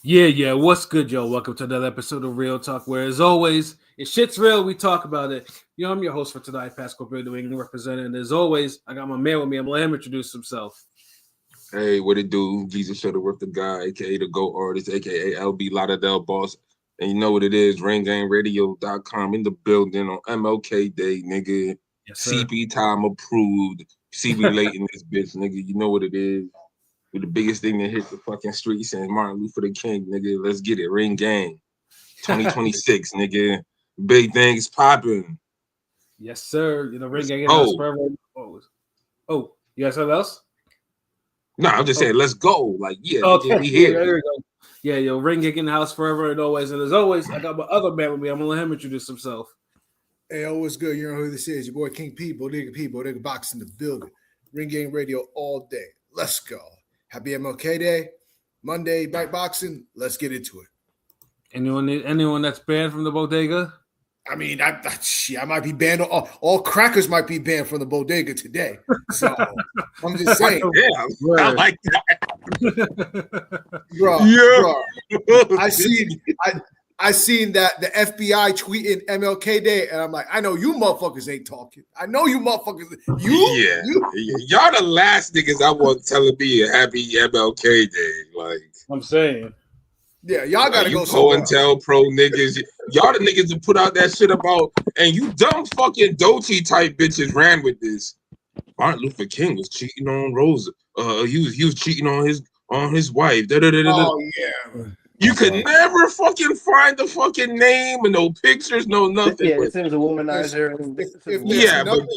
Yeah. What's good, yo? Welcome to another episode of Real Talk, where, as always, if shit's real, we talk about it. I'm your host for tonight, Pascal Bill, New England representative. And as always, I got my man with me. I'm gonna let him introduce himself. Hey, what it do? Jesus Shuttleworth, the guy, aka the GOAT artist, aka LB Lauderdale boss. And you know what it is, RainGameRadio.com in the building on MLK Day, nigga. Yes, sir. CB time approved. CB late in this bitch, nigga. You know what it is. We're the biggest thing that hit the fucking streets and Martin Luther the King, nigga. Let's get it. Ring Gang. 2026, nigga. Big things popping. Yes, sir. Ring gang Oh, house forever. You got something else? no, I'm just saying, let's go. Like, yeah, nigga, Okay, we yeah, here. there we go. Yeah, Ring gang in the house forever and always. And as always, I got my other man with me. I'm gonna let him introduce himself. Hey, what's good? You know who this is? Your boy King P, Bodega Box in the building. Ring Gang Radio all day. Let's go. Happy MLK Day. Monday, night boxing. Let's get into it. Anyone that's banned from the bodega? I mean, I might be banned. All crackers might be banned from the bodega today. So I'm just saying. Yeah, I like that. Bro, I seen that the FBI tweeting MLK Day, and I'm like, I know you motherfuckers ain't talking. I know you motherfuckers. Y'all the last niggas I want telling me a happy MLK Day. Like I'm saying. Yeah, y'all gotta go somewhere. COINTELPRO niggas. Y'all the niggas that put out that shit about, and you dumb fucking Dochi type bitches ran with this. Martin Luther King was cheating on Rosa. He was cheating on his wife. Oh yeah. You could never fucking find the fucking name and no pictures, no nothing. Yeah, it seems a womanizer. But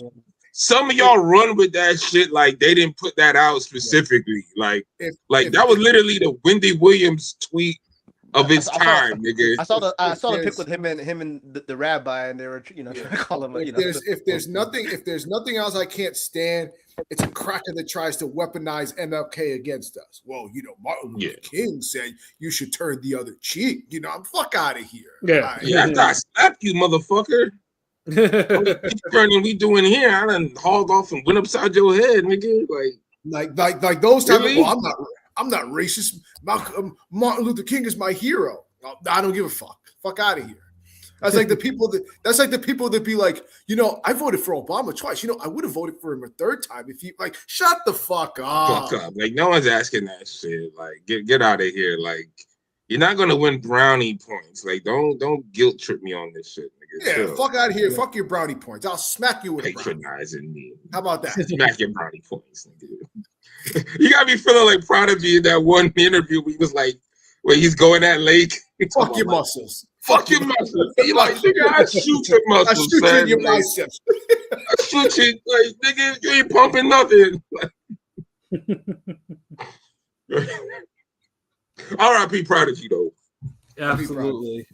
some of y'all run with that shit like they didn't put that out specifically. Like that was literally the Wendy Williams tweet of its time, nigga. I saw the pic with him and the rabbi, and they were trying to call him. If there's nothing else I can't stand, it's a cracker that tries to weaponize MLK against us. Well, Martin Luther King said you should turn the other cheek. I'm fuck out of here. Yeah, after I slapped you, motherfucker. Turning we doing here, I done hauled off and went upside your head, nigga. Like those type of. Well, I'm not racist. Martin Luther King is my hero. I don't give a fuck. Fuck out of here. That's like the people that be like, I voted for Obama twice. I would have voted for him a third time if he shut the fuck up. Fuck up. Like no one's asking that shit. Like get out of here. Like you're not gonna win brownie points. Like don't guilt trip me on this shit, nigga. Yeah, chill. Fuck out of here. Fuck your brownie points. I'll smack you with patronizing me. How about that? Smack your brownie points, nigga. You gotta be feeling like proud of me in that one interview where he was like, where he's going at Lake. Fuck your muscles. Fuck your muscles. He like, nigga, I shoot your muscles. I shoot you in your biceps. I shoot you, like, nigga, you ain't pumping nothing. R.I.P. Prodigy, though. Absolutely.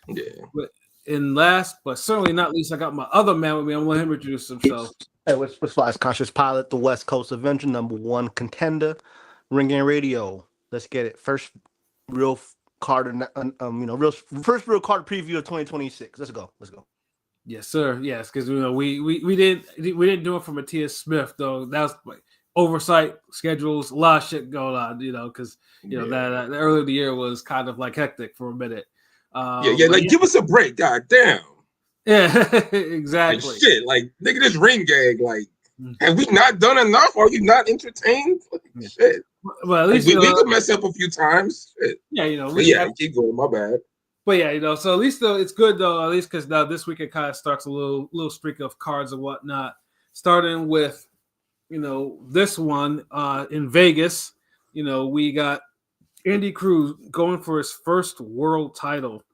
Yeah. And last, but certainly not least, I got my other man with me. I'm gonna let him introduce himself. Hey, what's Fly's Conscious Pilot, the West Coast Avenger, #1 contender, Ring Gang Radio. Let's get it. First real card, first real card preview of 2026. Let's go. Yes, sir. Yes, because we didn't do it for Matthias Smith though. That was like oversight schedules, a lot of shit going on. Because that earlier in the year was kind of like hectic for a minute. Give us a break, goddamn. Yeah, exactly. Like, shit, like nigga, this Ring Gang, like, have we not done enough? Are you not entertained? Like, shit. Well, at least we could mess up a few times. Shit. Yeah, keep going. My bad. But yeah, so at least though it's good though. At least because now this week it kind of starts a little streak of cards and whatnot. Starting with, this one in Vegas. We got Andy Cruz going for his first world title.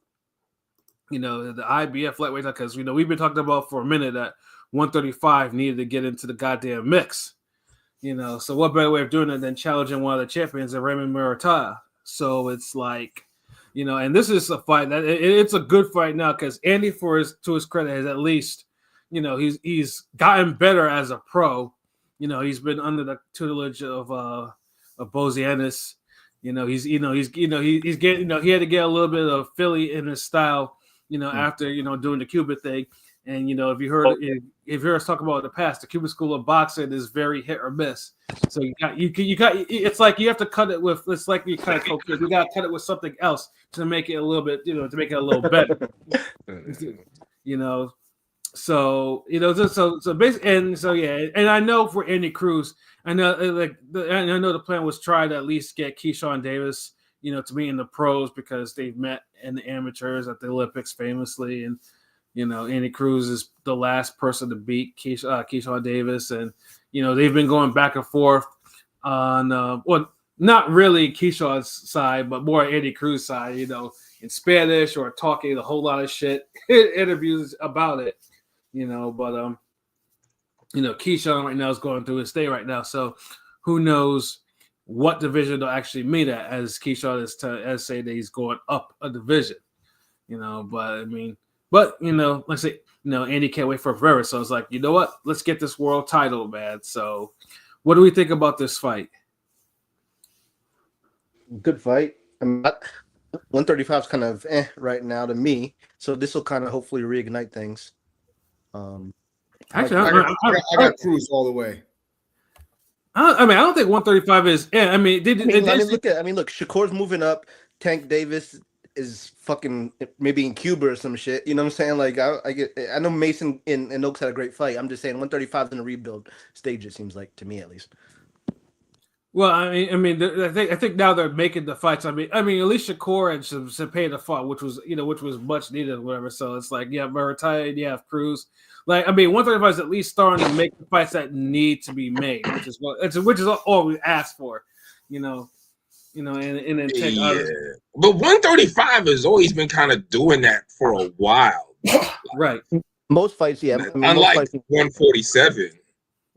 The IBF lightweight, because we've been talking about for a minute that 135 needed to get into the goddamn mix. So what better way of doing it than challenging one of the champions, Raymond Murata? So it's like, and this is a fight that it's a good fight now because Andy, to his credit, has at least, he's gotten better as a pro. He's been under the tutelage of Bozianis. He's getting, he had to get a little bit of Philly in his style. After doing the Cuba thing, And if you heard us talk about it in the past, the Cuban School of Boxing is very hit or miss. So you got it's like you have to cut it with, it's like you cut cocaine. You got to cut it with something else to make it a little bit, to make it a little better. So basically, and I know for Andy Cruz, I know the plan was try to at least get Keyshawn Davis, to be in the pros because they've met in the amateurs at the Olympics famously, and Andy Cruz is the last person to beat Keyshawn Davis, and they've been going back and forth on not really Keyshawn's side, but more Andy Cruz's side, in Spanish or talking a whole lot of shit interviews about it, but Keyshawn right now is going through his day right now, so who knows what division they'll actually meet at, as Keyshawn is say that he's going up a division, but like I say, Andy can't wait for forever. So it's like, you know what? Let's get this world title, man. So what do we think about this fight? Good fight. 135 is kind of right now to me. So this will kind of hopefully reignite things. Actually, I got Cruz all the way. I don't think 135 is. Yeah, look, Shakur's moving up. Tank Davis is fucking maybe in Cuba or some shit. You know what I'm saying? Like I know Mason and Oaks had a great fight. I'm just saying 135 is in a rebuild stage. It seems like to me at least. Well, I think now they're making the fights. I mean, at least Shakur and Cepeda fought, which was much needed, or whatever. So it's like, yeah, Murray, you have Cruz. 135 is at least starting to make the fights that need to be made, which is all we asked for, and then take others. But 135 has always been kind of doing that for a while, right? Most fights, yeah. Unlike 147.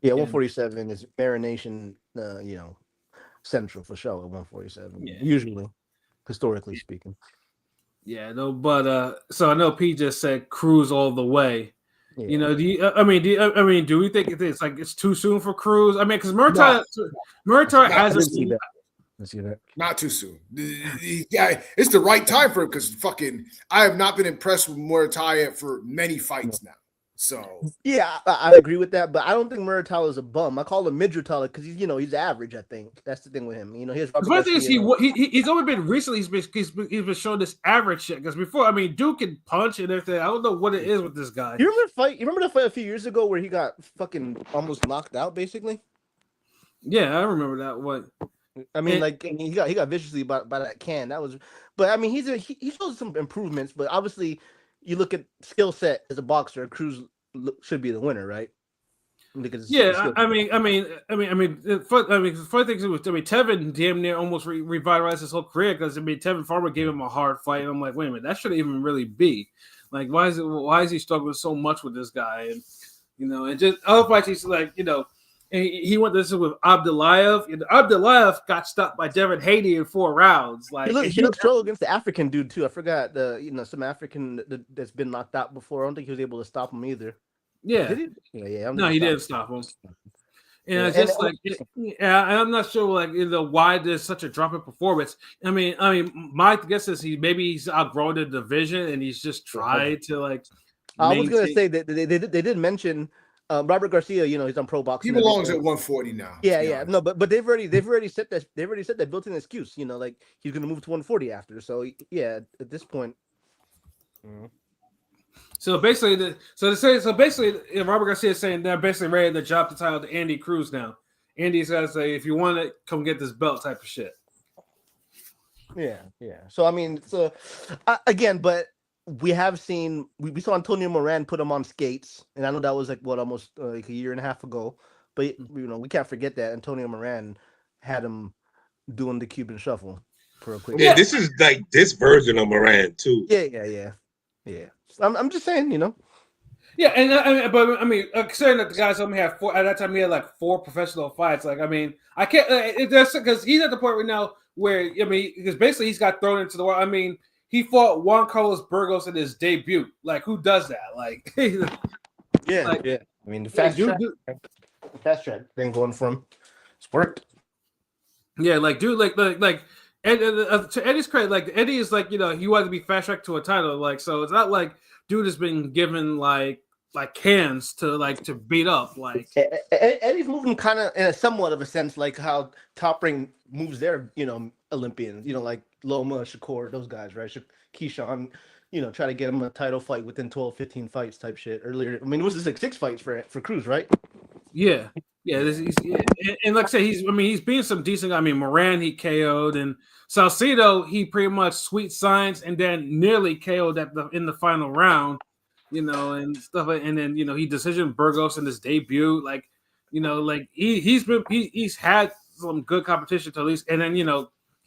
Yeah, 147 is marination, central for sure. At 147, usually, historically speaking. Yeah, no, but so I know P just said Cruz all the way. Yeah. Do we think it's too soon for Cruz? Because Murray hasn't seen. Let's see that. Not too soon. Yeah, it's the right time for him because I have not been impressed with Muay for many fights now. So yeah, I agree with that, but I don't think Muratalla is a bum. I call him Midratalla because he's average. I think that's the thing with him. He's he's only been recently he's been showing this average shit because before Duke can punch and everything. I don't know what it is with this guy. You remember the fight a few years ago where he got fucking almost knocked out, basically? Yeah, I remember that one. He got viciously by that can. That was, but he shows some improvements, but obviously. You look at skill set as a boxer, Cruz should be the winner, right? Funny thing is, Tevin damn near almost revitalized his whole career because Tevin Farmer gave him a hard fight, and I'm like, wait a minute, that shouldn't even really be. Like, why is he struggling so much with this guy? And and just other fights, he's like, and he went this with Abdulayev. And Abdulayev got stopped by Devin Haney in 4 rounds. Like he looked strong against the African dude too. I forgot some African that's been knocked out before. I don't think he was able to stop him either. Yeah, did he? Yeah. No, he didn't stop him. And I'm not sure why there's such a drop in performance. My guess is he's outgrown the division and he's just tried to I was gonna say that they did mention. Robert Garcia, he's on Pro Boxing. He belongs at 140 now. Yeah. No, but they've already said that built-in excuse. He's going to move to 140 after. So yeah, at this point. So basically, Robert Garcia is saying they're basically ready to drop the title to Andy Cruz now. Andy's got to say, if you want it, come get this belt type of shit. Yeah. So again, but. We have seen we saw Antonio Moran put him on skates, and I know that was almost a year and a half ago. But we can't forget that Antonio Moran had him doing the Cuban shuffle for a quick. Yeah, this is like this version of Moran too. Yeah. I'm just saying, Yeah, and considering that the guys only had 4 at that time, he had 4 professional fights. I can't because he's at the point right now where because basically he's got thrown into the world. He fought Juan Carlos Burgos in his debut. Who does that? Yeah. The fast track thing going from it's worked. Yeah, and to Eddie's credit, Eddie is he wanted to be fast tracked to a title. So it's not like dude has been given like hands to beat up. Like Eddie's moving kind of in a somewhat of a sense like how Top Rank moves their Olympians, like Loma, Shakur, those guys, right? Keyshawn, try to get him a title fight within 12, 15 fights type shit earlier. I mean, it was just like 6 fights for Cruz, right? Yeah. And like I said, he's being some decent. I mean, Moran he KO'd, and Salcido he pretty much sweet science and then nearly KO'd in the final round, and stuff. And then he decisioned Burgos in his debut. Like, he's had some good competition to at least, and then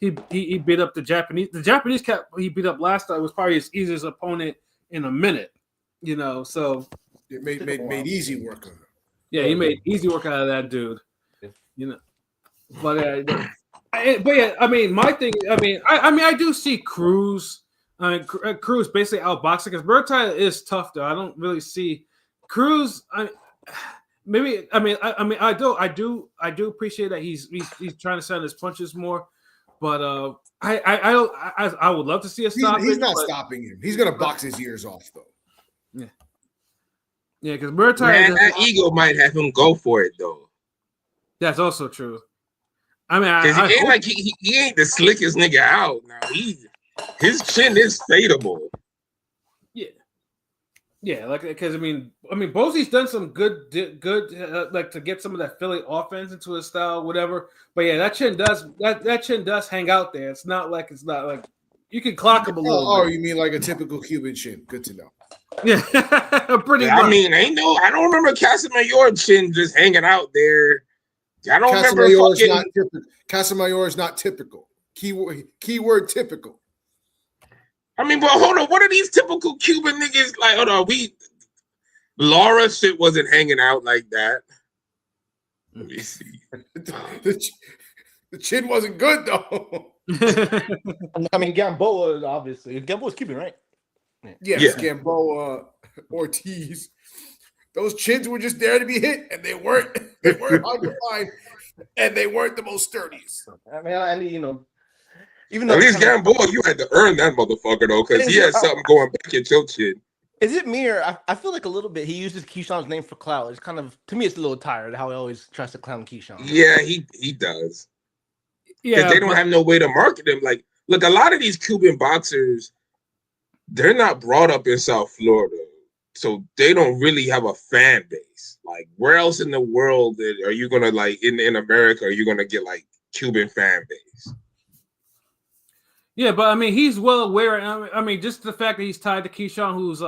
he beat up the Japanese. The Japanese cat he beat up last time was probably his easiest opponent in a minute. So it made easy work on him. Yeah, he made easy work out of that dude. But yeah, I mean, my thing. I do see Cruz. Cruz basically outboxing because Murtagh is tough though. I don't really see Cruz. I do appreciate that he's trying to send his punches more, but I would love to see a stop. He's not stopping him. He's gonna box his ears off though. Yeah. Yeah, because Murtagh, that ego might have him go for it though. That's also true. I mean, because he ain't like he ain't the slickest nigga out now. His chin is fadeable. Yeah, like because I mean, Bosie's done some good, like to get some of that Philly offense into his style, whatever. But yeah, that chin does hang out there. It's not like you can clock him a little. Oh, you mean like a typical Cuban chin? Good to know. Yeah, pretty much. I mean, I don't remember Casamayor chin just hanging out there. I don't remember Casamayor is not typical. Keyword typical. I mean, but hold on. What are these typical Cuban niggas like? Hold on, Laura shit wasn't hanging out like that. Let me see. The chin wasn't good though. I mean, Gamboa obviously. Gamboa's Cuban, right? Yes, yeah. Gamboa, Ortiz. Those chins were just there to be hit, and they weren't hard to find, and they weren't the most sturdiest. I mean, even though at least Gamboa, you had to earn that motherfucker though, because he had something going back at your chin. Is it me or I feel like a little bit he uses Keyshawn's name for clout? It's kind of, to me, it's a little tired how he always tries to clown Keyshawn. Yeah, he does. Yeah, because they don't have no way to market him. Like, look, a lot of these Cuban boxers, they're not brought up in South Florida, so they don't really have a fan base. Like, where else in the world are you gonna like in America? Are you gonna get like Cuban fan base? Yeah, but I mean, he's well aware. I mean, just the fact that he's tied to Keyshawn, who's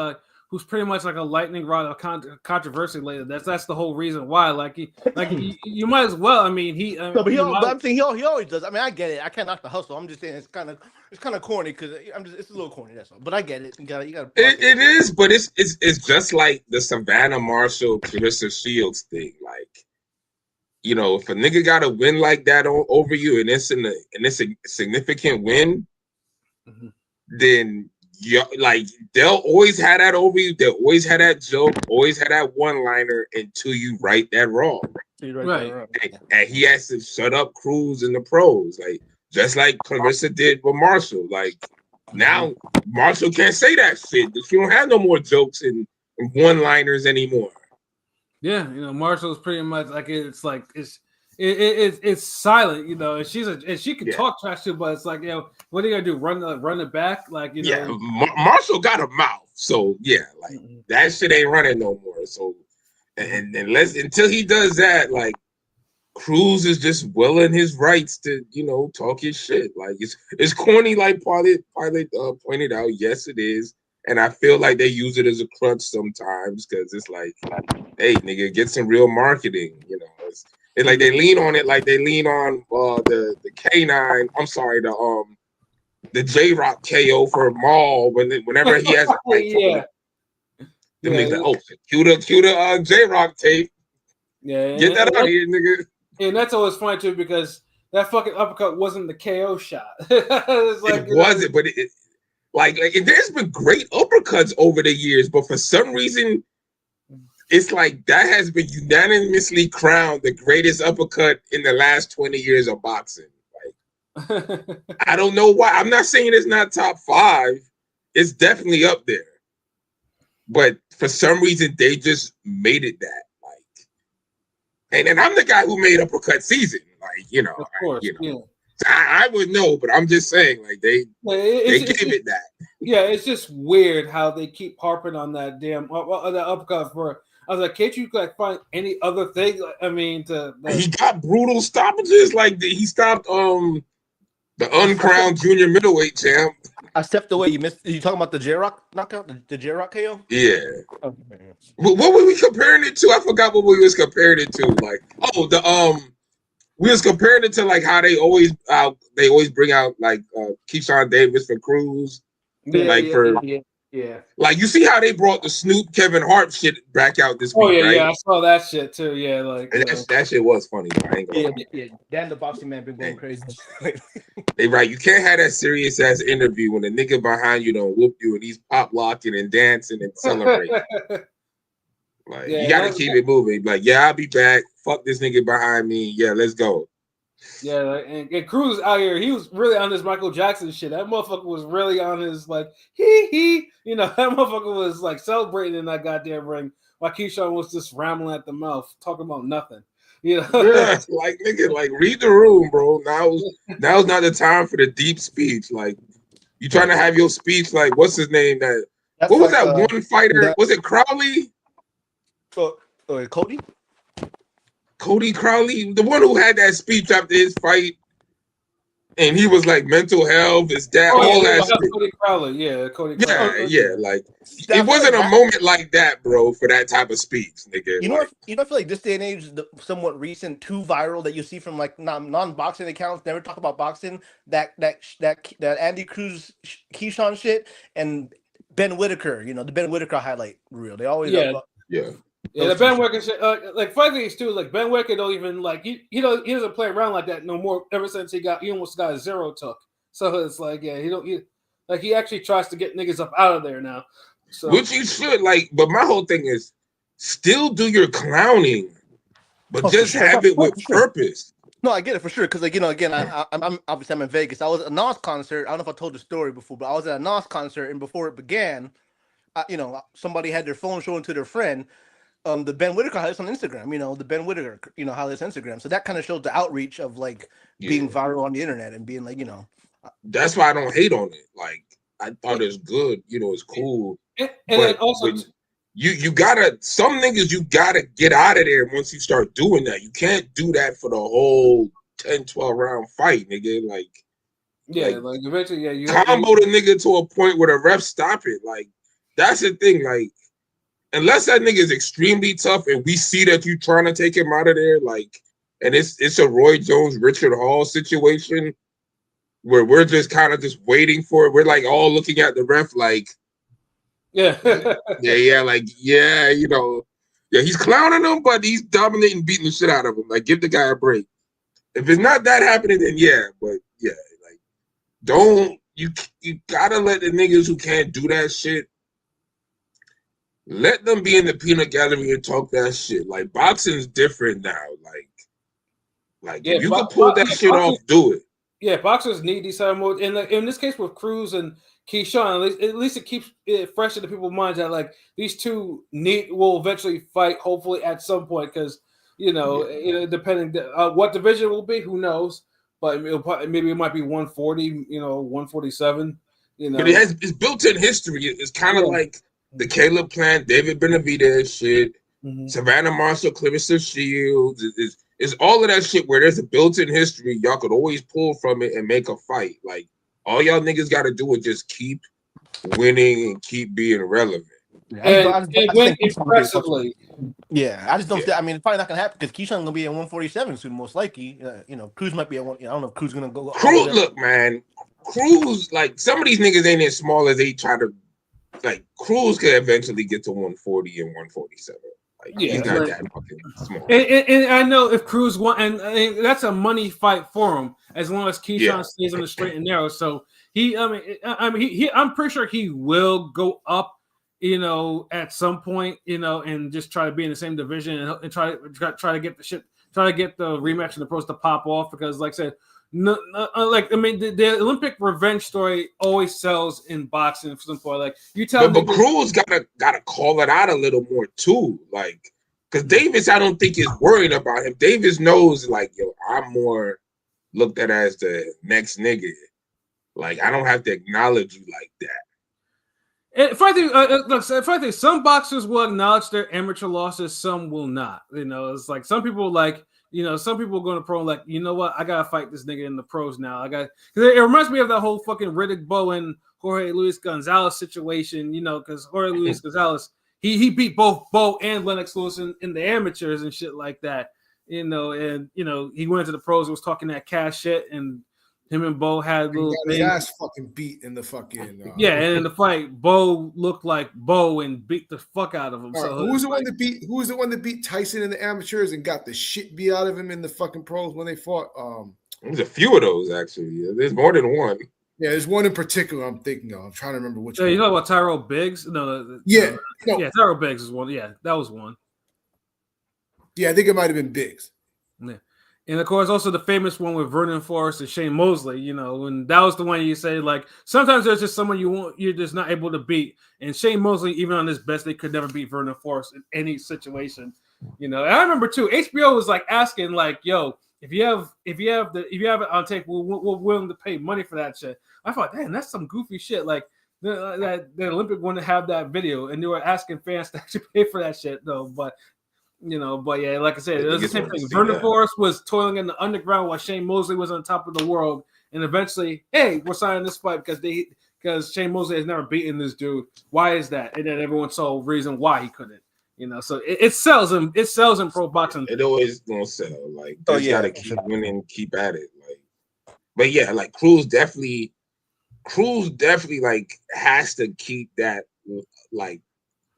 pretty much like a lightning rod of controversy later. That's the whole reason why. You might as well. I mean, I'm saying he always does. I mean, I get it. I can't knock the hustle. I'm just saying it's kind of corny because it's a little corny. That's all. But I get it. You got to. It is, but it's just like the Savannah Marshall, Clarissa Shields thing. Like, if a nigga got a win like that over you, and it's a significant win. Mm-hmm. Then they'll always have that over you. They'll always have that joke, always have that one-liner until you right that wrong. Right. And he has to shut up Cruz and the pros, like just like Clarissa did with Marshall. Like now Marshall can't say that shit. She don't have no more jokes and one-liners anymore. Yeah, Marshall's pretty much like it's silent, and she can talk trash too, but it's like, what are you gonna do? Run it back, like Yeah, Marshall got a mouth, so yeah, like that shit ain't running no more. So, and until he does that, like Cruz is just well in his rights to talk his shit. Like it's corny, like Pilot pointed out. Yes, it is, and I feel like they use it as a crutch sometimes because it's like, hey, nigga, get some real marketing, It's like they lean on it, like they lean on the K9. I'm sorry, the J-Rock KO for Maul whenever he has a fight. Yeah. Them niggas like, cue the J-Rock tape. Yeah, get that out of here, nigga. And that's always funny too because that fucking uppercut wasn't the KO shot. It wasn't, but there's been great uppercuts over the years, but for some reason. It's like that has been unanimously crowned the greatest uppercut in the last 20 years of boxing. Like, I don't know why. I'm not saying it's not top 5. It's definitely up there. but for some reason they just made it that like, and I'm the guy who made Uppercut Season, like Of course, yeah. I would know, but I'm just saying, like they gave it that. Yeah, it's just weird how they keep harping on that damn that uppercut for. I was like, can't you like find any other thing? I mean, he got brutal stoppages. Like he stopped the uncrowned junior middleweight champ. I stepped away. You missed. You talking about the J-Rock knockout, the J-Rock KO? Yeah. Oh, what were we comparing it to? I forgot what we was comparing it to. Like, we was comparing it to like how they always bring out like Keyshawn Davis for Cruz. Yeah. Like you see how they brought the Snoop Kevin Hart shit back out this week, right? Yeah, I saw that shit too. Yeah, like that shit was funny. I ain't gonna yeah. Dan the boxing man been going crazy. They right. You can't have that serious ass interview when the nigga behind you don't whoop you and he's pop locking and dancing and celebrating. Like you gotta keep it moving. Like, yeah, I'll be back. Fuck this nigga behind me. Yeah, let's go. Yeah, and Cruz out here, he was really on this Michael Jackson shit. That motherfucker was really on his like he. You know, that motherfucker was like celebrating in that goddamn ring while Keyshawn was just rambling at the mouth, talking about nothing. You know, yeah, like nigga, like read the room, bro. Now's not the time for the deep speech. Like you trying to have your speech like what's his name? What was like, that one fighter? Was it Crowley? Cody? Cody Crowley, the one who had that speech after his fight, and he was like mental health, his dad, all that shit. Cody Crowley, Cody Crowley. Yeah, like it wasn't a moment like that, bro, for that type of speech, nigga. You know, I feel like this day and age, the somewhat recent, too viral that you see from like non-boxing accounts, never talk about boxing. That Andy Cruz Keyshawn shit and Ben Whitaker, you know, the Ben Whitaker highlight reel. They always Yeah, the Ben Whitaker shit. Like funny thing is too, like Ben Whitaker don't even like he doesn't play around like that no more. Ever since he almost got a zero took. So it's like he actually tries to get niggas up out of there now. So which you should like, but my whole thing is still do your clowning, but just have it with purpose. No, I get it for sure. Because like again, I'm obviously I'm in Vegas. I was at a Nas concert. I don't know if I told the story before, but I was at a Nas concert, and before it began, somebody had their phone showing to their friend. The Ben Whitaker highlights on Instagram, the Ben Whitaker, highlights Instagram. So that kind of shows the outreach of like being viral on the internet and being like, That's why I don't hate on it. Like I thought it's good, it's cool. And but also you gotta some niggas you gotta get out of there once you start doing that. You can't do that for the whole 10, 12 round fight, nigga. Like eventually, you combo the nigga to a point where the refs stop it. Like that's the thing, like. Unless that nigga is extremely tough and we see that you trying to take him out of there, like, and it's a Roy Jones, Richard Hall situation where we're just kind of just waiting for it. We're like all looking at the ref like, yeah, he's clowning him, but he's dominating, beating the shit out of him. Like, give the guy a break. If it's not that happening, then you gotta let the niggas who can't do that shit. Let them be in the peanut gallery and talk that shit. Like boxing's different now. Like if you can pull that shit off, do it. Yeah, boxers need these kind of moves. And in this case with Cruz and Keyshawn, at least it keeps it fresh in the people's minds that like these two will eventually fight, hopefully at some point, because depending what division it will be, who knows? But maybe it might be 140, 147. But it's built-in history. It's kind of like the Caleb Plant, David Benavidez shit, Savannah Marshall, Clarissa Shields. It's all of that shit where there's a built-in history. Y'all could always pull from it and make a fight. Like, all y'all niggas got to do is just keep winning and keep being relevant. And win impressively. Yeah, I just don't. I mean, it's probably not gonna happen because Keyshawn's gonna be at 147 soon, most likely. Cruz might be at one. I don't know if Cruz is gonna go. Cruz, look, man, Cruz, like some of these niggas ain't as small as they try to. Like Cruz could eventually get to 140 and 147. Like, he's not that fucking small. And I know if Cruz won, and that's a money fight for him as long as Keyshawn stays on the straight and narrow. So I'm pretty sure he will go up, at some point, and just try to be in the same division and try to get the shit try to get the rematch and the pros to pop off because, like I said, the Olympic revenge story always sells in boxing. For example, like you tell, but Cruz gotta call it out a little more too, like because Davis, I don't think is worried about him. Davis knows, like, yo, I'm more looked at as the next nigga. Like, I don't have to acknowledge you like that. If I think some boxers will acknowledge their amateur losses, some will not. You know, it's like some people some people go to pro like, you know what, I gotta fight this nigga in the pros now. It reminds me of that whole fucking Riddick Bowe and Jorge Luis Gonzalez situation. You know, because Jorge Luis Gonzalez he beat both Bowe and Lennox Lewis in the amateurs and shit like that. You know, and he went to the pros and was talking that cash shit and. Him and Bowe had little his ass fucking beat in the fucking and in the fight, Bowe looked like Bowe and beat the fuck out of him. So who was the one that beat Tyson in the amateurs and got the shit beat out of him in the fucking pros when they fought? There's a few of those actually. There's more than one. Yeah, there's one in particular I'm thinking of. I'm trying to remember which one. You know about Tyrell Biggs? No. Tyrell Biggs is one. Yeah, that was one. Yeah, I think it might have been Biggs. Yeah. And of course, also the famous one with Vernon Forrest and Shane Mosley, and that was the one you say, like, sometimes there's just someone you're just not able to beat. And Shane Mosley, even on his best, they could never beat Vernon Forrest in any situation. And I remember too, HBO was like asking, like, yo, if you have it on tape, we're willing to pay money for that shit. I thought, damn, that's some goofy shit. Like the Olympic wanted to have that video, and they were asking fans to actually pay for that shit, though. But yeah, like I said, it was the same thing. Vernon Forrest was toiling in the underground while Shane Mosley was on top of the world, and eventually, hey, we're signing this fight because Shane Mosley has never beaten this dude. Why is that? And then everyone saw a reason why he couldn't. So it sells him. It sells in pro boxing. It always gonna sell. Like, you gotta keep winning, keep at it. Like, but yeah, like Cruz definitely like has to keep that like.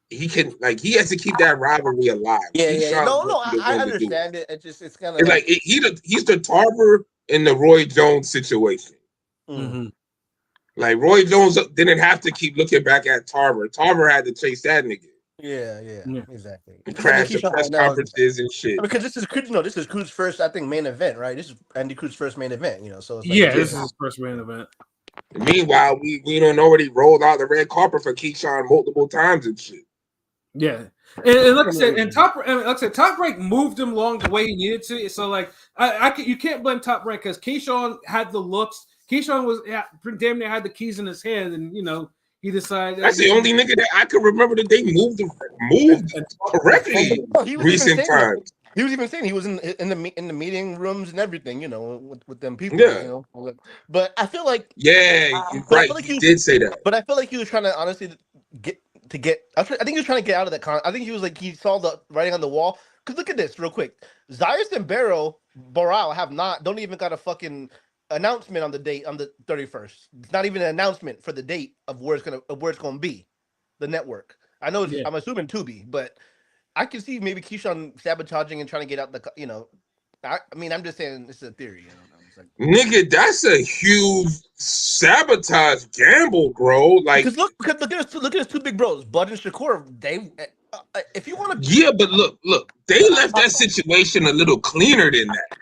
He has to keep that rivalry alive. I understand it. It's kind of like he's the Tarver in the Roy Jones situation. Mm-hmm. Like Roy Jones didn't have to keep looking back at Tarver. Tarver had to chase that nigga. Yeah, exactly. And crash the press conferences and shit. Because this is Cruz's first, I think, main event, right? This is Andy Cruz's first main event. So it's like, this is his first main event. Meanwhile, we don't already rolled out the red carpet for Keyshawn multiple times and shit. Yeah, and like I said, Top Rank moved him along the way he needed to. So like, you can't blame Top Rank because Keyshawn had the looks. Keyshawn was damn near had the keys in his hand, and he decided. That's the only nigga that I can remember that they moved correctly. Recent times. He was even saying he was in the meeting rooms and everything, with them people. Yeah. But I feel like right. He did say that. But I feel like he was trying to honestly I think he was trying to get out of that I think he was like, he saw the writing on the wall. Because look at this real quick. Zayas and Barrow don't even got a fucking announcement on the date on the 31st. It's not even an announcement for the date of where it's gonna be, the network. I know I'm assuming Tubi, but I can see maybe Keyshawn sabotaging and trying to get out I'm just saying this is a theory. Nigga, that's a huge sabotage gamble, bro. Like, because look at his two big bros, Bud and Shakur. They, if you want to, yeah, but look, they left that situation a little cleaner than that.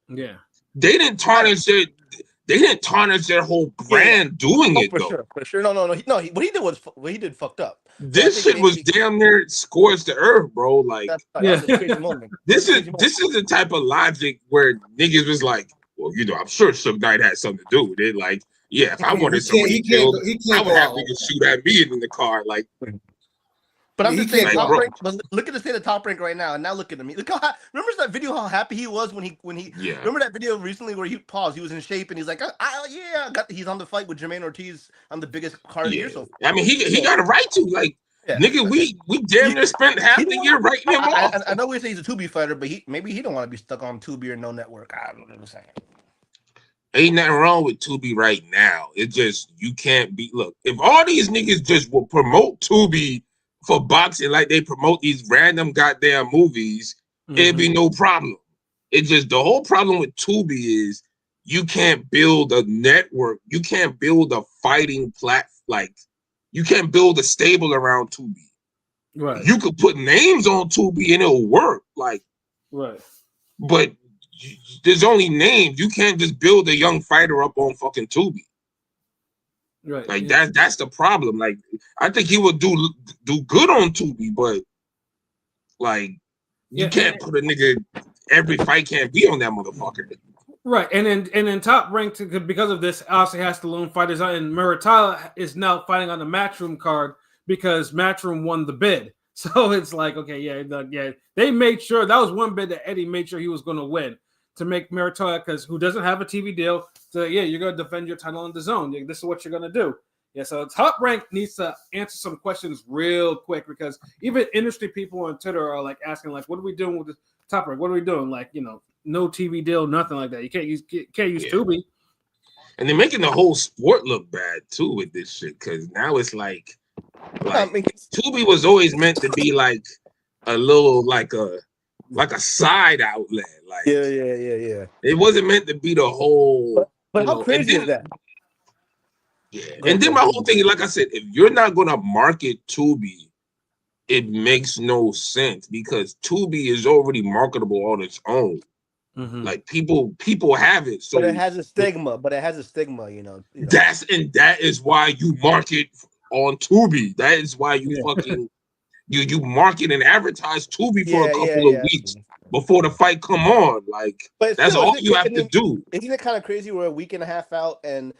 Yeah, they didn't tarnish their whole brand doing it though. For sure. No. What he did fucked up. This shit was damn near scorched the earth, bro. Like, that's a crazy moment. This is the type of logic where niggas was like, well, I'm sure Suge Knight had something to do with it. Like, yeah, if I wanted somebody killed, I would have niggas shoot at me in the car. Like, but I'm just saying, Top Rank. But look at the state of Top Rank right now, and now look at him. Look remember that video? How happy he was when he. Yeah. Remember that video recently where he paused? He was in shape, and he's like, he's on the fight with Jermaine Ortiz on the biggest card of the year. So I mean, he got a right to, like. Yeah. Nigga, we damn near spent half the year writing him off. I know we say he's a Tubi fighter, but maybe he don't want to be stuck on Tubi or no network. I don't know what I'm saying. Ain't nothing wrong with Tubi right now. It just, you can't be. Look, if all these niggas just will promote Tubi for boxing like they promote these random goddamn movies, it'd be no problem. It's just the whole problem with Tubi is you can't build a network. You can't build a fighting platform. You can't build a stable around Tubi. Right. You could put names on Tubi and it'll work. Like, right. but there's only names. You can't just build a young fighter up on fucking Tubi. Right. Like that's the problem. Like I think he would do good on Tubi, but like you can't put a nigga. Every fight can't be on that motherfucker. Right, and then Top Rank because of this also has to loan fighters out, and Muratalla is now fighting on the Matchroom card because Matchroom won the bid. So it's like, okay, yeah, they made sure that was one bid that Eddie made sure he was going to win to make Muratalla, because who doesn't have a TV deal, so yeah, you're going to defend your title on the zone. This is what you're going to do. Yeah, so Top Rank needs to answer some questions real quick, because even industry people on Twitter are like asking, like, what are we doing with the Top Rank? What are we doing? Like, no TV deal, nothing like that. You can't use Tubi. And they're making the whole sport look bad too with this shit, because now it's like Tubi was always meant to be like a little like a side outlet. Like yeah. It wasn't meant to be the whole. But how crazy is that? Yeah, and then my whole thing is, like I said, if you're not gonna market Tubi, it makes no sense, because Tubi is already marketable on its own. Mm-hmm. Like people have it, so but it has a stigma. That is why you market on Tubi. That is why you fucking you market and advertise Tubi for a couple of weeks before the fight come on. Like, but that's all you have to do. Isn't it kind of crazy? We're a week and a half out, and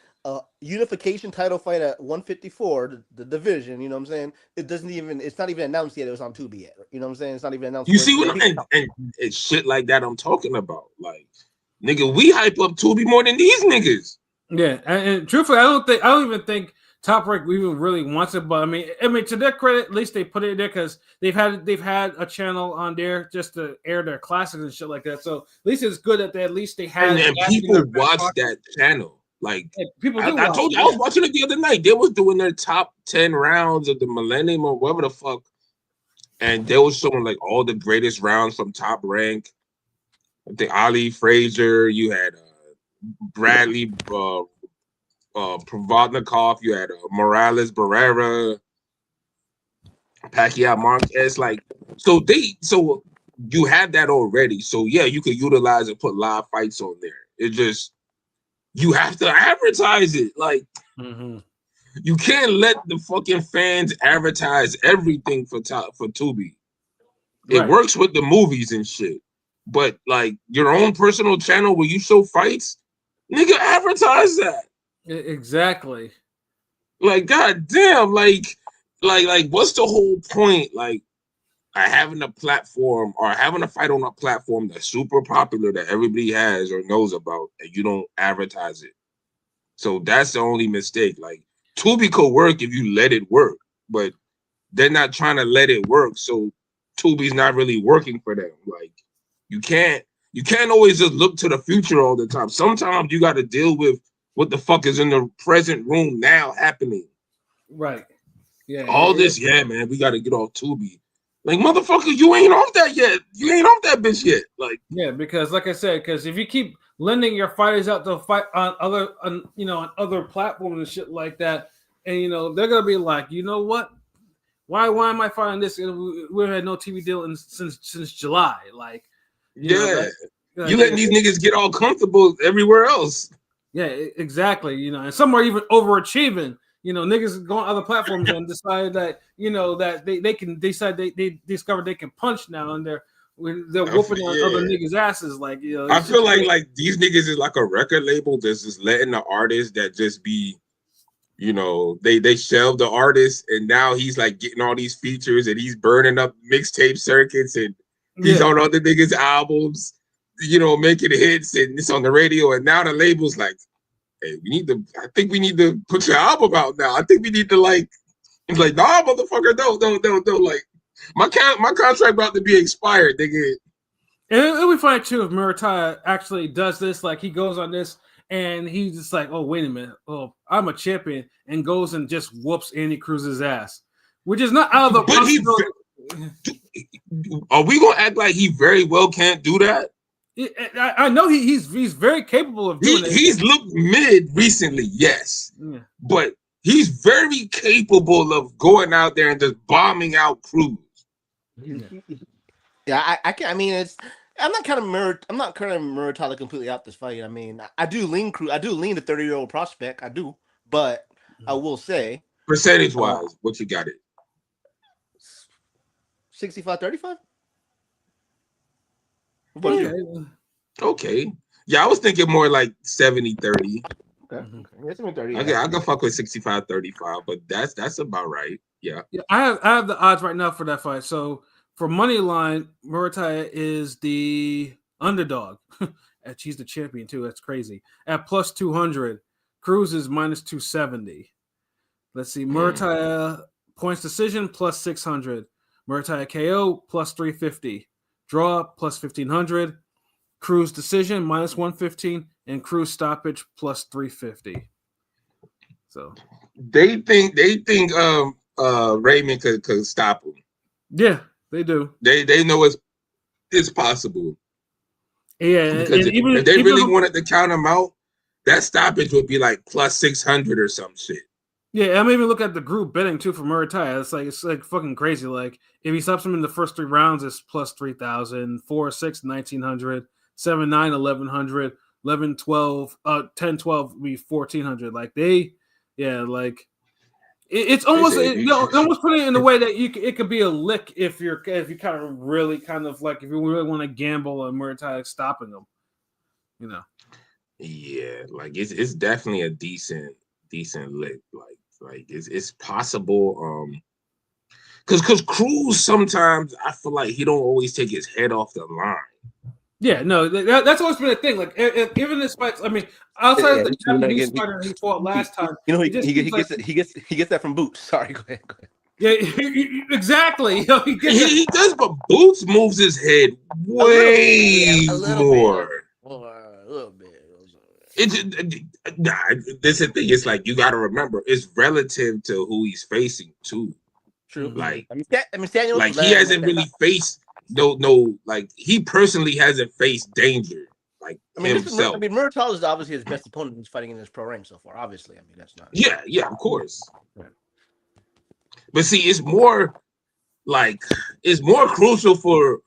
unification title fight at 154, the division. You know what I'm saying? It's not even announced yet. It was on Tubi yet. You know what I'm saying? It's not even announced. You see what and it's shit like that I'm talking about. Like, nigga, we hype up Tubi more than these niggas. Yeah, and truthfully, I don't even think Top Rank even really wants it. But I mean, to their credit, at least they put it there because they've had a channel on there just to air their classics and shit like that. So at least it's good that they had. And people watch that channel. Like, people do. I told you, I was watching it the other night. They was doing their top 10 rounds of the Millennium or whatever the fuck, and they was showing like all the greatest rounds from Top Rank. I think Ali Frazier, you had Bradley Provodnikov, you had Morales Barrera, Pacquiao Marquez. Like, so you had that already. So yeah, you could utilize and put live fights on there. It just, you have to advertise it. Like, you can't let the fucking fans advertise everything for Tubi. It works with the movies and shit, but like your own personal channel where you show fights, nigga, advertise that. Exactly. Like, goddamn, like, what's the whole point? Like, having a platform or having a fight on a platform that's super popular that everybody has or knows about, and you don't advertise it. So that's the only mistake. Like, Tubi could work if you let it work, but they're not trying to let it work. So Tubi's not really working for them. Like, you can't always just look to the future all the time. Sometimes you got to deal with what the fuck is in the present room now happening. Right. Yeah. All this, man, we got to get off Tubi. Like, motherfucker, you ain't off that yet. You ain't off that bitch yet. Like, yeah, because like I said, because if you keep lending your fighters out to fight on other platforms and shit like that, and they're gonna be like, you know what? Why am I fighting this? We had no TV deal since July. Like, you letting these niggas get all comfortable everywhere else. Yeah, exactly. And some are even overachieving. Niggas go on other platforms and decide that that they can decide they discover they can punch now, and they're whooping on other niggas' asses. Like, I feel like these niggas is like a record label that's just letting the artists that just be, they shelve the artist, and now he's like getting all these features, and he's burning up mixtape circuits, and he's on other niggas' albums, making hits, and it's on the radio, and now the label's like, hey, I think we need to put your album out now. I think we need to nah, motherfucker, don't. Like, my contract about to be expired, nigga. And it'll be funny too if Muratalla actually does this. Like, he goes on this and he's just like, oh, wait a minute. Oh, I'm a champion, and goes and just whoops Andy Cruz's ass, which is not out of the possibility. Are we gonna act like he very well can't do that? I know he's very capable of doing it. He's looked mid recently, yes, but he's very capable of going out there and just bombing out Cruz. Yeah, I can't. I mean, I'm not counting Muratalla completely out this fight. I mean, I do lean the 30-year-old prospect. I do, but I will say percentage wise, what you got it? 65-35. What about you? Okay. Yeah, I was thinking more like 70-30. Okay. It's 30. Okay, I can fuck with 65-35, but that's about right. Yeah. Yeah, I have the odds right now for that fight. So for money line, Muratalla is the underdog. She's the champion too. That's crazy. At plus 200, Cruz is minus 270. Let's see. Muratalla points decision plus 600. Muratalla KO plus 350. Draw plus 1500. Cruz decision minus 115, and Cruz stoppage plus 350. So they think Raymond could stop him. Yeah, they do. They know it's possible. Yeah, because if they really wanted to count him out, that stoppage would be like plus 600 or some shit. Yeah, I'm even looking at the group betting too for Muratalla. It's like fucking crazy. Like if he stops him in the first 3 rounds, it's plus 3,000, 4-6, 1,900, 7-9, 1,100, 11-12, 10-12 would be 1,400. Like it's almost almost putting it in a way that it could be a lick if you kind of really kind of like if you really want to gamble on Muratalla stopping him, you know. Yeah, like it's definitely a decent lick. Like it's possible. Because Cruz sometimes I feel like he don't always take his head off the line. Yeah, no, that's always been a thing. Like, given this fight, I mean, outside of the Japanese fighter he fought last time, he gets that from Boots. Sorry, go ahead. Yeah, exactly. He does, but Boots moves his head way more. A little bit. This is the thing. It's like you got to remember, it's relative to who he's facing too. True. Like, Daniel, like he hasn't really faced no. Like he personally hasn't faced danger. Like himself. Muratalla is obviously his best opponent who's fighting in his pro rank so far. Obviously, I mean that's not. Yeah, of course. Right. But see, it's more crucial for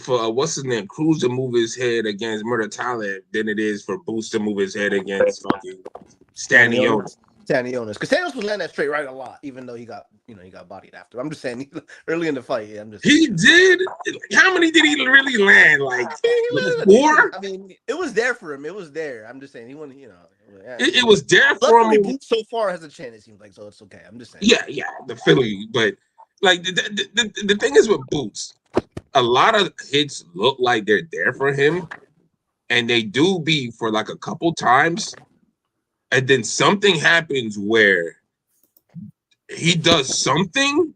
what's his name, Cruz to move his head against Muratalla than it is for Boots to move his head against fucking Stanionis. Because Stanionis was landing that straight right a lot, even though he got bodied after. I'm just saying, early in the fight, he did. How many did he really land? Like 4? I mean, it was there for him. It was there. I'm just saying, he wouldn't. It was there for him. So far has a chance. It seems like, so it's okay. I'm just saying. Yeah, the Philly, but like the thing is with Boots, a lot of hits look like they're there for him, and they do be for like a couple times. And then something happens where he does something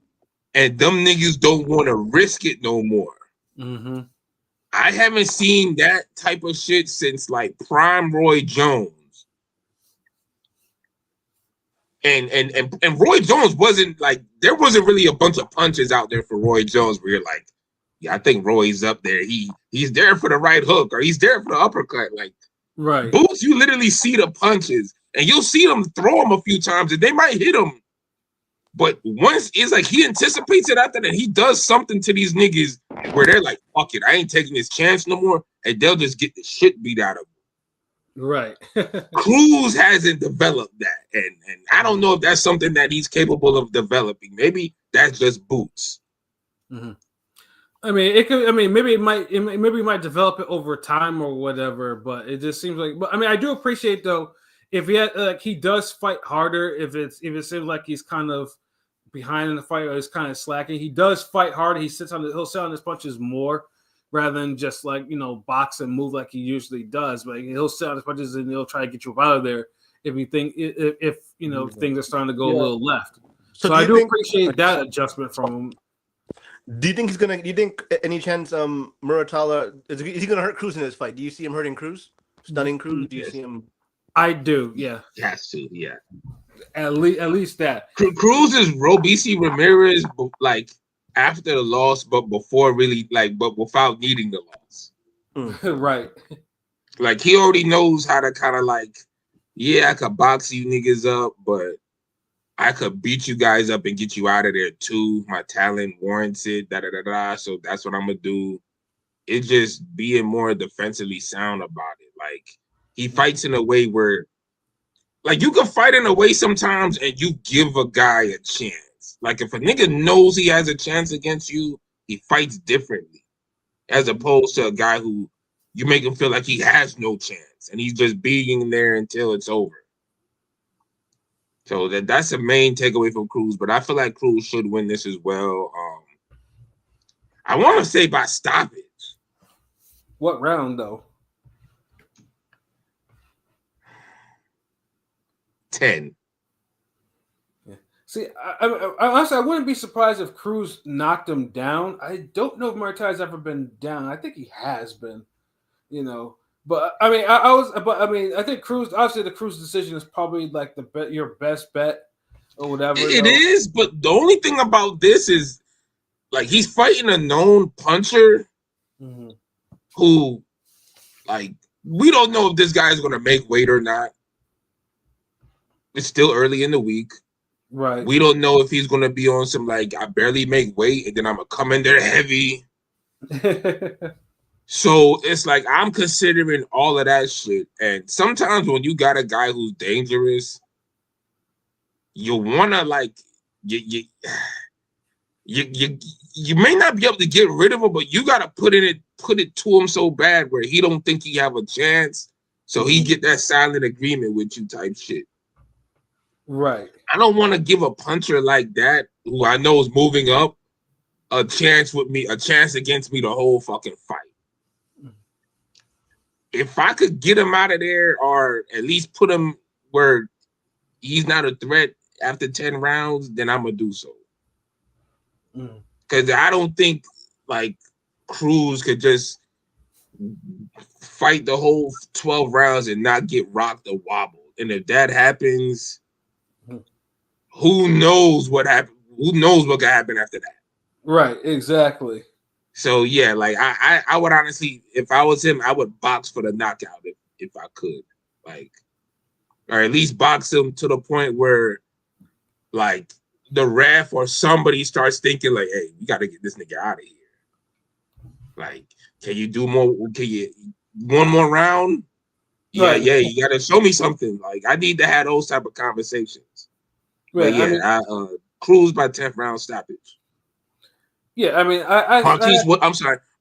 and them niggas don't want to risk it no more. Mm-hmm. I haven't seen that type of shit since like prime Roy Jones. And Roy Jones wasn't like, there wasn't really a bunch of punches out there for Roy Jones where you're like, yeah, I think Roy's up there. He's there for the right hook or he's there for the uppercut. Like, right. Boots, you literally see the punches. And you'll see them throw him a few times, and they might hit him. But once it's like he anticipates it after that, he does something to these niggas where they're like, "Fuck it, I ain't taking this chance no more," and they'll just get the shit beat out of them. Right. Cruz hasn't developed that, and I don't know if that's something that he's capable of developing. Maybe that's just Boots. Mm-hmm. I mean, it could. I mean, maybe it might develop it over time or whatever. But it just seems like. But I mean, I do appreciate though. If he does fight harder, if it seems like he's kind of behind in the fight or he's kind of slacking, he does fight harder. He'll sit on his punches more rather than just like box and move like he usually does. But he'll sit on his punches and he'll try to get you out of there if things are starting to go a little left. So I do appreciate that adjustment from him. Do you think any chance Muratalla is he gonna hurt Cruz in this fight? Do you see him hurting Cruz, stunning Cruz? Do you see him? I do, yeah. Has to, yeah. At least that. Cruz is Robeisy Ramirez, like after the loss, but before really, but without needing the loss. Right. Like he already knows how to kind of I could box you niggas up, but I could beat you guys up and get you out of there too. My talent warrants it. Da da da da. So that's what I'm gonna do. It's just being more defensively sound about it. Like he fights in a way where, like, you can fight in a way sometimes and you give a guy a chance. Like if a nigga knows he has a chance against you, he fights differently, as opposed to a guy who you make him feel like he has no chance and he's just being there until it's over. So that's the main takeaway from Cruz. But I feel like Cruz should win this as well. I want to say by stoppage. What round though? 10. Yeah. See, I honestly, I wouldn't be surprised if Cruz knocked him down. I don't know if Muay Thai's ever been down. I think he has been, you know. But I mean, I think Cruz. Obviously, the Cruz decision is probably like your best bet or whatever. It is, but the only thing about this is, like, he's fighting a known puncher who, like, we don't know if this guy is gonna make weight or not. It's still early in the week. Right. We don't know if he's gonna be on some like I barely make weight and then I'm gonna come in there heavy. So it's like I'm considering all of that shit. And sometimes when you got a guy who's dangerous, you wanna like you may not be able to get rid of him, but you gotta put it to him so bad where he don't think he have a chance. So he get that silent agreement with you type shit. Right. I don't want to give a puncher like that, who I know is moving up, a chance against me the whole fucking fight. If I could get him out of there or at least put him where he's not a threat after 10 rounds, then I'm going to do so. Because I don't think, like, Cruz could just fight the whole 12 rounds and not get rocked or wobbled. And if that happens, who knows what happened? Who knows what could happen after that? Right, exactly. So yeah, like I would honestly, if I was him, I would box for the knockout if I could, like, or at least box him to the point where, like, the ref or somebody starts thinking like, hey, we got to get this nigga out of here. Like, can you do more? Can you one more round? Yeah, Right. yeah, you got to show me something. Like, I need to have those type of conversations. Right. But yeah, I mean, Cruz by 10th round stoppage. Yeah, I mean,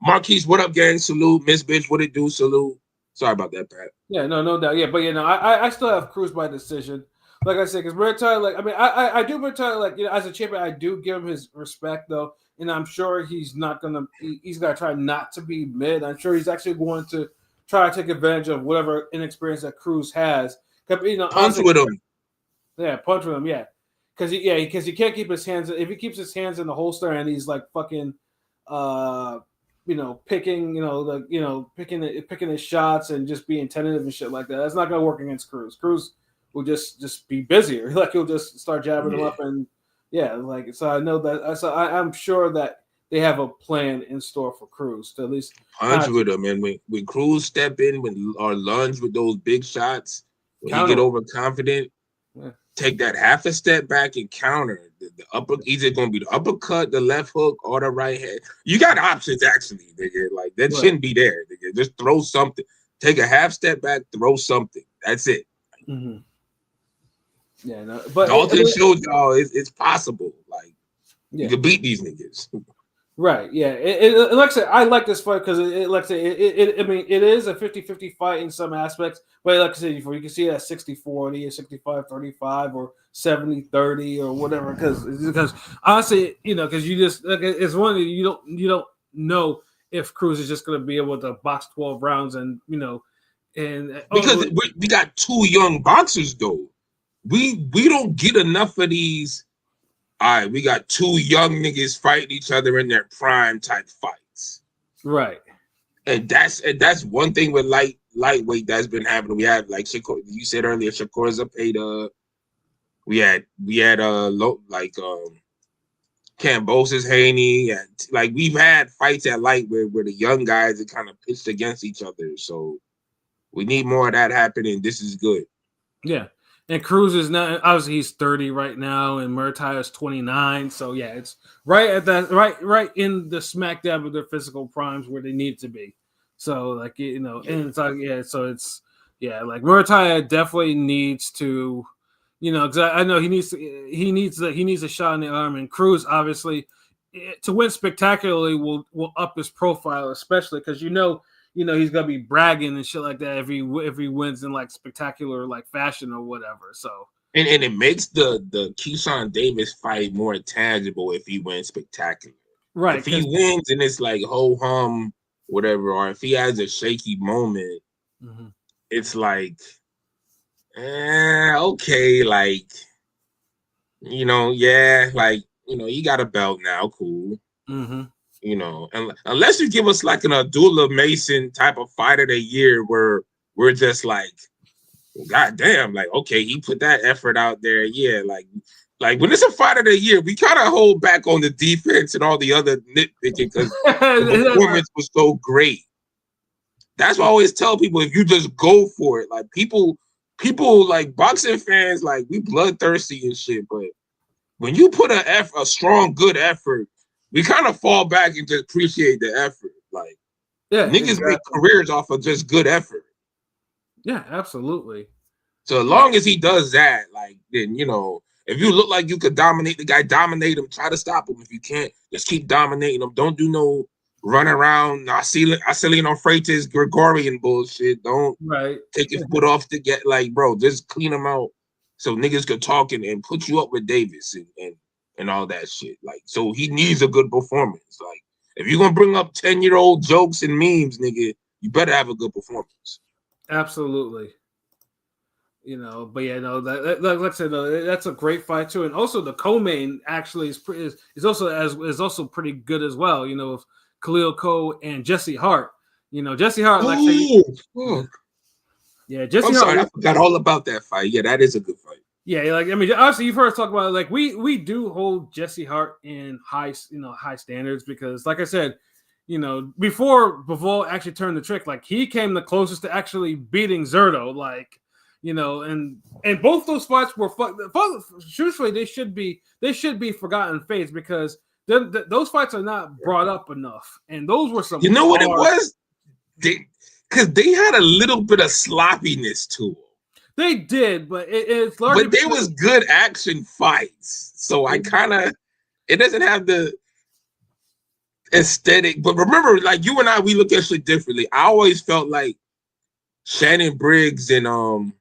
Marquise, what up, gang? Salute. Miss Bitch, what it do? Salute. Sorry about that, Pat. Yeah, no doubt. Yeah, but you know, I still have Cruz by decision. Like I said, because Muay Thai, like, I mean, I do Muay Thai, like, you know, as a champion, I do give him his respect though, and I'm sure he's gonna try not to be mid. I'm sure he's actually going to try to take advantage of whatever inexperience that Cruz has. You know, punch with him. Yeah, punch with him. Yeah. Because he can't keep his hands. If he keeps his hands in the holster and he's like fucking, you know, picking his shots and just being tentative and shit like that, that's not gonna work against Cruz. Cruz will just be busier. Like, he'll just start jabbing him up, and like, so I know that. So I'm sure that they have a plan in store for Cruz to at least punch with him. And when Cruz step in or lunge with those big shots, when he get overconfident. Yeah. Take that half a step back and counter the upper. Either going to be the uppercut, the left hook, or the right hand. You got options, actually, nigga. Like, that shouldn't be there, nigga. Just throw something. Take a half step back, throw something. That's it. Mm-hmm. Yeah, no, but Dalton showed y'all it's possible. Like, you can beat these niggas. Right, yeah. Like I said, I like this fight because like I said, I mean, it is a 50-50 fight in some aspects, but like I said before, you can see it as 60-40 or 65-35 or 70-30 or whatever. Because honestly, you know, because you just like, it's one that you don't know if Cruz is just going to be able to box 12 rounds, and you know, and because we got two young boxers though, we don't get enough of these. All right, we got two young niggas fighting each other in their prime type fights. Right. And that's one thing with lightweight that's been happening. We had, like Shakur, you said earlier, Shakur Zepeda. We had Kambosos Haney, and like we've had fights at lightweight where the young guys are kind of pitched against each other. So we need more of that happening. This is good. Yeah. And Cruz is not obviously he's 30 right now, and Murtai is 29. So yeah, it's right at that right in the smack dab of their physical primes where they need to be. So like and it's like so it's like Murtai definitely needs to, because I know he needs a shot in the arm, and Cruz obviously to win spectacularly will up his profile, especially because he's gonna be bragging and shit like that if he wins in like spectacular like fashion or whatever. So and it makes the Keyshawn Davis fight more tangible if he wins spectacular. Right. If he wins and it's like ho hum, whatever, or if he has a shaky moment, it's like, okay, like, you got a belt now, cool. And unless you give us like an Abdullah Mason type of fight of the year where we're just like, God damn, like, okay, he put that effort out there. Yeah, like when it's a fight of the year, we kind of hold back on the defense and all the other nitpicking because the performance was so great. That's why I always tell people, if you just go for it, like people like boxing fans, like we bloodthirsty and shit, but when you put a strong, good effort, we kind of fall back and just appreciate the effort. Like, niggas make careers off of just good effort. Yeah, absolutely. So as long as he does that, like, then, if you look like you could dominate the guy, dominate him, try to stop him. If you can't, just keep dominating him. Don't do no run around, Arcelino Freitas, Gregorian bullshit. Don't take his foot off to get, like, bro, just clean him out so niggas could talk and put you up with Davis and all that shit. Like, so he needs a good performance. Like, if you're going to bring up 10-year-old jokes and memes, nigga, you better have a good performance. Absolutely. But yeah, no, that like I said, that's a great fight too, and also the co-main actually is also pretty good as well. With Khalil Coe and Jesse Hart. Jesse Hart. Jesse Hart. I forgot all about that fight. Yeah, that is a good fight. Yeah, obviously you've heard us talk about it. Like we do hold Jesse Hart in high standards because, like I said, before Bivol actually turned the trick, like he came the closest to actually beating Zurdo, like. And both those fights were truthfully they should be forgotten fates because those fights are not brought up enough, and those were some. You know what it was? Because they had a little bit of sloppiness to them. They did, but it's largely. But they was good action fights, so I it doesn't have the aesthetic. But remember, like you and I, we look at shit differently. I always felt like Shannon Briggs and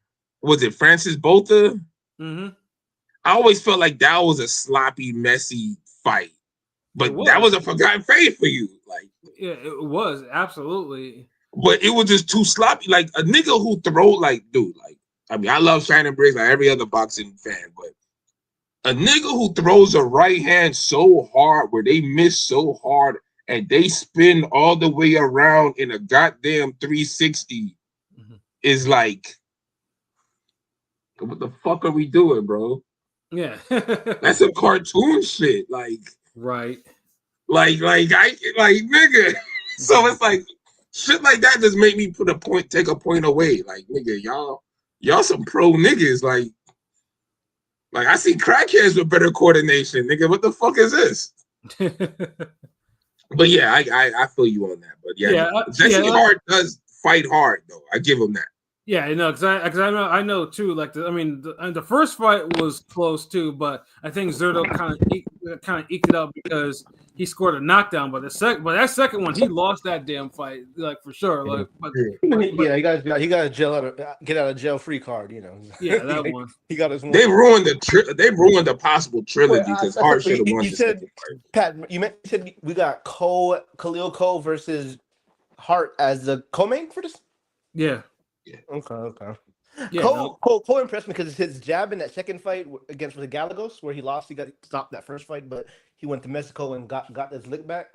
was it Francis Botha? I always felt like that was a sloppy, messy fight, but that was a forgotten fate for you. Like, yeah, it was absolutely. But it was just too sloppy. Like a nigga who throw, like, dude, like, I mean, I love Shannon Briggs like every other boxing fan, but a nigga who throws a right hand so hard where they miss so hard and they spin all the way around in a goddamn 360 is like, what the fuck are we doing, bro? Yeah. That's a cartoon shit. Like, right. Like nigga. So it's like shit like that just make me take a point away. Like, nigga, y'all some pro niggas. Like I see crackheads with better coordination. Nigga, what the fuck is this? But yeah, I feel you on that. But yeah, Jesse Hart does fight hard though. I give him that. Yeah, because I know too. Like, the first fight was close too, but I think Zurdo kind of eked it out because he scored a knockdown. But that second one, he lost that damn fight, like for sure. Like, he got a get out of jail free card. Yeah, that one. He got his one. They ruined the possible trilogy because Hart should have won. You said, Pat, you said we got Khalil Coe versus Hart as the co-main for this. Yeah. Yeah. Okay. Yeah, Cole impressed me because his jab in that second fight against Galagos, where he lost, he got stopped that first fight, but he went to Mexico and got his lick back.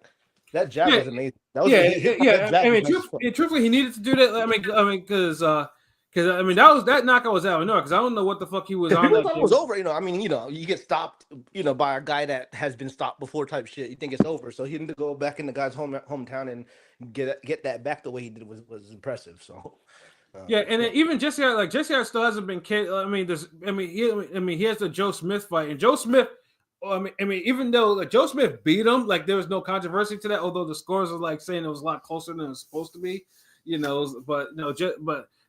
That jab was amazing. That was truthfully, he needed to do that. I mean, because that knockout was out of nowhere. Because I don't know what the fuck he was on. People thought it was over. You get stopped, by a guy that has been stopped before, type shit. You think it's over, so he had to go back in the guy's hometown and get that back the way he did was impressive. So. Yeah, and then even Jesse Hart still hasn't been. He has the Joe Smith fight, and Joe Smith. Even though like Joe Smith beat him, like there was no controversy to that. Although the scores are like saying it was a lot closer than it was supposed to be, But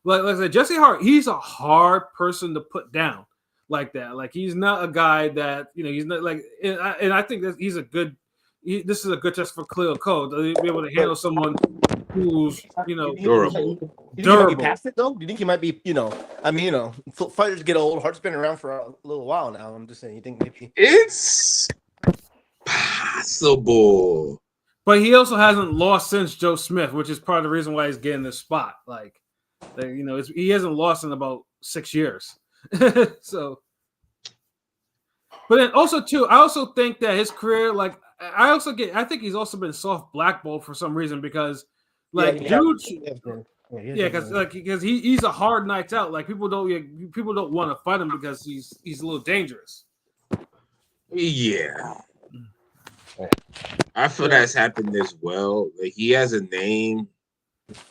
like I said, Jesse Hart, he's a hard person to put down like that. Like he's not a guy that he's not like. And I think that he's a good. This is a good test for Khalil Cole to be able to handle someone who's durable. You think he might be past it though? Do you think he might be? Fighters get old. Hart's been around for a little while now. I'm just saying. You think maybe it's possible, but he also hasn't lost since Joe Smith, which is part of the reason why he's getting this spot. He hasn't lost in about 6 years. So, but then also too, I also think that his career, I think he's also been soft blackballed for some reason because, because he's a hard night out. Like people don't want to fight him because he's a little dangerous. Yeah, I feel that's happened as well. Like he has a name,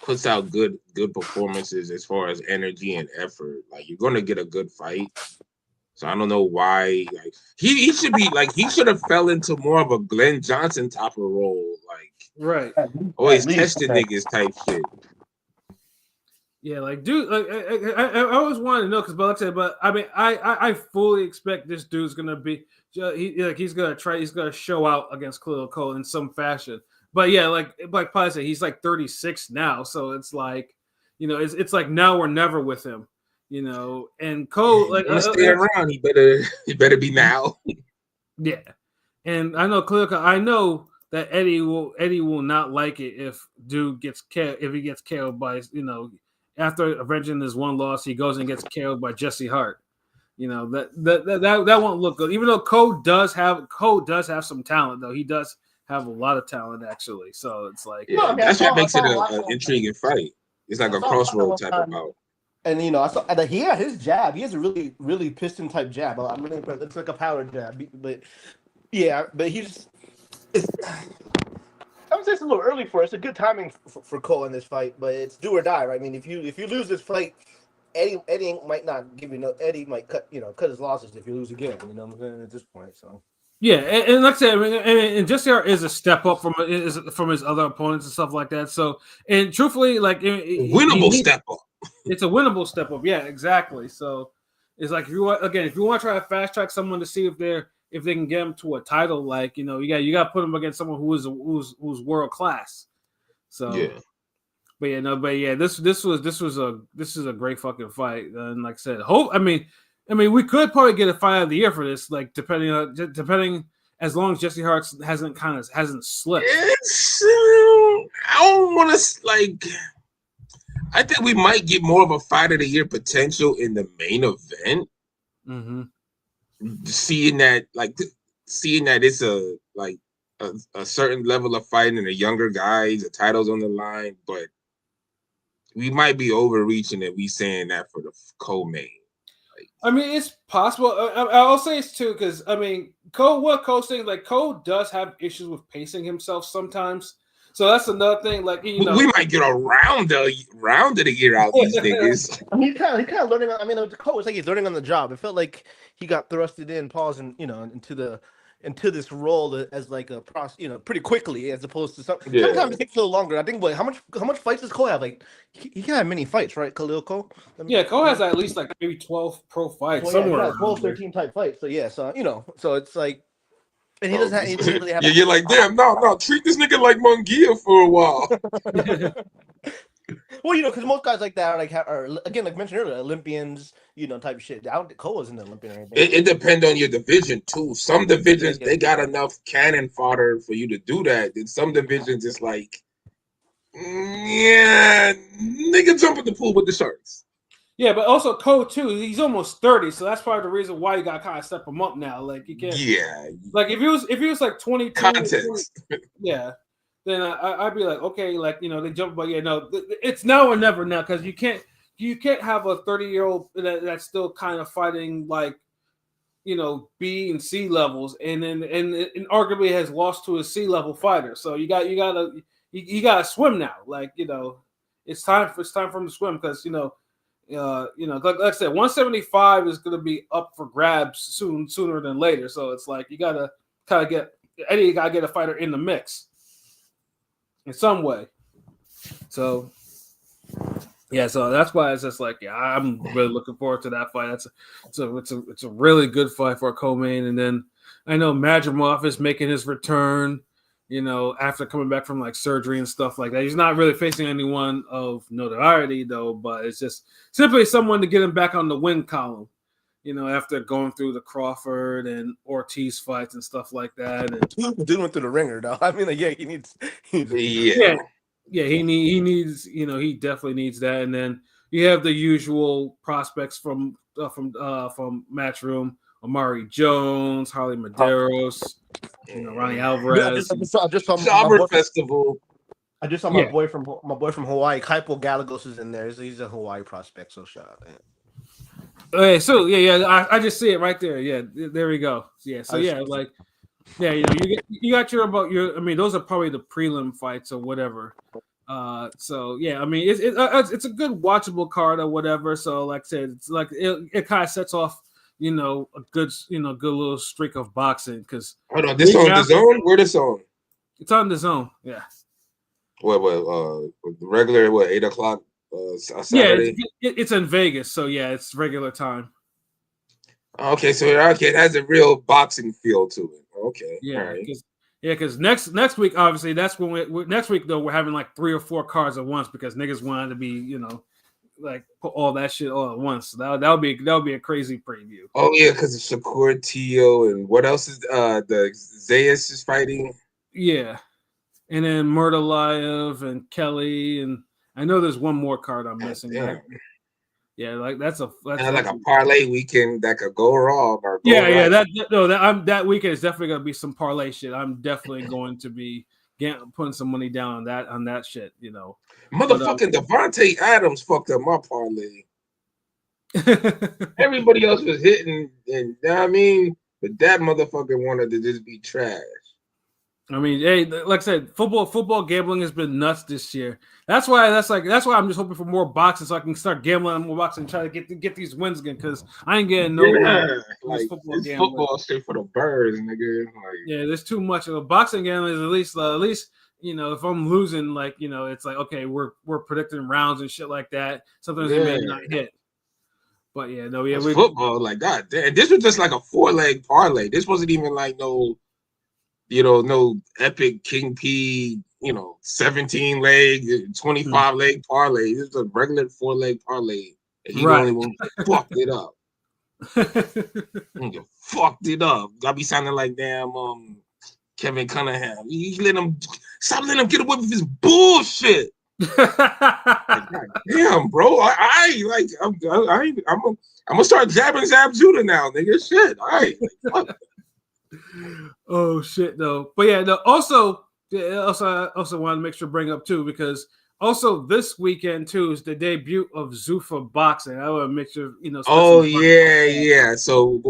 puts out good performances as far as energy and effort. Like you're gonna get a good fight. So I don't know why. Like he should be he should have fell into more of a Glenn Johnson type of role. Right. Always testing niggas type shit. Yeah, dude, I always wanted to know but I fully expect this dude's gonna be he's gonna show out against Khalil Cole in some fashion. But yeah, like Pi said, he's 36 now, so it's it's like now or never with him. And Cole stay around. He better be now. Yeah, and I know I know that Eddie will not like it if dude gets KO'd by after avenging his one loss, he goes and gets KO'd by Jesse Hart. That won't look good. Even though Cole does have some talent, though he does have a lot of talent actually. So it's that's what makes it an intriguing fight. It's like a crossroad type of bout. And I saw that he had his jab. He has a really, really piston type jab. I'm really impressed. It's like a power jab, but he's. I would say it's a little early for us. It's a good timing for Cole in this fight, but it's do or die, right? I mean, if you lose this fight, Eddie might not give you no. Eddie might cut his losses if you lose again. You know what I'm saying at this point. So. Yeah, and like I said, and Jesse Hart is a step up from his other opponents and stuff like that. So, and truthfully, winnable step up. It's a winnable step up. Yeah, exactly. So, it's like if you want to try to fast track someone to see if they can get them to a title, you got to put them against someone who's world class. So, yeah. This is a great fucking fight, and like I said, we could probably get a fight of the year for this, depending as long as Jesse Hart hasn't slipped. I don't want to I think we might get more of a fight of the year potential in the main event. Mm-hmm. Seeing that it's a certain level of fighting and a younger guys, the title's on the line, but we might be overreaching if we saying that for the co-main. It's possible. I'll say it's too because Cole's saying Cole does have issues with pacing himself sometimes. So that's another thing. We might get a round of the year out these niggas. He's kind of learning. Cole was he's learning on the job. It felt like he got thrusted in, into this role as pretty quickly as opposed to something. Yeah. Sometimes it takes a little longer. I think. How much fights does Cole have? He can have many fights, right? Khalil Cole. Cole has at least maybe 12 pro fights somewhere. 12, 13 type fights. So yeah, so it's and he doesn't have. He doesn't really have. You're like, damn, no, treat this nigga like Munguia for a while. Well, because most guys like that are again, like mentioned earlier, Olympians, type of shit. Cole isn't an Olympian or anything. It depends on your division too. Some divisions they got enough cannon fodder for you to do that. In some divisions, it's nigga jump in the pool with the sharks. Yeah, but also Cole too. He's almost 30, so that's probably the reason why you got to kind of step him up now. You can't. Yeah. If he was 22, context. 20, yeah. Then I'd be okay, they jump, but it's now or never now because you can't have a 30-year-old that's still kind of fighting B and C levels, and arguably has lost to a C level fighter. So you gotta swim now, it's time for him to swim because like I said, 175 is going to be up for grabs sooner than later. So it's like you got to kind of get a fighter in the mix in some way. So yeah, so that's why it's just like, yeah, I'm really looking forward to that fight. It's a really good fight for a co-main. And then I know Madrimov is making his return, after coming back from like surgery and stuff like that. He's not really facing anyone of notoriety though, but it's just simply someone to get him back on the win column, after going through the Crawford and Ortiz fights and stuff like that. And Dude went through the ringer though. I mean, like, yeah, he needs. Yeah, he needs, he definitely needs that. And then you have the usual prospects from Matchroom: Amari Jones, Harley Medeiros, Ronnie Alvarez. I just saw Summer Festival. I just saw my boy from Hawaii. Kaipo Galagos is in there. He's a Hawaii prospect. So shout out. Okay, so I just see it right there. Yeah, there we go. Yeah, so you got those are probably the prelim fights or whatever. So yeah, I mean it's a good watchable card or whatever. So like I said, it's like it kind of sets off a good good little streak of boxing because hold on, this on the zone? Where this on? It's on the zone. Yeah. What regular 8:00 Saturday? Yeah, it's in Vegas, so yeah, it's regular time. Okay, so it has a real boxing feel to it. Okay, yeah, because next week, obviously, that's when next week though we're having like 3 or 4 cards at once because niggas wanted to be like put all that shit all at once. So that would be a crazy preview. Oh yeah, because of Shakur Teo and what else is the Zayas is fighting? Yeah, and then Murdalayev and Kelly, and I know there's one more card I'm missing. Yeah, like that's like a parlay weekend that could go wrong or go right. That weekend is definitely gonna be some parlay shit. I'm definitely going to be putting some money down on that shit. Motherfucking Devontae Adams fucked up my parlay. Everybody else was hitting, and I mean, but that motherfucker wanted to just be trash. I mean, hey, like I said, football gambling has been nuts this year. That's why I'm just hoping for more boxing so I can start gambling on more boxing and try to get these wins again because I ain't getting no like football straight for the birds, nigga. Yeah, there's too much of a boxing gambling. Is at least if I'm losing, like it's like okay, we're predicting rounds and shit like that. Sometimes it may not hit. But football like that. This was just like a 4-leg parlay. This wasn't even like no epic King P, 17-leg, 25-leg parlay. This is a regular 4-leg parlay. He only one fucked it up. Fucked it up. Gotta be sounding like damn Kevin Cunningham. Stop letting him get away with his bullshit. Damn, bro. I'm gonna start jabbing Zab Judah now, nigga. Shit. All right. Oh shit, though. But yeah, also I also wanted to make sure to bring up too because also this weekend too is the debut of Zuffa Boxing. I want to make sure Oh yeah. So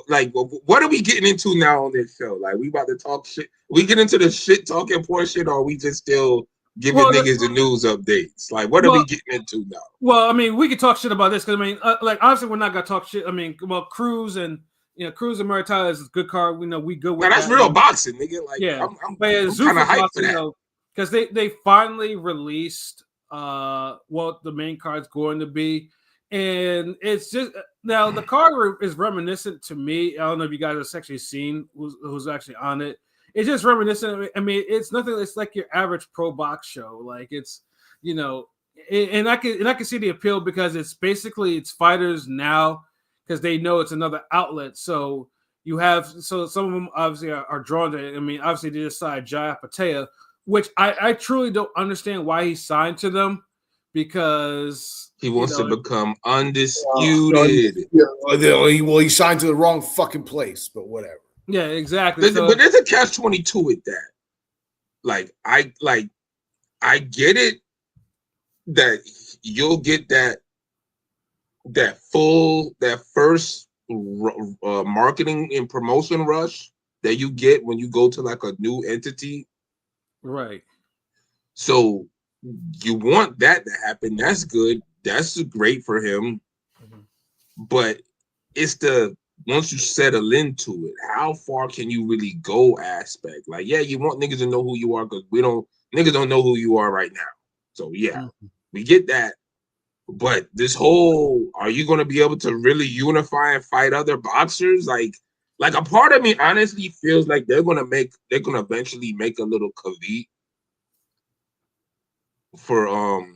like, what are we getting into now on this show? Like, we about to talk shit. We get into the shit talking portion, or we just still giving niggas the news updates? Like, what are we getting into now? Well, I mean, we could talk shit about this because I mean, like obviously we're not gonna talk shit. I mean, Cruz and Murray Tyler is a good card. We good with that's real boxing, nigga. Like, yeah, I'm kind of hyped for that because they finally released what the main card's going to be, and it's just now the card is reminiscent to me. I don't know if you guys have actually seen who's actually on it. It's just reminiscent. I mean, it's nothing. It's like your average pro box show. Like it's and I can see the appeal because it's fighters now. Because they know it's another outlet. So some of them obviously are drawn to it. I mean, obviously they just signed Jaya Patea, which I truly don't understand why he signed to them because he wants to become undisputed. He signed to the wrong fucking place, but whatever. Yeah, exactly. But there's a catch-22 with that. Like I get it that you'll get that first marketing and promotion rush that you get when you go to like a new entity, right? So you want that to happen. That's good. That's great for him. But it's the once you settle into it, how far can you really go aspect? Like, yeah, you want niggas to know who you are because niggas don't know who you are right now. So yeah, we get that. But this whole, are you going to be able to really unify and fight other boxers? Like a part of me honestly feels like they're going to eventually make a little Kavit for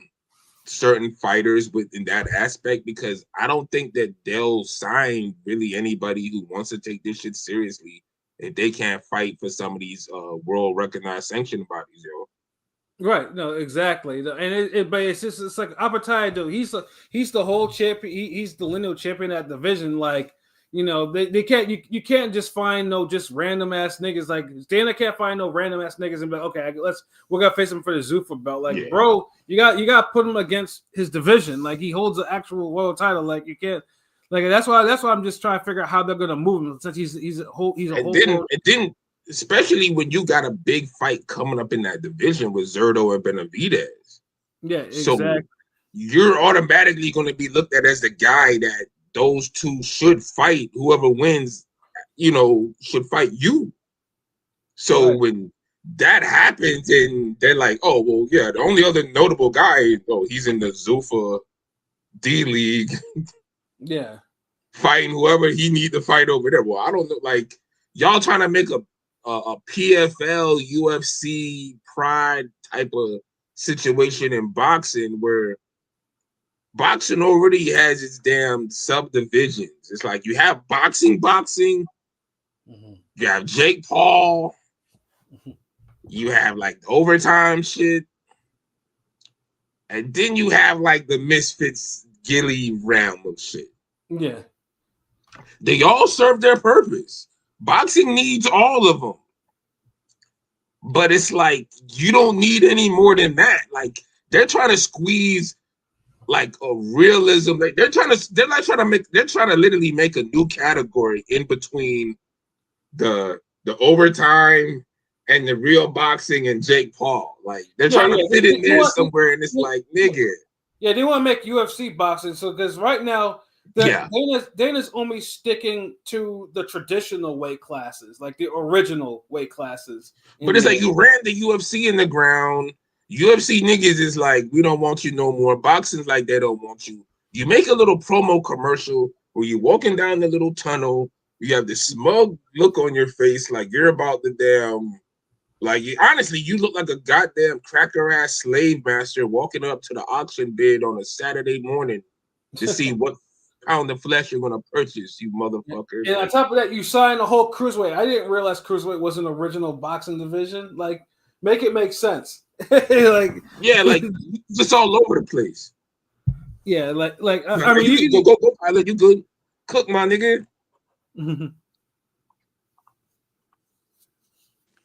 certain fighters within that aspect, because I don't think that they'll sign really anybody who wants to take this shit seriously if they can't fight for some of these world recognized sanctioned bodies, yo. Right, no, exactly, but it's like Apatai, dude. He's the whole champion. He's the lineal champion at division. Like, you know, they can't you can't just find no just random ass niggas. Like Dana can't find no random ass niggas and be like, okay, we're gonna face him for the Zuffa belt. Like, bro, you got to put him against his division. Like, he holds the actual world title. Like, you can't. Like, that's why I'm just trying to figure out how they're gonna move him since he's a whole. It didn't. Especially when you got a big fight coming up in that division with Zerto and Benavidez. Yeah, exactly. So you're automatically going to be looked at as the guy that those two should fight. Whoever wins, you know, should fight you. So when that happens, and they're like, oh, well, yeah, the only other notable guy, he's in the Zuffa D League. Yeah. Fighting whoever he need to fight over there. Well, I don't know. Like, y'all trying to make a PFL, UFC, Pride type of situation in boxing, where boxing already has its damn subdivisions. It's like you have boxing, you have Jake Paul, you have like the overtime shit, and then you have like the Misfits Gilly realm of shit. Yeah. They all serve their purpose. Boxing needs all of them. But it's like, you don't need any more than that. Like, they're trying to squeeze like a realism. Like, they're trying to literally make a new category in between the overtime and the real boxing and Jake Paul. Like, they're trying to fit in there somewhere, and it's like, nigga. Yeah, they want to make UFC boxing. So, because right now, Dana's only sticking to the traditional weight classes, like the original weight classes. But it's like, you ran the UFC in the ground. UFC niggas is like, we don't want you no more. Boxing's like, they don't want you. You make a little promo commercial where you're walking down the little tunnel. You have this smug look on your face, like you're about to damn. Like, honestly, you look like a goddamn cracker ass slave master walking up to the auction bid on a Saturday morning to see what pound of flesh you're gonna purchase, you motherfucker. And on top of that, you signed the whole cruiserweight. I didn't realize cruiserweight was an original boxing division. Like, make it make sense. Like, yeah, like just all over the place. Yeah, like I mean, you go, pilot. You good? Cook, my nigga.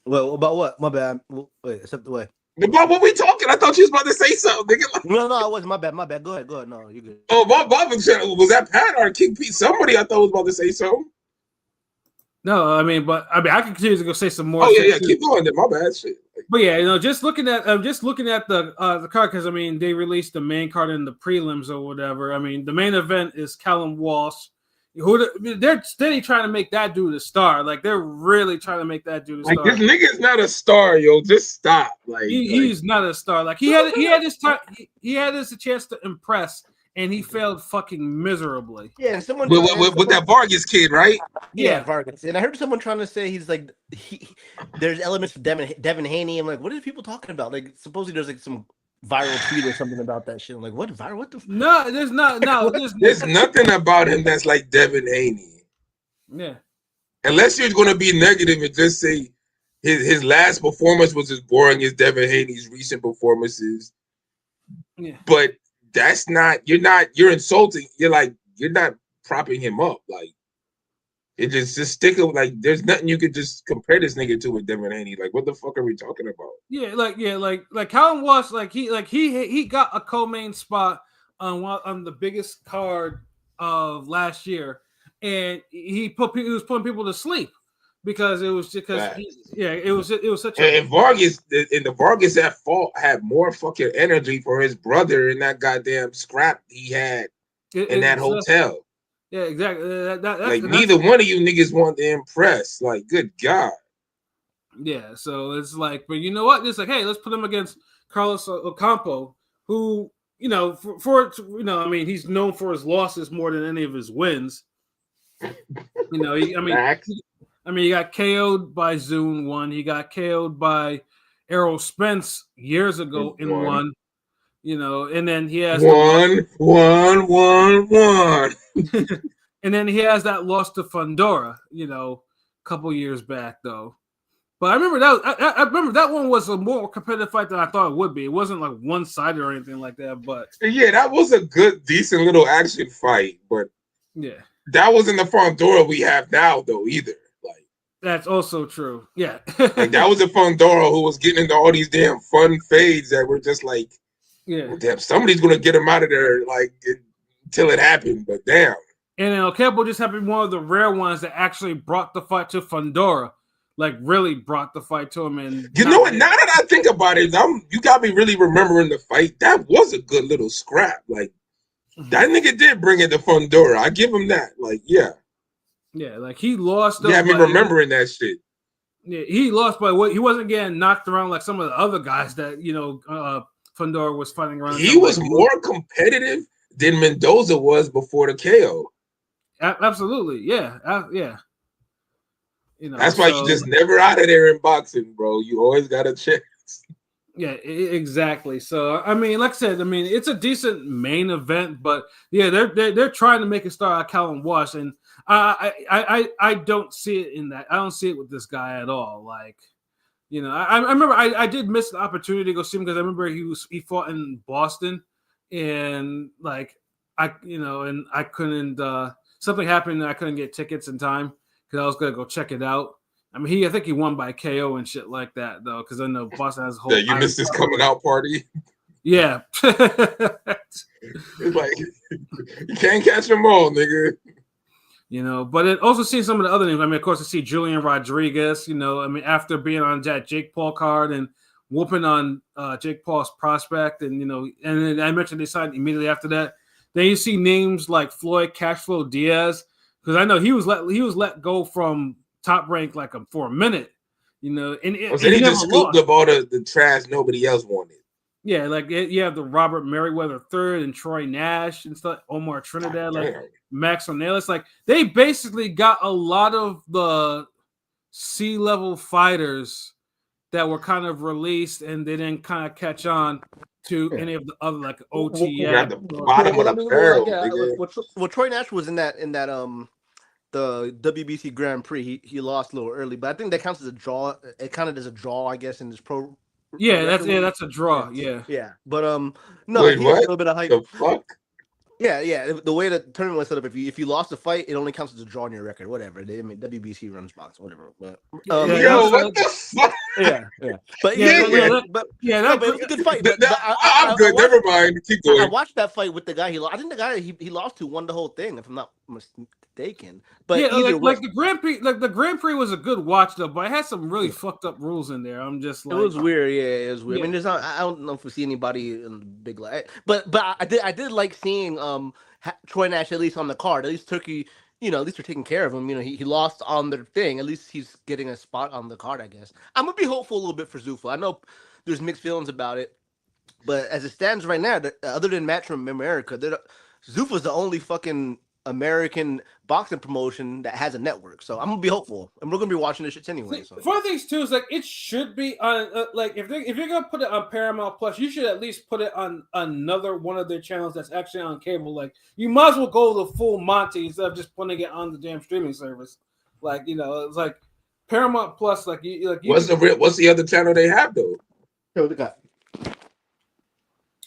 Well, about what? My bad. Wait, step away. About what we talking? I thought you was about to say something, nigga. No, I wasn't. My bad. Go ahead. No, you good. Oh, Bob was that Pat or King Pete? Somebody I thought was about to say something. No, I mean, I can continue to go say some more. Oh yeah, keep going. Then my bad shit. But yeah, just looking at the card, because I mean, they released the main card in the prelims or whatever. I mean, the main event is Callum Walsh. They're steady trying to make that dude a star. Like, they're really trying to make that dude a star. Like, this nigga's not a star, yo. Just stop. Like, he's not a star. Like, he had his time. He had his chance to impress, and he failed fucking miserably. Yeah, someone with that Vargas kid, right? Yeah, Vargas. And I heard someone trying to say he's like there's elements of Devin Haney. I'm like, what are people talking about? Like, supposedly there's like some viral tweet or something about that shit. I'm like, what viral? What the? No, there's not. No, there's nothing about him that's like Devin Haney. Yeah. Unless you're going to be negative and just say his last performance was as boring as Devin Haney's recent performances. Yeah. But that's not. You're insulting. You're not propping him up. Like, it just stick of like, there's nothing you could just compare this nigga to with Devin Haney. Like, what the fuck are we talking about? Like Callum Walsh, he got a co-main spot on the biggest card of last year, and he was putting people to sleep. because it was because Facts. it was such a And the Vargas at fault had more fucking energy for his brother in that goddamn scrap he had in that hotel. Yeah, exactly. Like neither one of you niggas want to impress. Like, good God. Yeah, so it's like, but you know what? It's like, hey, let's put him against Carlos Ocampo, who, you know, for you know, I mean, he's known for his losses more than any of his wins. You know, he got KO'd by Zune one. He got KO'd by Errol Spence years ago in one. You know, and then he has one. And then he has that loss to Fundora, you know, a couple years back though. But I remember I remember that one was a more competitive fight than I thought it would be. It wasn't like one-sided or anything like that. But yeah, that was a good, decent little action fight. But yeah, that wasn't the Fundora we have now, though. Either like that's also true. Yeah, like that was a Fundora who was getting into all these damn fun fades that were just like, yeah, well, damn, somebody's gonna get him out of there like until it happened. But damn. And then Ocampo just happened to be one of the rare ones that actually brought the fight to Fundora. Like really brought the fight to him, and you know what? Now that I think about it, you got me really remembering the fight. That was a good little scrap. Like that nigga did bring it to Fundora. I give him that. Like yeah, like he lost. Yeah, me remembering that shit. Yeah, he lost by what he wasn't getting knocked around like some of the other guys that Fundora was fighting around. He was more competitive than Mendoza was before the KO. Absolutely, yeah. You know, that's why you just never out of there in boxing, bro. You always got a chance. Yeah, exactly. So I mean, like I said, I mean it's a decent main event, but yeah, they're trying to make a star out of Callum Walsh, and I don't see it in that. I don't see it with this guy at all. Like, you know, I remember I did miss the opportunity to go see him because I remember he fought in Boston, and like I couldn't. Something happened and I couldn't get tickets in time because I was gonna go check it out. I mean, I think he won by KO and shit like that though, because I know Boston has a whole. Yeah, you missed his coming out party. Yeah, it's like you can't catch them all, nigga. You know, but it also see some of the other names. I mean, of course, I see Julian Rodriguez. You know, I mean, after being on that Jake Paul card and whooping on Jake Paul's prospect, and you know, and then I mentioned they signed immediately after that. Then you see names like Floyd Cashflow Diaz, because I know he was let go from Top Rank like for a minute, you know, and he just scooped up all the trash nobody else wanted. Yeah, like you have the Robert Merriweather III and Troy Nash and stuff, Omar Trinidad, like Max O'Neill. It's like they basically got a lot of the C-level fighters that were kind of released and they didn't kind of catch on to any of the other like OTM. At the bottom of the barrel. Well, Troy Nash was in that the WBC Grand Prix. He lost a little early, but I think that counts as a draw. It counted as a draw, I guess, in his pro. Yeah, that's a draw. Yeah. But no, wait, he has a little bit of hype. The fuck? Yeah. The way the tournament was set up, if you lost a fight, it only counts as a draw in your record. Whatever. I mean, WBC runs boxing, whatever. But yo, what the fuck? Yeah. But that was a good fight. But I'm good. Never mind. Keep going. I watched that fight with the guy he lost. I think the guy he lost to won the whole thing, if I'm not mistaken. But yeah, like the Grand Prix, the Grand Prix was a good watch though, but it had some really fucked up rules in there. I'm just like, it was weird. Yeah, it was weird. Yeah. I mean, I don't know if we see anybody in the big light, but I did like seeing Troy Nash at least on the card. At least Turkey, you know, at least they're taking care of him. You know, he lost on their thing. At least he's getting a spot on the card, I guess. I'm gonna be hopeful a little bit for Zuffa. I know there's mixed feelings about it, but as it stands right now, other than Matchroom America, Zuffa's the only fucking American boxing promotion that has a network. So I'm gonna be hopeful, and we're gonna be watching this shit anyway. So. One of the things too is like it should be on like if you're gonna put it on Paramount Plus, you should at least put it on another one of their channels that's actually on cable. Like you might as well go the full Monty instead of just putting it on the damn streaming service. Like you know, it's like Paramount Plus. What's the other channel they have though? Yo, the guy.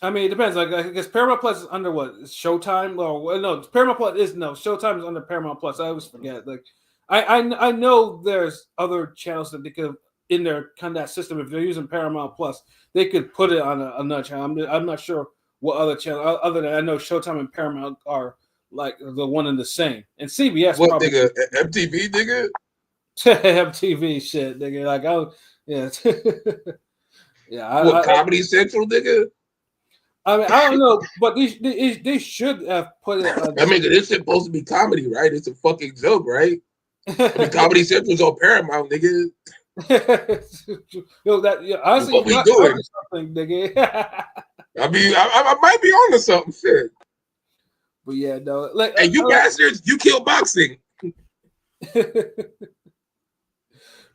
I mean, it depends. Like, I guess Paramount Plus is under what? Showtime? Or no, Paramount Plus is no. Showtime is under Paramount Plus. I always forget. Like, I know there's other channels that they could in their kind of that system. If they're using Paramount Plus, they could put it on another channel. I'm not sure what other channel. Other than I know Showtime and Paramount are like the one and the same. And CBS. What nigga? MTV nigga? MTV shit, nigga. Like, yeah, yeah. What, Comedy Central, nigga? I mean, I don't know, but they should have put it. I mean, this shit supposed to be comedy, right? It's a fucking joke, right? I mean, Comedy Central's on Paramount, nigga. Yo, honestly, What we doing? Something, nigga. I mean, I might be on to something, shit. But yeah, no, like, hey, you bastards, you kill boxing.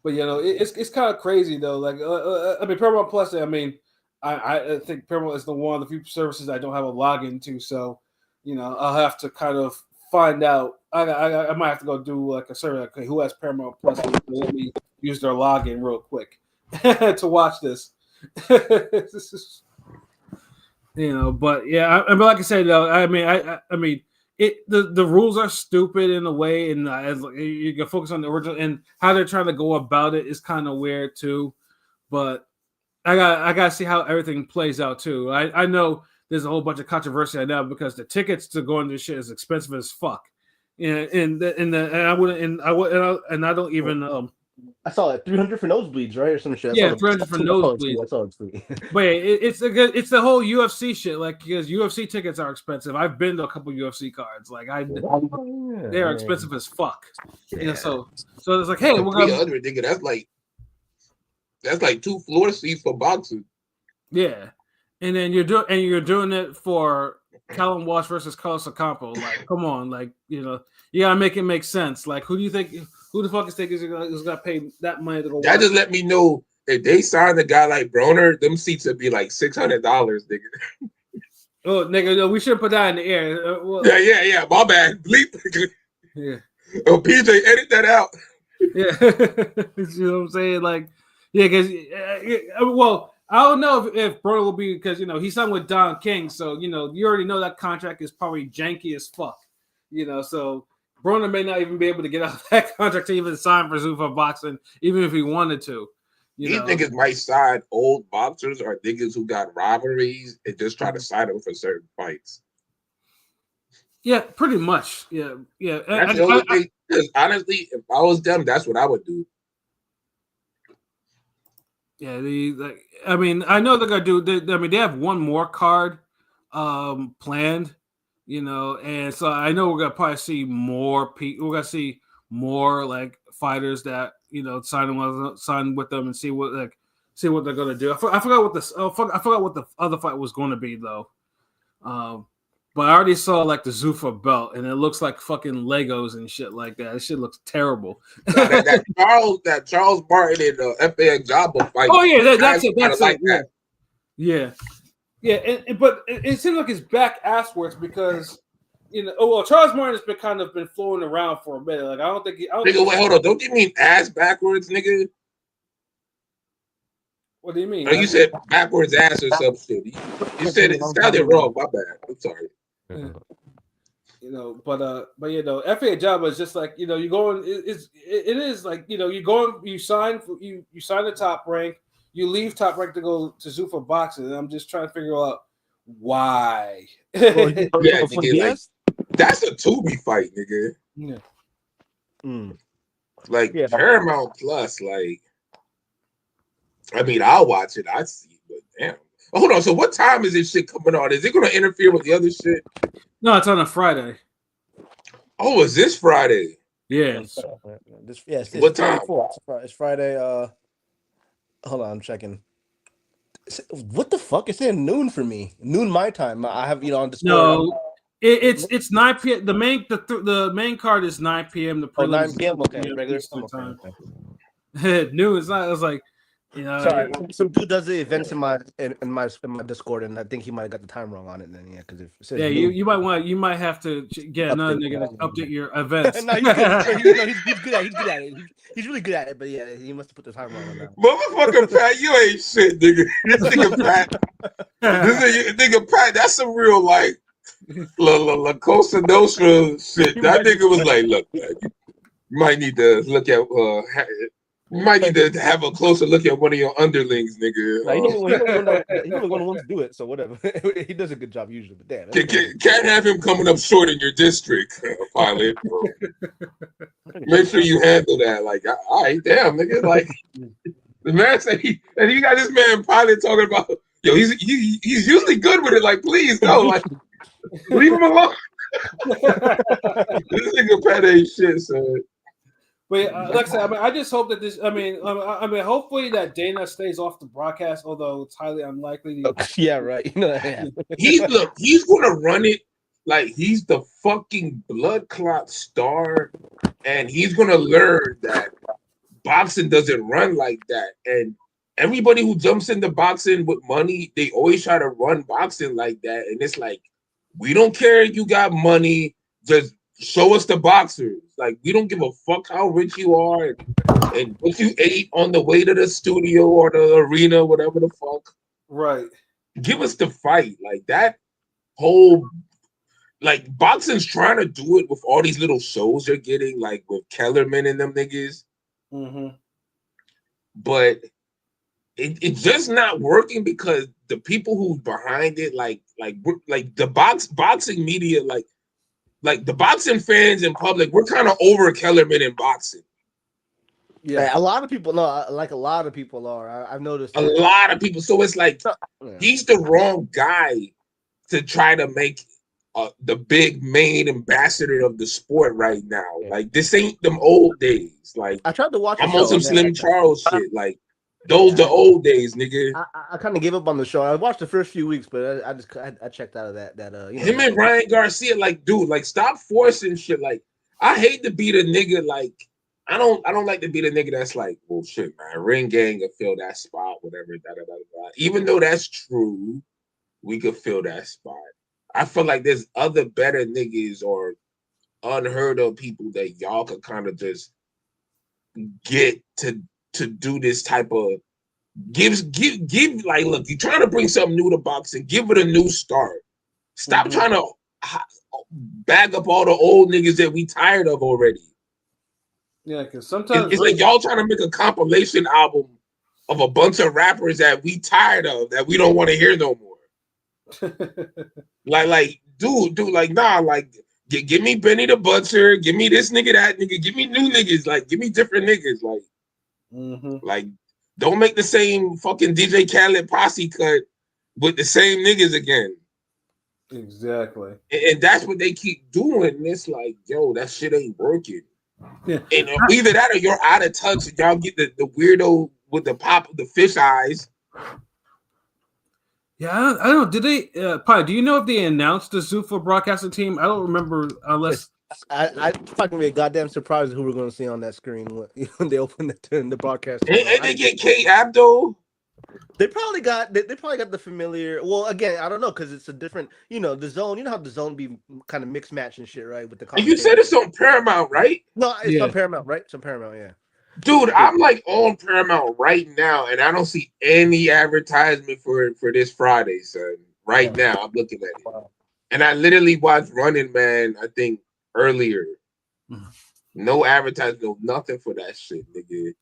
But you know, it's kind of crazy though. Like, I mean, Paramount Plus. I mean, I think Paramount is the one of the few services I don't have a login to. So, you know, I'll have to kind of find out. I might have to go do like a survey. Like, okay, who has Paramount Plus? Let me use their login real quick to watch this. You know, but yeah, I mean, like I said, though, I mean, I mean. The rules are stupid in a way, and you can focus on the original and how they're trying to go about it is kind of weird too. But I got to see how everything plays out too. I know there's a whole bunch of controversy right now because the tickets to go into this shit is expensive as fuck. And I don't even I saw it 300 for nosebleeds, right, or some shit. Yeah, 300 for nosebleeds. I saw it free. But it's the whole UFC shit. Like, because UFC tickets are expensive. I've been to a couple UFC cards. Like, they're expensive as fuck. Yeah. You know, so it's like, hey, we're gonna nigga, that's like 2 floor seats for boxing. Yeah, and then you're doing it for Callum Walsh versus Carlos Ocampo. Like, come on, like, you know, you gotta make it make sense. Like, who the fuck is gonna pay that money to go? That just let me know if they signed a guy like Broner, them seats would be like $600, nigga. Oh, nigga, no, we shouldn't put that in the air. Yeah. My bad. Bleep. Yeah. Oh, PJ, edit that out. Yeah. You know what I'm saying? Like, yeah, because well, I don't know if Broner will be, because, you know, he signed with Don King, so, you know, you already know that contract is probably janky as fuck. You know, so Broner may not even be able to get out of that contract to even sign for Zuffa Boxing, even if he wanted to. These niggas might sign old boxers or niggas who got rivalries and just try to sign them for certain fights. Yeah, pretty much. Yeah. That's the only thing. Because honestly, if I was them, that's what I would do. Yeah, I mean, I know they're gonna do. They have one more card planned. You know, and so I know we're gonna probably see more people. We're gonna see more like fighters that, you know, sign with them and see what they're gonna do. I forgot what the other fight was going to be though. But I already saw like the Zuffa belt, and it looks like fucking Legos and shit like that. This shit looks terrible. that Charles Martin and F.A. Jabba fight. Oh yeah, that's it. That's like it. That. Yeah. Yeah, but it seems like it's back asswards because, you know, well, Charles Martin has been floating around for a minute. Like, I don't think. Nigga, wait, hold on. Don't you mean ass backwards, nigga? What do you mean? Like you said backwards ass or some shit. You said it sounded wrong. My bad. I'm sorry. Yeah. You know, but you know, F.A. Jabba is just like, you know, you go in. It is like, you know, you go and you sign the Top Rank. You leave Top Rank to go to Zuffa Boxing, and I'm just trying to figure out why. Nigga, like, that's a Tubi fight, nigga. Yeah. Like, Paramount Plus, like, I mean, I'll watch it. I see, but damn. Oh, hold on. So, what time is this shit coming on? Is it going to interfere with the other shit? No, it's on a Friday. Oh, is this Friday? Yes. It's what time? It's Friday. Hold on, I'm checking. What the fuck? It's saying noon for me. Noon my time. I have, you know, on Discord. No, it's 9 p.m. The main card is 9 p.m. The 9 p.m. Okay, regular time. Okay. Noon. It's not. It was like, you know. Sorry, some dude does the events in my Discord, and I think he might have got the time wrong on it. Then because it says you might have to get another nigga to update your events. No, he's good at it. He's really good at it, but yeah, he must have put the time wrong on that. Motherfucker Pat, you ain't shit, nigga. This nigga Pat, that's some real like La Cosa Nostra shit. That nigga was like, look, man, you might need to look at you might need to have a closer look at one of your underlings, nigga. He's the one who wants to do it, so whatever. He does a good job usually, but damn. Can't have him coming up short in your district, pilot. make sure you handle that. Like, all right, damn, nigga. Like, the man said and you got this man Pilot talking about, yo, he's usually good with it. Like, please go, like, leave him alone. This nigga Pat ain't shit, son. But like I said, I mean, I just hope that this. I mean, hopefully that Dana stays off the broadcast, although it's highly unlikely. Yeah, right. You know that. He's gonna run it like he's the fucking blood clot star, and he's gonna learn that boxing doesn't run like that. And everybody who jumps into boxing with money, they always try to run boxing like that. And it's like, we don't care if you got money, just show us the boxers. Like, we don't give a fuck how rich you are and what you ate on the way to the studio or the arena, whatever the fuck. Right. Give us the fight. Like, that whole, like, boxing's trying to do it with all these little shows they're getting, like with Kellerman and them niggas. Mm-hmm. But it's just not working because the people who's behind it, like the boxing media, like the boxing fans in public, we're kind of over Kellerman in boxing. Yeah, a lot of people are. I've noticed a lot of people. So it's like he's the wrong guy to try to make the big main ambassador of the sport right now. Yeah. Like, this ain't them old days. Like, I tried to watch. I'm on some Slim Charles shit. Like, those the old days, nigga. I kind of gave up on the show. I watched the first few weeks, but I checked out of that. Him and Ryan Garcia, like, dude, like, stop forcing shit. Like, I hate to be the nigga. Like, I don't like to be the nigga that's like, well, shit, man, Ring Gang could fill that spot, whatever. Even though that's true, we could fill that spot. I feel like there's other better niggas or unheard of people that y'all could kind of just get to do this type of give like, look, you're trying to bring something new to boxing, give it a new start. Stop trying to bag up all the old niggas that we tired of already. Yeah, because sometimes it's like y'all trying to make a compilation album of a bunch of rappers that we tired of, that we don't want to hear no more. like, dude, like, nah, like, give me Benny the Butcher, give me this nigga, that nigga, give me new niggas, like, give me different niggas, like, like, don't make the same fucking DJ Khaled posse cut with the same niggas again. Exactly. And that's what they keep doing. And it's like, yo, that shit ain't working. Yeah. And either that or you're out of touch and y'all get the weirdo with the fish eyes. Yeah, I don't know. Did they, Pi, do you know if they announced the Zuffa broadcasting team? I don't remember unless. I fucking be a goddamn surprised who we're going to see on that screen when they open the broadcast. And they get Kate Abdo. They probably got the familiar. Well, again, I don't know because it's a different. The Zone. You know how the Zone be kind of mixed match and shit, right? With the. And you said it's on Paramount, right? No, it's on Paramount, right? It's on Paramount, yeah. Dude, I'm like on Paramount right now, and I don't see any advertisement for this Friday, son. Right now, I'm looking at it, and I literally watched Running Man, I think, earlier. No advertisement, no nothing for that shit, nigga.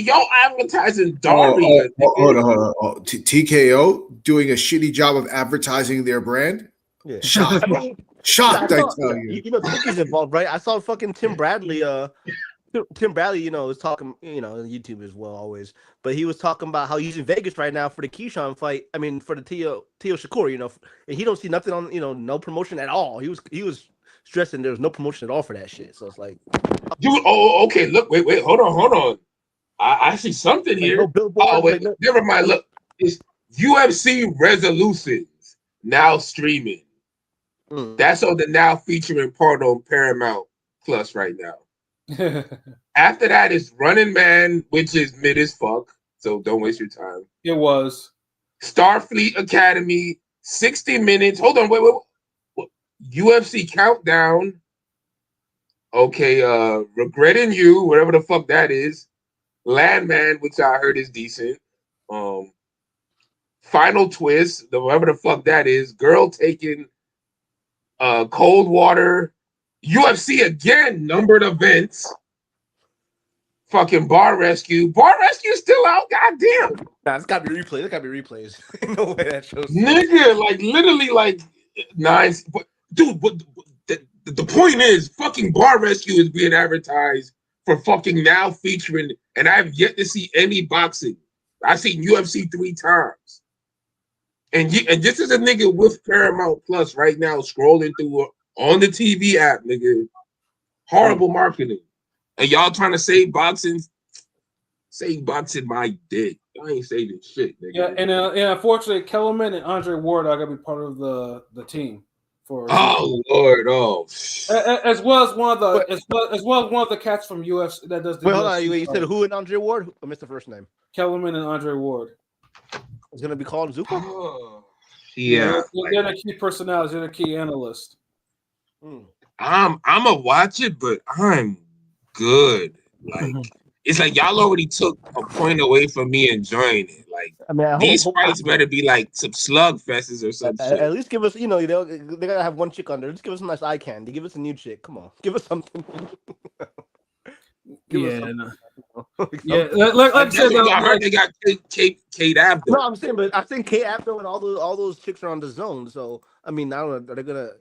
Y'all advertising Daria. Hold on. TKO doing a shitty job of advertising their brand. Yeah. Shocked, I tell you. Timmy's involved, right? I saw fucking Tim Bradley. Tim Bradley, was talking, on YouTube as well, always. But he was talking about how he's in Vegas right now for the Keyshawn fight. I mean, for the Theo Shakur, and he don't see nothing on, no promotion at all. He was stressing there was no promotion at all for that shit. So it's like, dude. Oh, okay. Look, wait, hold on. I see something here. Never mind. Look, it's UFC Resolutions now streaming. That's on the now featuring part on Paramount Plus right now. After that is Running Man, which is mid as fuck, so don't waste your time. It was Starfleet Academy, 60 minutes. Hold on, wait. UFC Countdown. Okay, Regretting You, whatever the fuck that is. Landman, which I heard is decent. Final Twist, whatever the fuck that is. Girl Taken, Cold Water, UFC again, numbered events. Fucking Bar Rescue. Bar Rescue still out, goddamn. Nah, it's gotta be replays. It gotta be replays. No way that shows. Nigga, like literally like 9. Dude, the point is, fucking Bar Rescue is being advertised for fucking now featuring, and I've yet to see any boxing. I've seen UFC 3 times. And this is a nigga with Paramount Plus right now scrolling through on the TV app, nigga. Horrible marketing. And y'all trying to save boxing? Save boxing my dick. I ain't saving shit, nigga. Yeah, and unfortunately, Kellerman and Andre Ward are gonna be part of the team for. Oh Lord, as well as one of the one of the cats from UFC that does the. Wait, hold on. You said who and Andre Ward? I missed the first name. Kellerman and Andre Ward. It's gonna be called Zuko. Yeah, they're the key personalities. They're the key analysts. I'm gonna watch it, but I'm good. Like it's like y'all already took a point away from me enjoying it. Like I mean, these fights better be like some slug fests or something. At least give us, they gotta have one chick on there. Just give us some nice eye candy. Give us a new chick. Come on, give us something. Yeah, like I said, I heard they got Kate Abdo. No, I'm saying, but I think Kate Abdo and all those chicks are on the zone. So I mean, I don't know. Are they gonna,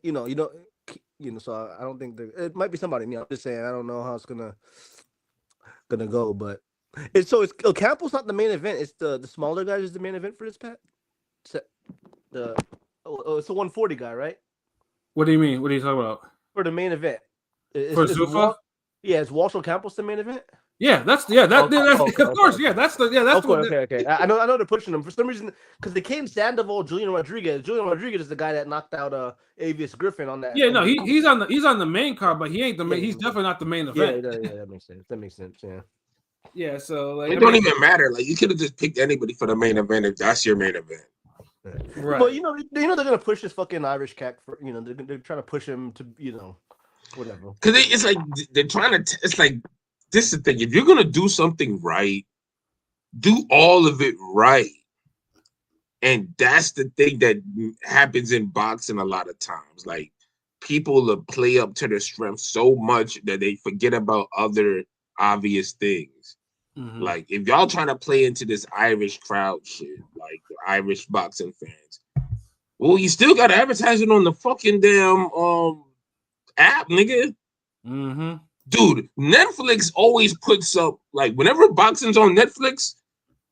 So I don't think it might be somebody. I'm just saying I don't know how it's gonna go, but it's Campbell's not the main event. It's the smaller guys is the main event for this Pat. It's the 140 guy, right? What do you mean? What are you talking about? For the main event. For Zuffa? Is Walter Campos the main event? Yeah, of course. Yeah, that's okay. I know they're pushing him for some reason because they came Sandoval, Julian Rodriguez. Julian Rodriguez is the guy that knocked out Avius Griffin on that. Yeah, no, he's on the main card, but he ain't the main. He's definitely not the main event. Yeah, that makes sense. Yeah. Yeah, so it don't even matter. Like you could have just picked anybody for the main event if that's your main event. Right. But they're gonna push this fucking Irish cat for they're trying to push him to whatever. Because it's like they're trying to. It's like this is the thing. If you're gonna do something right, do all of it right, and that's the thing that happens in boxing a lot of times. Like people will play up to their strength so much that they forget about other obvious things. Like if y'all trying to play into this Irish crowd shit, like the Irish boxing fans, well, you still got to advertise it on the fucking damn app, nigga. Dude, Netflix always puts up, like whenever boxing's on Netflix,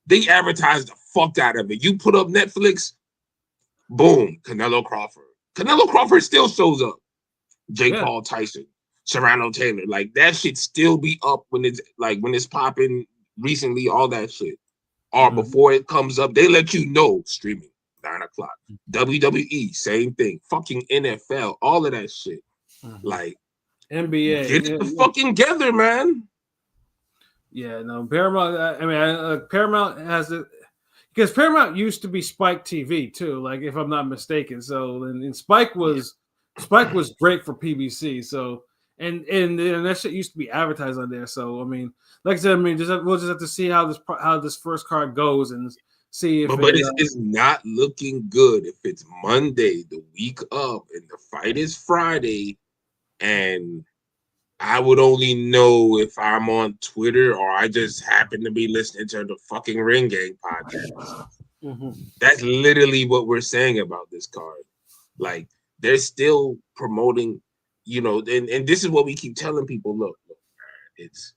they advertise the fuck out of it. You put up Netflix, boom, Canelo Crawford still shows up. Paul Tyson, Serrano Taylor, like that shit still be up when it's popping recently, all that shit. Or before it comes up, they let you know streaming 9:00. WWE, same thing. Fucking NFL, all of that shit. Like NBA, get it fucking together, man. Yeah, no, Paramount. Paramount has it because Paramount used to be Spike TV too. Like if I'm not mistaken, so and Spike was great for PBC. So and that shit used to be advertised on there. So I mean, like I said, we'll just have to see how this first card goes and see if. But it's not looking good if it's Monday, the week up, and the fight is Friday. And I would only know if I'm on Twitter or I just happen to be listening to the fucking Ring Gang podcast. That's literally what we're saying about this card. Like, they're still promoting, and this is what we keep telling people, look, it's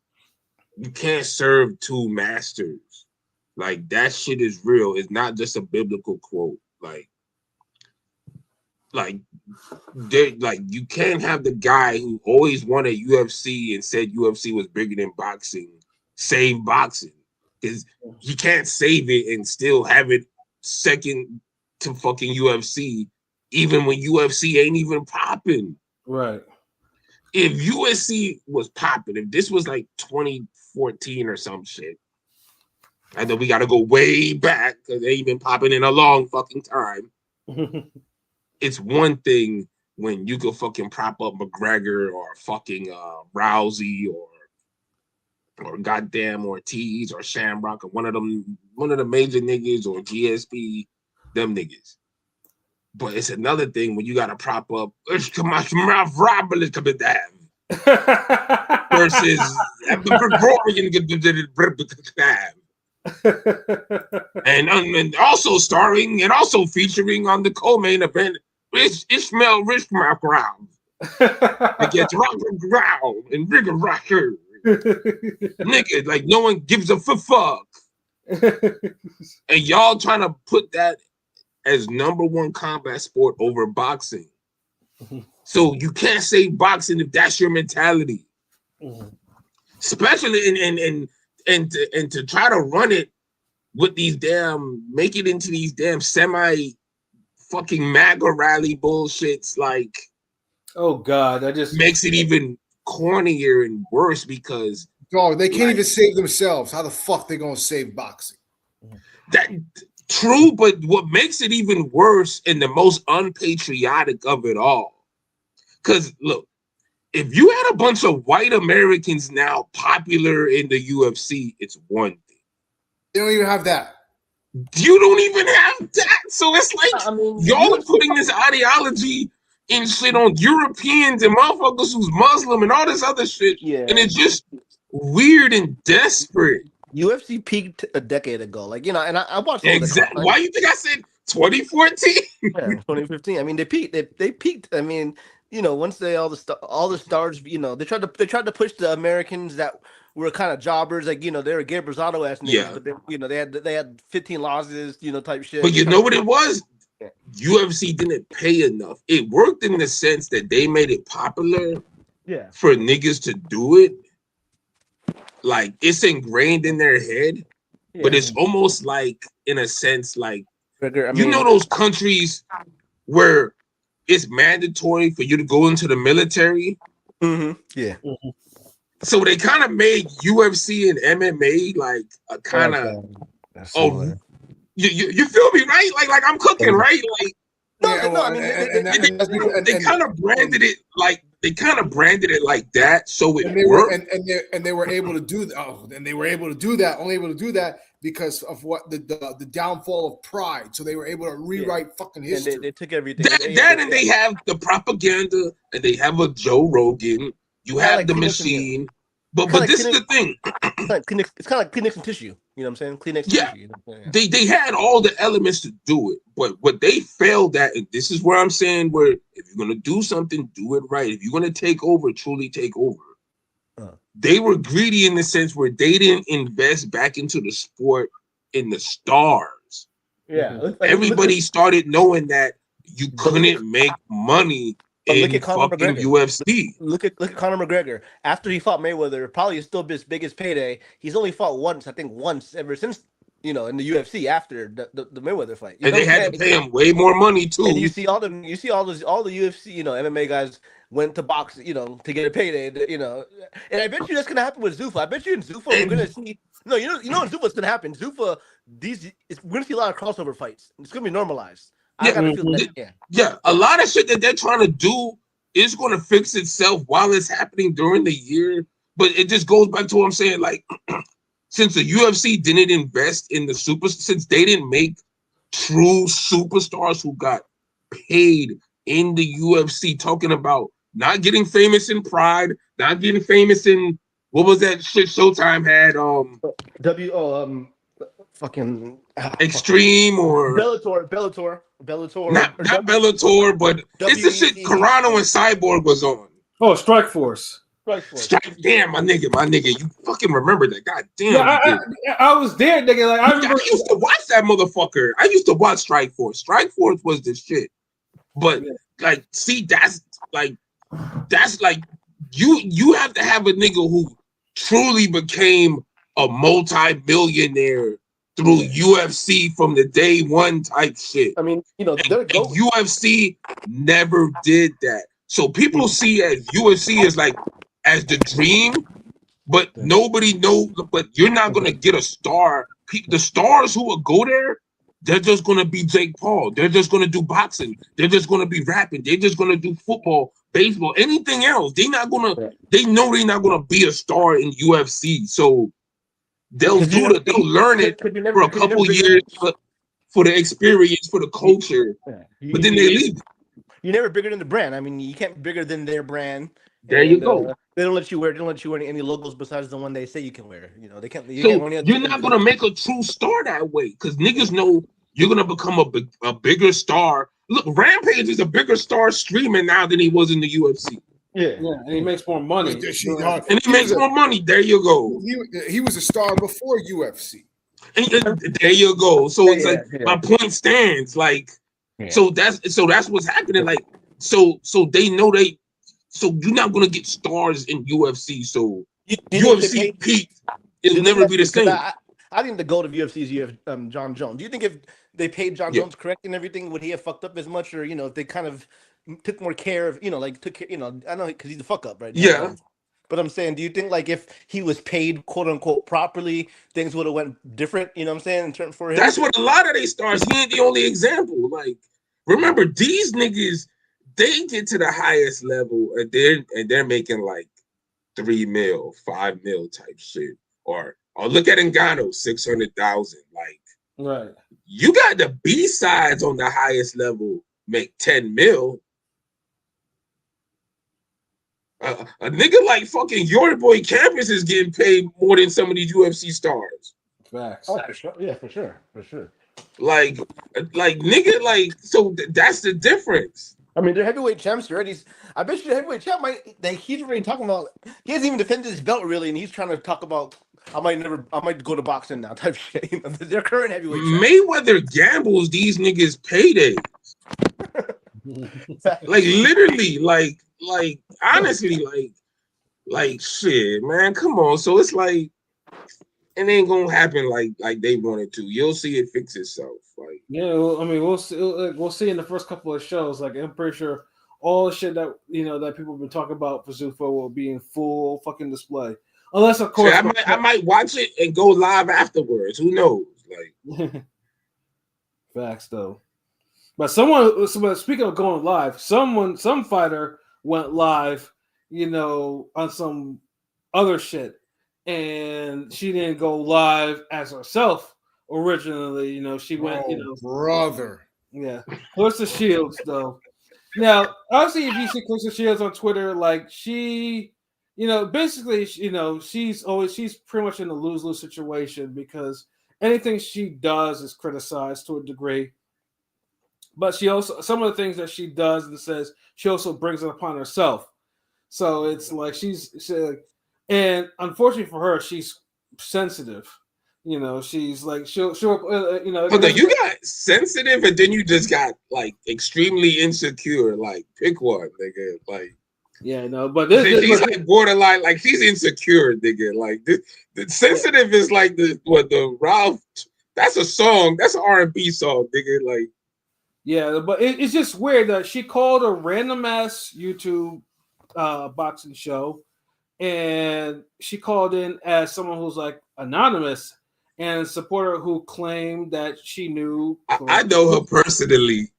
you can't serve two masters. Like, that shit is real. It's not just a biblical quote. Like you can't have the guy who always wanted UFC and said UFC was bigger than boxing save boxing, because you can't save it and still have it second to fucking UFC, even when UFC ain't even popping. Right. If UFC was popping, if this was like 2014 or some shit, I know we got to go way back because they ain't been popping in a long fucking time. It's one thing when you could fucking prop up McGregor or fucking Rousey or goddamn Ortiz or Shamrock or one of the major niggas or GSP, them niggas. But it's another thing when you gotta prop up versus and also starring and also featuring on the co-main event Ishmael Rishmack round. It gets rock and growl and rigor rocker. Nigga, like no one gives a fuck. And y'all trying to put that as number one combat sport over boxing. So you can't say boxing if that's your mentality. Especially and to try to run it with these make it into these damn semi fucking MAGA rally bullshits, like, oh God, that just makes it even cornier and worse because dog, they can't even save themselves. How the fuck they gonna save boxing? That true, but what makes it even worse and the most unpatriotic of it all, because look, if you had a bunch of white Americans now popular in the UFC, it's one thing. They don't even have that. You don't even have that. So it's like, I mean, y'all are putting this ideology and shit on Europeans and motherfuckers who's Muslim and all this other shit. Yeah. And it's just weird and desperate. UFC peaked a decade ago. Like, and I watched Exactly. Why you think I said 2014? Yeah, 2015. I mean, they peaked. They peaked. I mean, once all the stars, they tried to push the Americans that were kind of jobbers, like, they were Gabe Rosado ass niggas, but they had 15 losses, type shit. But you know what it was? UFC didn't pay enough. It worked in the sense that they made it popular for niggas to do it. Like, it's ingrained in their head, but it's almost like, in a sense, like, those countries where it's mandatory for you to go into the military? Mm-hmm. Yeah. Mm-hmm. So they kind of made UFC and MMA like a kind of, you feel me, right? Like I'm cooking, right? Like, they kind of branded it like that, so it worked. And they were able to do that. Oh, and they were able to do that. Only able to do that because of what the downfall of pride. So they were able to rewrite fucking history. And they took everything. And they have the propaganda, and they have a Joe Rogan. You have like the machine. But this is the thing. It's kind of like Kleenex and tissue. You know what I'm saying? Kleenex and tissue. They had all the elements to do it. But what they failed at, and this is where I'm saying, where if you're going to do something, do it right. If you're going to take over, truly take over. They were greedy in the sense where they didn't invest back into the sport in the stars. Yeah. Everybody started knowing that you couldn't make money in fucking UFC. Look at Conor McGregor. After he fought Mayweather, probably still his biggest payday. He's only fought once ever since, in the UFC after the Mayweather fight. And they had to pay him way more money too. And you see all the UFC, MMA guys went to box, to get a payday, And I bet you that's gonna happen with Zuffa. I bet you in Zuffa we're gonna see. No, in Zuffa's gonna happen. Zuffa, we're gonna see a lot of crossover fights. It's gonna be normalized. I gotta feel that. Yeah, a lot of shit that they're trying to do is going to fix itself while it's happening during the year. But it just goes back to what I'm saying. Like, since the UFC didn't invest in since they didn't make true superstars who got paid in the UFC, talking about not getting famous in Pride, not getting famous in what was that shit Showtime had? Fucking Extreme or Bellator. Not Bellator, but it's the shit Carano and Cyborg was on. Oh, Strikeforce. Damn, my nigga, you fucking remember that? God damn. Yeah, I was there, nigga. Like I used to watch that motherfucker. I used to watch Strikeforce. Strikeforce was the shit. But like, see, that's like you have to have a nigga who truly became a multi-millionaire through UFC from the day one type shit. I mean, and UFC never did that. So people see UFC as the dream, but nobody knows. But you're not gonna get a star. The stars who will go there, they're just gonna be Jake Paul. They're just gonna do boxing. They're just gonna be rapping. They're just gonna do football, baseball, anything else. They know they're not gonna be a star in UFC. So they'll learn it for a couple years for the experience, for the culture, but then they leave. You're never bigger than the brand. I mean, you can't be bigger than their brand. There you go. They don't let you wear any logos besides the one they say you can wear. They can't. You're not gonna make a true star that way because niggas know you're gonna become a bigger star Look, Rampage is a bigger star streaming now than he was in the UFC. Yeah. and he makes more money. And he makes more money. There you go. He was a star before UFC. And there you go. So it's my point stands. Like, so that's what's happening. Like, so they know so you're not gonna get stars in UFC. So UFC peak, it'll never be the same. I think the goal of UFC is you have John Jones. Do you think if they paid John Jones correct and everything, would he have fucked up as much, or if they kind of took more care of, took care, I know because he's a fuck up, right? Yeah. But I'm saying, do you think like if he was paid quote unquote properly, things would have went different? You know what I'm saying? In terms for him, that's what a lot of they stars. He ain't the only example. Like, remember these niggas, they get to the highest level and they're making like 3 mil, 5 mil type shit, or look at Ngannou, 600,000. Like, right. You got the B-sides on the highest level make 10 mil. A nigga like fucking your boy Campus is getting paid more than some of these UFC stars. Facts. Oh, for sure. Yeah, for sure. Like nigga, like, so that's the difference. I mean, they're heavyweight champs already. I bet you the heavyweight champ he's already talking about, he hasn't even defended his belt really, and he's trying to talk about, I might go to boxing now type shit. Their current heavyweight champ. Mayweather gambles these niggas paydays. Like literally, like honestly, like shit, man, come on. So it's like it ain't gonna happen like they wanted to. You'll see it fix itself. Like, yeah, well, I mean, we'll see in the first couple of shows. Like, I'm pretty sure all the shit that that people have been talking about for Zuffa will be in full fucking display. Unless, of course, I might watch it and go live afterwards. Who knows? Like, facts though. But speaking of going live, some fighter went live, on some other shit, and she didn't go live as herself originally. She went, brother. Yeah, Clarissa Shields though. Now, obviously, if you see Clarissa Shields on Twitter, like she, basically, she's pretty much in a lose-lose situation because anything she does is criticized to a degree. But she also, some of the things that she does and says, she also brings it upon herself. So it's like she's and unfortunately for her, she's sensitive. She's like she'll But you got sensitive, and then you just got like extremely insecure. Like, pick one, nigga. Like, yeah, no, but she's like borderline. Like, she's insecure, nigga. Like, the sensitive is like the Ralph. That's a song. That's an R&B song, nigga. Like. Yeah, but it's just weird that she called a random ass YouTube boxing show, and she called in as someone who's like anonymous and a supporter who claimed that she knew. I know her personally.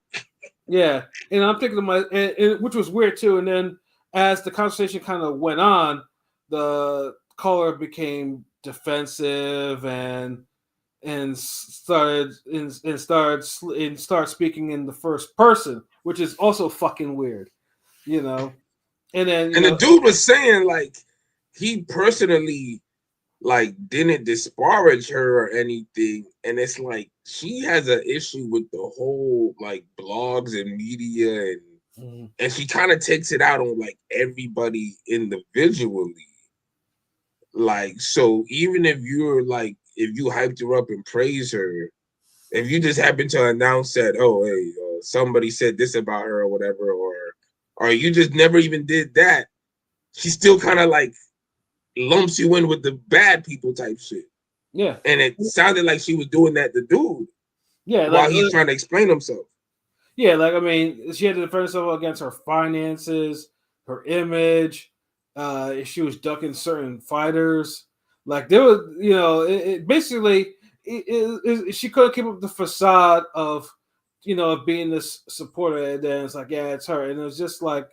Yeah, and I'm thinking to which was weird too. And then as the conversation kind of went on, the caller became defensive and started speaking in the first person, which is also fucking weird, And then the dude was saying like he personally like didn't disparage her or anything, and it's like she has an issue with the whole like blogs and media, and she kind of takes it out on like everybody individually. Like, so even if you're like, if you hyped her up and praise her, if you just happen to announce that, oh, hey, somebody said this about her or whatever, or you just never even did that, she still kind of like lumps you in with the bad people type shit. Yeah. And it sounded like she was doing that to dude. Yeah. While he's trying to explain himself. Yeah, like, I mean, she had to defend herself against her finances, her image, if she was ducking certain fighters. Like, there was, basically, she couldn't keep up the facade of, being this supporter. And then it's like, yeah, it's her. And it was just like,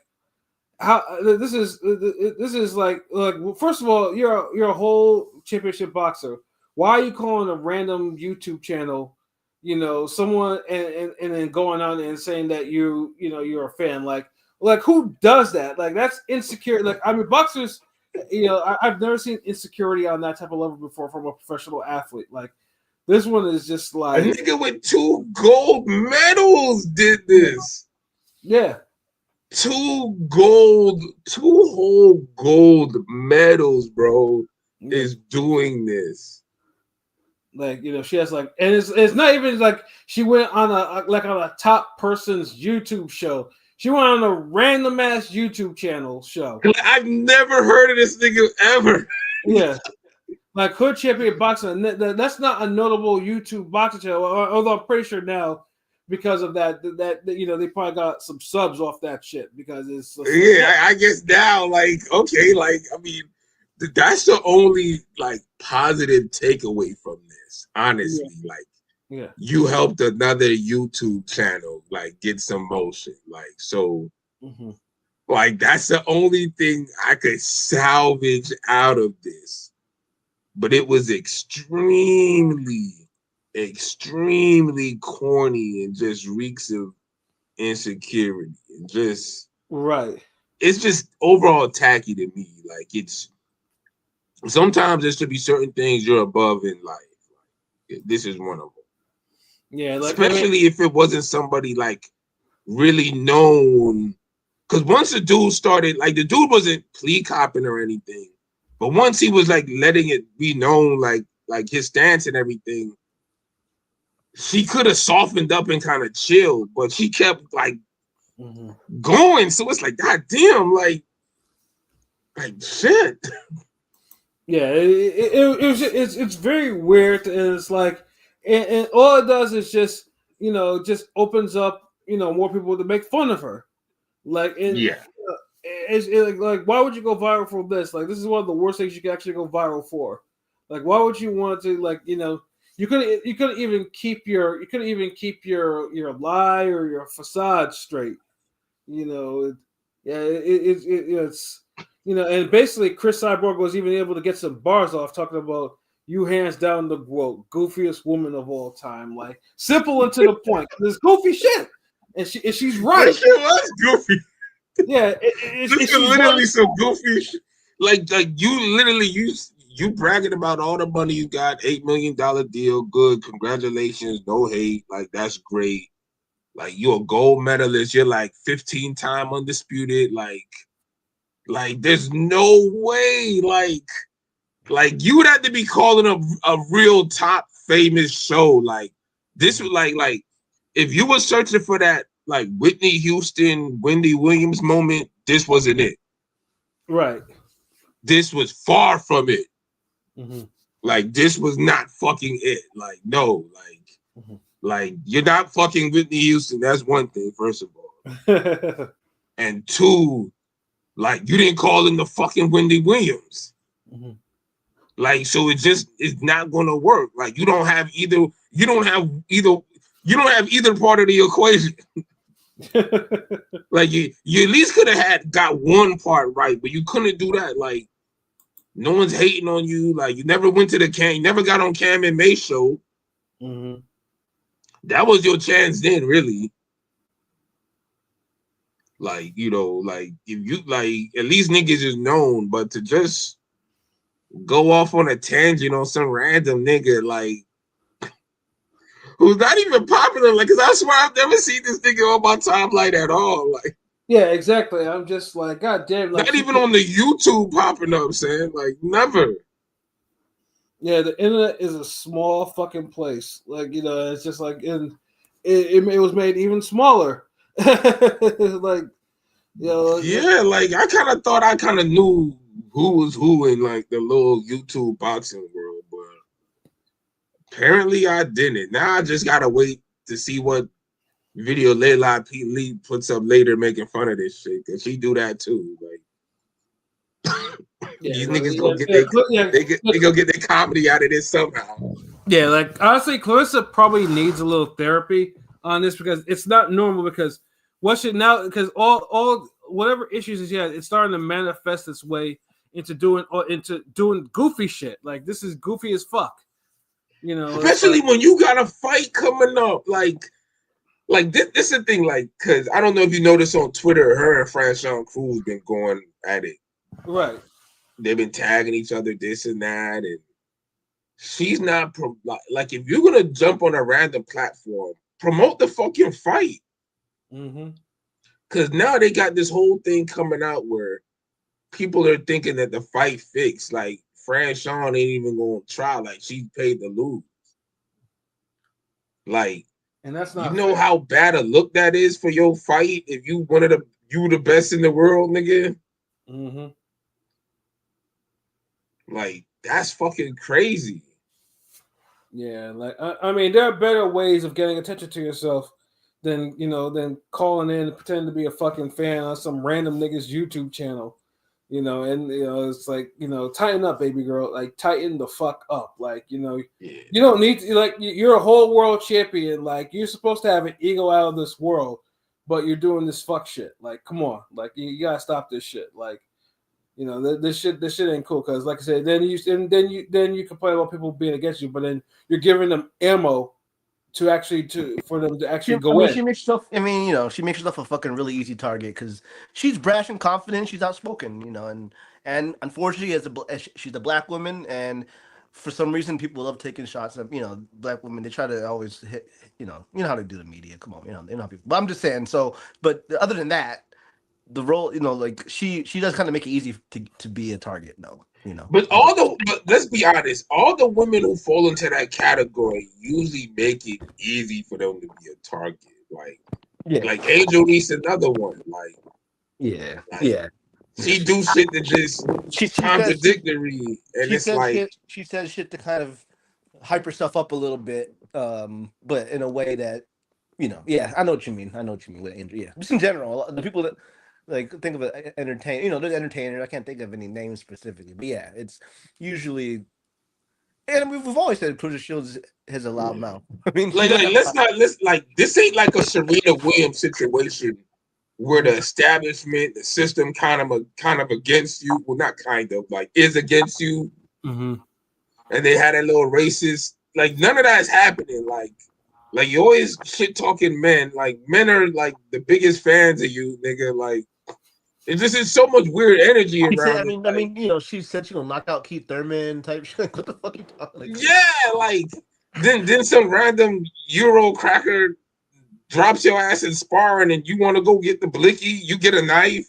how this is like, first of all, you're a whole championship boxer. Why are you calling a random YouTube channel, someone and then going on and saying that you're a fan? Like who does that? Like, that's insecure. Like, I mean, boxers, I've never seen insecurity on that type of level before from a professional athlete. Like, This one is just A like, nigga with 2 gold medals did this. yeah, 2 whole gold medals, bro, yeah. is doing this. Like, you know, she has like, and it's not even like she went on a top person's YouTube show. She went on a random ass YouTube channel show. I've never heard of this nigga ever. Yeah, like Hood Champion Boxing. That's not a notable YouTube boxing channel. Although I'm pretty sure now, because of that you know, they probably got some subs off that shit because it's Yeah, I guess now, like, okay, like, I mean, that's the only like positive takeaway from this. Honestly, like, yeah. you helped another YouTube channel like get some motion, like, so. Mm-hmm. Like, that's the only thing I could salvage out of this. But it was extremely corny and just reeks of insecurity. And just, Right. it's just overall tacky to me. Like, it's, sometimes there should be certain things you're above in life. Like, this is one of them. Yeah. Like, especially if it wasn't somebody like really known. Because once the dude started, like, the dude wasn't plea copping or anything, but once he was like letting it be known, like his stance and everything, she could have softened up and kind of chilled, but she kept like going. So it's like, God damn, like shit. Yeah, it's very weird, and it's like, and all it does is just, you know, just opens up, you know, more people to make fun of her. Like, it's like, why would you go viral for this? Like, this is one of the worst things you can actually go viral for. Like, why would you want to, like, you know, you couldn't even keep your lie or your facade straight. You know, it's, you know, and basically Chris Cyborg was even able to get some bars off talking about you hands down the goofiest woman of all time. Like, simple and to the point. This goofy shit. And she's right. That shit was goofy. Yeah, this is literally some goofy shit. Like you literally you bragging about all the money you got, $8 million deal, good, congratulations, no hate, like that's great. Like you're a gold medalist, you're like 15-time undisputed, like there's no way, like you would have to be calling a real top famous show. Like this was like if you were searching for that like Whitney Houston, Wendy Williams moment, this wasn't it. Right. This was far from it. Mm-hmm. Like this was not fucking it. Like no, like you're not fucking Whitney Houston. That's one thing, first of all. And two, like you didn't call in the fucking Wendy Williams. Mm-hmm. Like so, it's not gonna work. Like you don't have either part of the equation. Like you at least could have got one part right, but you couldn't do that. Like no one's hating on you. Like you never went to you never got on Cam and May show. Mm-hmm. That was your chance then, really. Like, you know, like if you like at least niggas is known, but to just go off on a tangent on some random nigga like who's not even popular, like, cause I swear I've never seen this nigga on my timeline at all. Like, yeah, exactly. I'm just like, God damn, like, not even on the YouTube popping up, saying like never. Yeah, the internet is a small fucking place. Like, you know, it's just like it was made even smaller. Like, you know, yeah, like I kind of thought I kind of knew who was who in like the little YouTube boxing world, but apparently I didn't. Now I just gotta wait to see what video Layla P. Lee puts up later making fun of this shit, because she do that too. Like these niggas gonna get their comedy out of this somehow. Yeah, like honestly, Clarissa probably needs a little therapy on this because it's not normal. Because all whatever issues she has, it's starting to manifest its way into doing goofy shit. Like this is goofy as fuck. You know, especially when you got a fight coming up, like this is the thing, like, because I don't know if you noticed on Twitter, her and Franchon Cruz been going at it. Right. They've been tagging each other, this and that, and she's not like if you're gonna jump on a random platform, promote the fucking fight. Mm-hmm. Because now they got this whole thing coming out where people are thinking that the fight fixed. Like Fran Shawn ain't even gonna try. Like she's paid to lose. Like, And that's you not know fair. how bad a look that is for your fight if you the best in the world, nigga. Mm-hmm. Like that's fucking crazy. Yeah, like I mean, there are better ways of getting attention to yourself than calling in and pretending to be a fucking fan on some random nigga's YouTube channel. And it's like, tighten up, baby girl. Like, tighten the fuck up. Like, Yeah. you don't need to, like, you're a whole world champion. Like, you're supposed to have an ego out of this world, but you're doing this fuck shit. Like, come on. Like, you gotta stop this shit. Like, this shit ain't cool. Cause like I said, then you complain about people being against you, but then you're giving them ammo for them to actually go in. She makes herself. I mean, she makes herself a fucking really easy target because she's brash and confident. She's outspoken, and unfortunately, she's a black woman, and for some reason, people love taking shots of black women. They try to always hit, how they do the media. Come on, they know how people. But I'm just saying. So, but other than that, the role, like she does kind of make it easy to be a target, though. But let's be honest, all the women who fall into that category usually make it easy for them to be a target. Like Angel Reese, another one. Yeah. She do shit that just contradictory, and it's like she says shit to kind of hype herself up a little bit, but in a way that, I know what you mean. I know what you mean with Angel. Yeah, just in general, the people that like think of it entertain. There's entertainers. I can't think of any names specifically, but yeah, it's usually. And we've always said Claressa Shields has a loud mouth. I mean, this ain't like a Serena Williams situation where the establishment, the system kind of against you. Well, not kind of, like is against you. Mm-hmm. And they had a little racist. Like none of that is happening. Like you always shit talking men. Like men are like the biggest fans of you, nigga. Like it just is so much weird energy around. I mean, she said she gonna knock out Keith Thurman type shit. Like, what the fuck are you talking? Like, yeah, like then some random Euro cracker drops your ass in sparring, and you want to go get the blicky. You get a knife.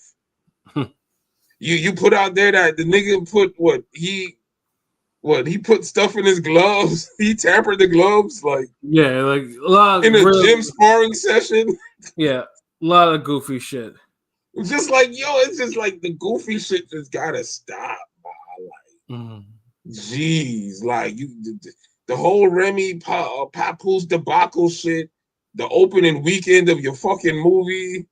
You put out there that the nigga put he put stuff in his gloves. He tampered the gloves, like a lot in a gym sparring session. Yeah, a lot of goofy shit. It's just like, it's just like the goofy shit just gotta stop. Jeez, like the whole Remy Papoose debacle shit, the opening weekend of your fucking movie.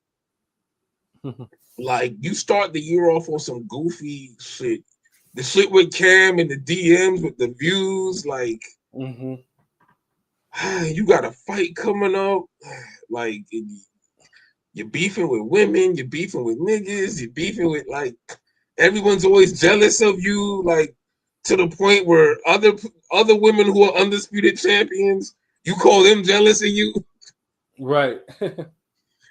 Like you start the year off on some goofy shit. The shit with Cam and the DMs with the views, like you got a fight coming up, like you're beefing with women, you're beefing with niggas, you're beefing with like everyone's always jealous of you, like to the point where other women who are undisputed champions, you call them jealous of you. Right.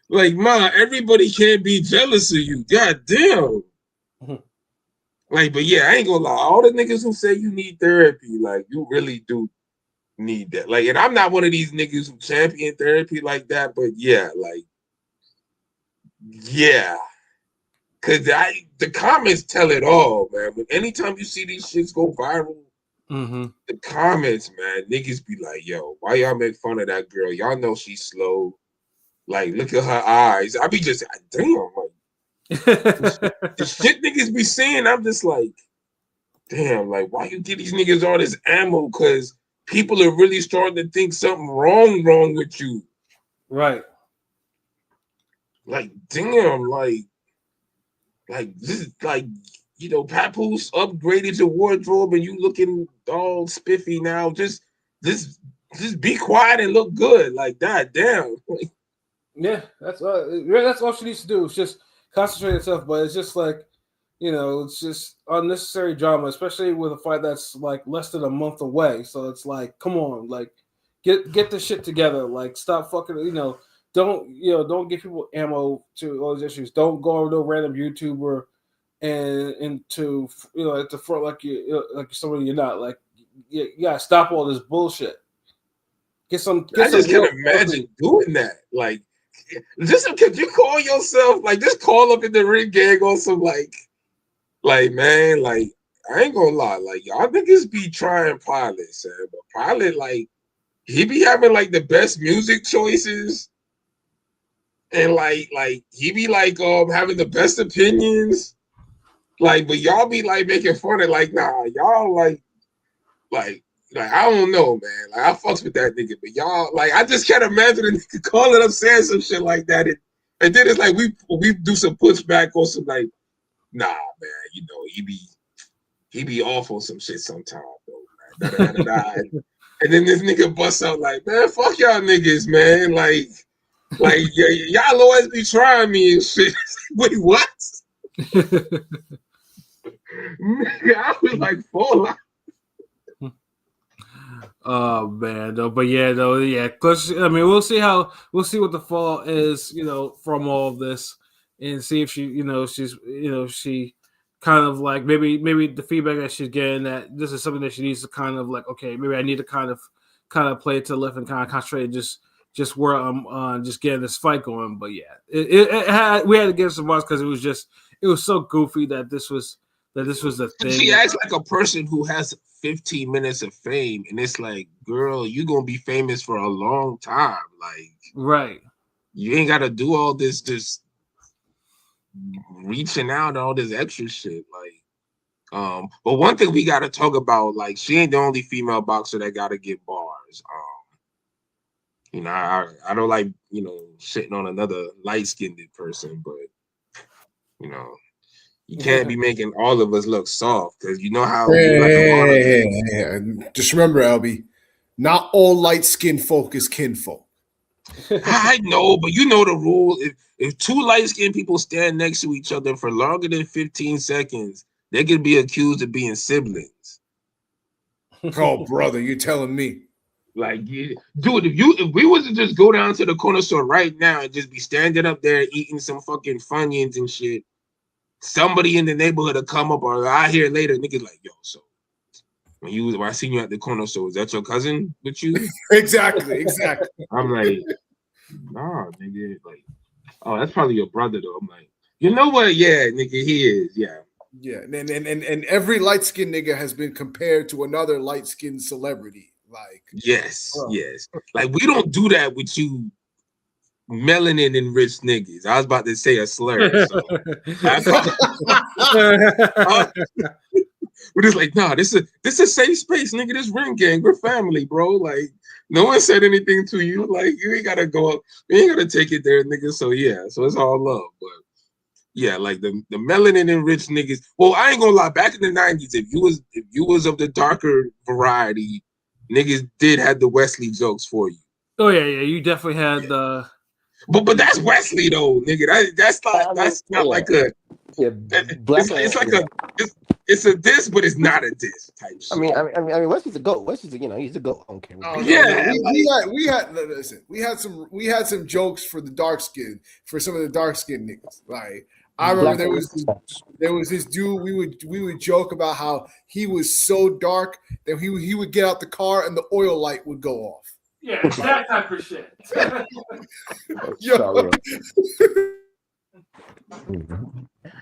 Like, everybody can't be jealous of you. God damn. Like, but yeah, I ain't gonna lie. All the niggas who say you need therapy, like, you really do need that. Like, and I'm not one of these niggas who champion therapy like that, but yeah, like, yeah. Cause the comments tell it all, man. But anytime you see these shits go viral, the comments, man, niggas be like, yo, why y'all make fun of that girl? Y'all know she's slow. Like, look at her eyes. I be just, damn, like, the shit niggas be saying, I'm just like, damn, like, why you give these niggas all this ammo? Because people are really starting to think something wrong with you. Right. Like, damn, like this is like, Papoose upgraded your wardrobe and you looking all spiffy now. Just be quiet and look good. Like, god damn. Yeah, that's all she needs to do. Is just concentrate herself. But it's just like, it's just unnecessary drama, especially with a fight that's like less than a month away. So it's like, come on, like get the shit together. Like, stop fucking, don't give people ammo to all these issues. Don't go over to a random YouTuber and to front like you're somebody you're not. Like, you gotta stop all this bullshit. Get some. I just can't imagine doing that. Like, just could you call yourself like just call up in the ring gang on some like man, like I ain't gonna lie, like y'all niggas be trying Pilot, son, but Pilot like he be having like the best music choices, and like he be like having the best opinions, like but y'all be like making fun of like nah y'all like I don't know, man. Like I fucks with that nigga, but y'all like I just can't imagine a nigga calling up saying some shit like that, and then it's like we do some pushback or some like, nah, man, you know he be off on some shit sometimes though, man. And then this nigga busts out like, man, fuck y'all niggas, man. Like y'all always be trying me and shit. Wait, what? Nigga, I was like fall out. Oh man, though, but yeah, because I mean, we'll see what the fallout is, from all of this, and see if she, she kind of like maybe the feedback that she's getting that this is something that she needs to kind of like, okay, maybe I need to kind of play it to the left and kind of concentrate and just where I'm just getting this fight going. But yeah, we had to give some buzz because it was so goofy that this was the thing. She acts like a person who has 15 minutes of fame, and it's like, girl, you gonna be famous for a long time. Like, right? You ain't gotta do all this reaching out and all this extra shit. Like, but one thing we gotta talk about, like, she ain't the only female boxer that gotta get bars. I don't like shitting on another light-skinned person, but you can't be making all of us look soft because you know how. Just remember, LB, not all light-skinned folk is kinfolk. I know, but you know the rule. If two light-skinned people stand next to each other for longer than 15 seconds, they could be accused of being siblings. Oh, brother, you're telling me. Like, dude, if we was to just go down to the corner store right now and just be standing up there eating some fucking Funyuns and shit, somebody in the neighborhood will come up, or I hear later, niggas like, yo, so when I seen you at the corner store, is that your cousin with you? Exactly. I'm like, nah, nigga, like, oh, that's probably your brother though. I'm like, you know what? Yeah, nigga, he is. Yeah. Yeah, and every light-skinned nigga has been compared to another light-skinned celebrity. Like, yes. Like, we don't do that with you melanin enriched niggas. I was about to say a slur. So. We're just like, nah, this is a safe space, nigga. This ring gang, we're family, bro. Like, no one said anything to you. Like, you ain't gotta go up, you ain't gotta take it there, nigga. So yeah, so it's all love. But yeah, like the melanin enriched niggas. Well, I ain't gonna lie, back in the 90s, if you was of the darker variety, niggas did have the Wesley jokes for you. Oh yeah, you definitely had the. But that's Wesley though, nigga. That's not like a. Yeah, it's a diss, but it's not a diss type shit. I mean, Wesley's a goat. Wesley's he's a goat on camera. We had some jokes for the dark skin, for some of the dark skinned niggas. Like, I remember there was this dude. We would joke about how he was so dark that he would get out the car and the oil light would go off. Yeah, that type of shit.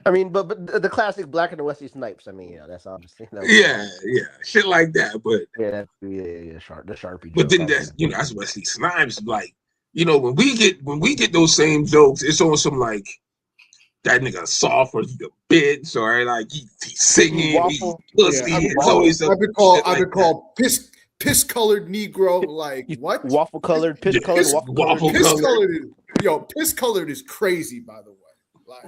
I mean, but the classic Black and the Wesley Snipes. I mean, that's obviously. Yeah, shit like that. But yeah, the Sharpie. But then that's Wesley Snipes. Like, when we get those same jokes, it's on some like that nigga soft or the bitch or like he's singing, he's pussy. I've been called piss colored Negro. Like what? Waffle colored, piss colored, waffle colored. Piss colored is crazy, by the way. Like,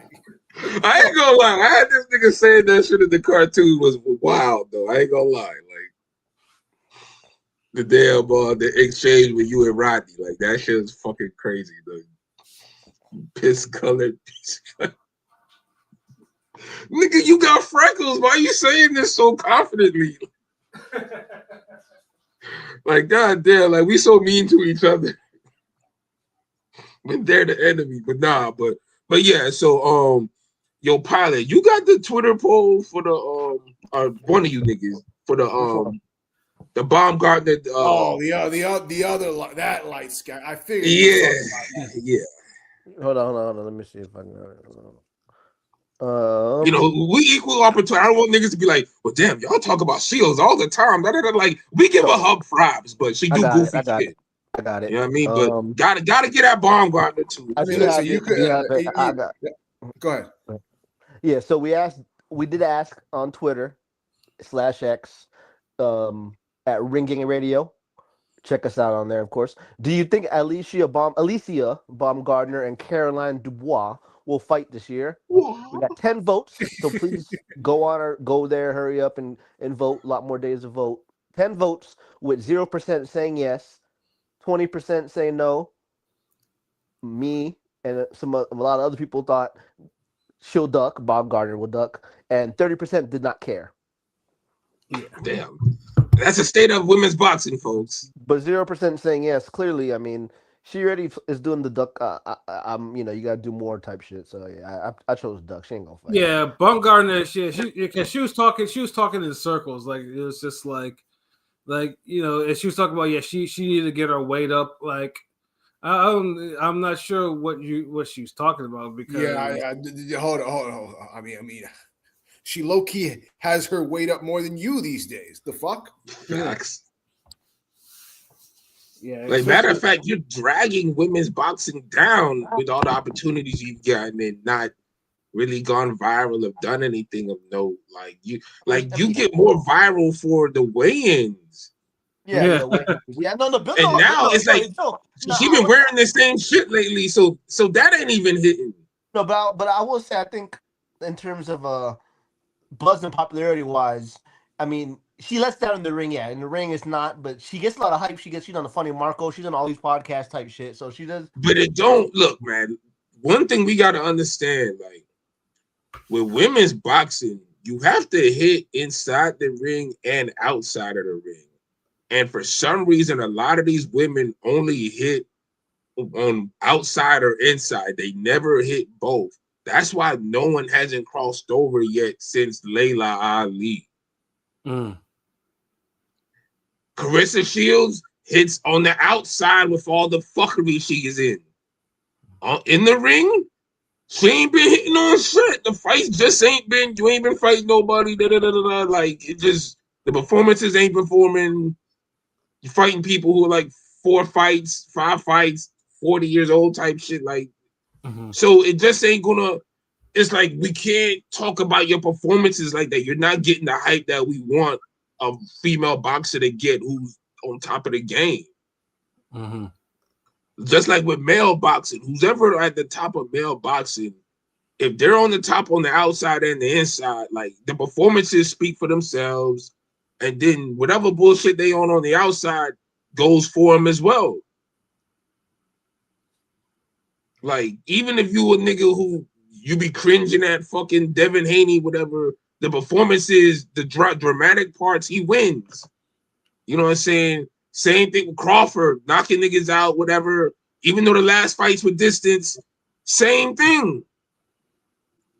I ain't gonna lie. I had this nigga saying that shit in the cartoon was wild though. I ain't gonna lie. Like the damn the exchange with you and Rodney, like that shit was fucking crazy. The piss colored piece. Nigga, you got freckles. Why are you saying this so confidently? Like, goddamn, like we so mean to each other. When they're the enemy, but nah, but yeah, so yo, Pilot, you got the Twitter poll for the one of you niggas for the The Baumgartner. The other that light sky. I figured. Yeah. Hold on. Let me see if I can. You know, we equal opportunity. I don't want niggas to be like, well, damn, y'all talk about Shields all the time. Like, we give a hub props, but she do goofy shit. I got it. You know what I mean? But gotta get that Baumgartner too. I mean, listen, you could. Go ahead. Yeah, so we did ask on Twitter /X at Ringing Radio. Check us out on there, of course. Do you think Alicia Baumgartner and Caroline Dubois will fight this year? We got 10 votes, so please go there, hurry up and vote. A lot more days to vote. 10 votes with 0% saying yes, 20% saying no. Me and a lot of other people thought she'll duck, Baumgartner will duck, and 30% did not care. Yeah. Damn. That's a state of women's boxing, folks. But 0% saying yes. Clearly, I mean, she already is doing the duck. You gotta do more type shit. So yeah, I chose duck. She ain't gonna fight. Yeah, Baumgartner. Because she was talking in circles. Like it was just like and she was talking about she needed to get her weight up. Like I'm not sure what she was talking about because hold on. I mean. She low key has her weight up more than you these days. The fuck? Facts. Yeah. Like matter of fact, you're dragging women's boxing down with all the opportunities you've gotten and not really gone viral or done anything of note. Like you get more viral for the weigh-ins. Yeah. No, and now it's like she been wearing the same shit lately, so that ain't even hitting. No, but I will say I think in terms of buzz and popularity wise, I mean, she lets down in the ring. Yeah, in the ring it's not, but she gets a lot of hype. She's on the Funny Marco. She's on all these podcast type shit. So she does. But it don't look, man. One thing we got to understand, like with women's boxing, you have to hit inside the ring and outside of the ring. And for some reason, a lot of these women only hit on outside or inside. They never hit both. That's why no one hasn't crossed over yet since Layla Ali. Carissa Shields hits on the outside with all the fuckery she is in. In the ring, she ain't been hitting on shit. The fights just ain't been. You ain't been fighting nobody. Like it just the performances ain't performing. You're fighting people who are like 4 fights, 5 fights, 40 years old type shit. Like. So it just ain't gonna. It's like we can't talk about your performances like that. You're not getting the hype that we want a female boxer to get who's on top of the game. Just like with male boxing, who's ever at the top of male boxing, if they're on the top on the outside and the inside, like the performances speak for themselves, and then whatever bullshit they on the outside goes for them as well. Like, even if you a nigga who you be cringing at fucking Devin Haney, whatever, the performances, the dramatic parts, he wins. You know what I'm saying? Same thing with Crawford, knocking niggas out, whatever. Even though the last fights were distance, same thing.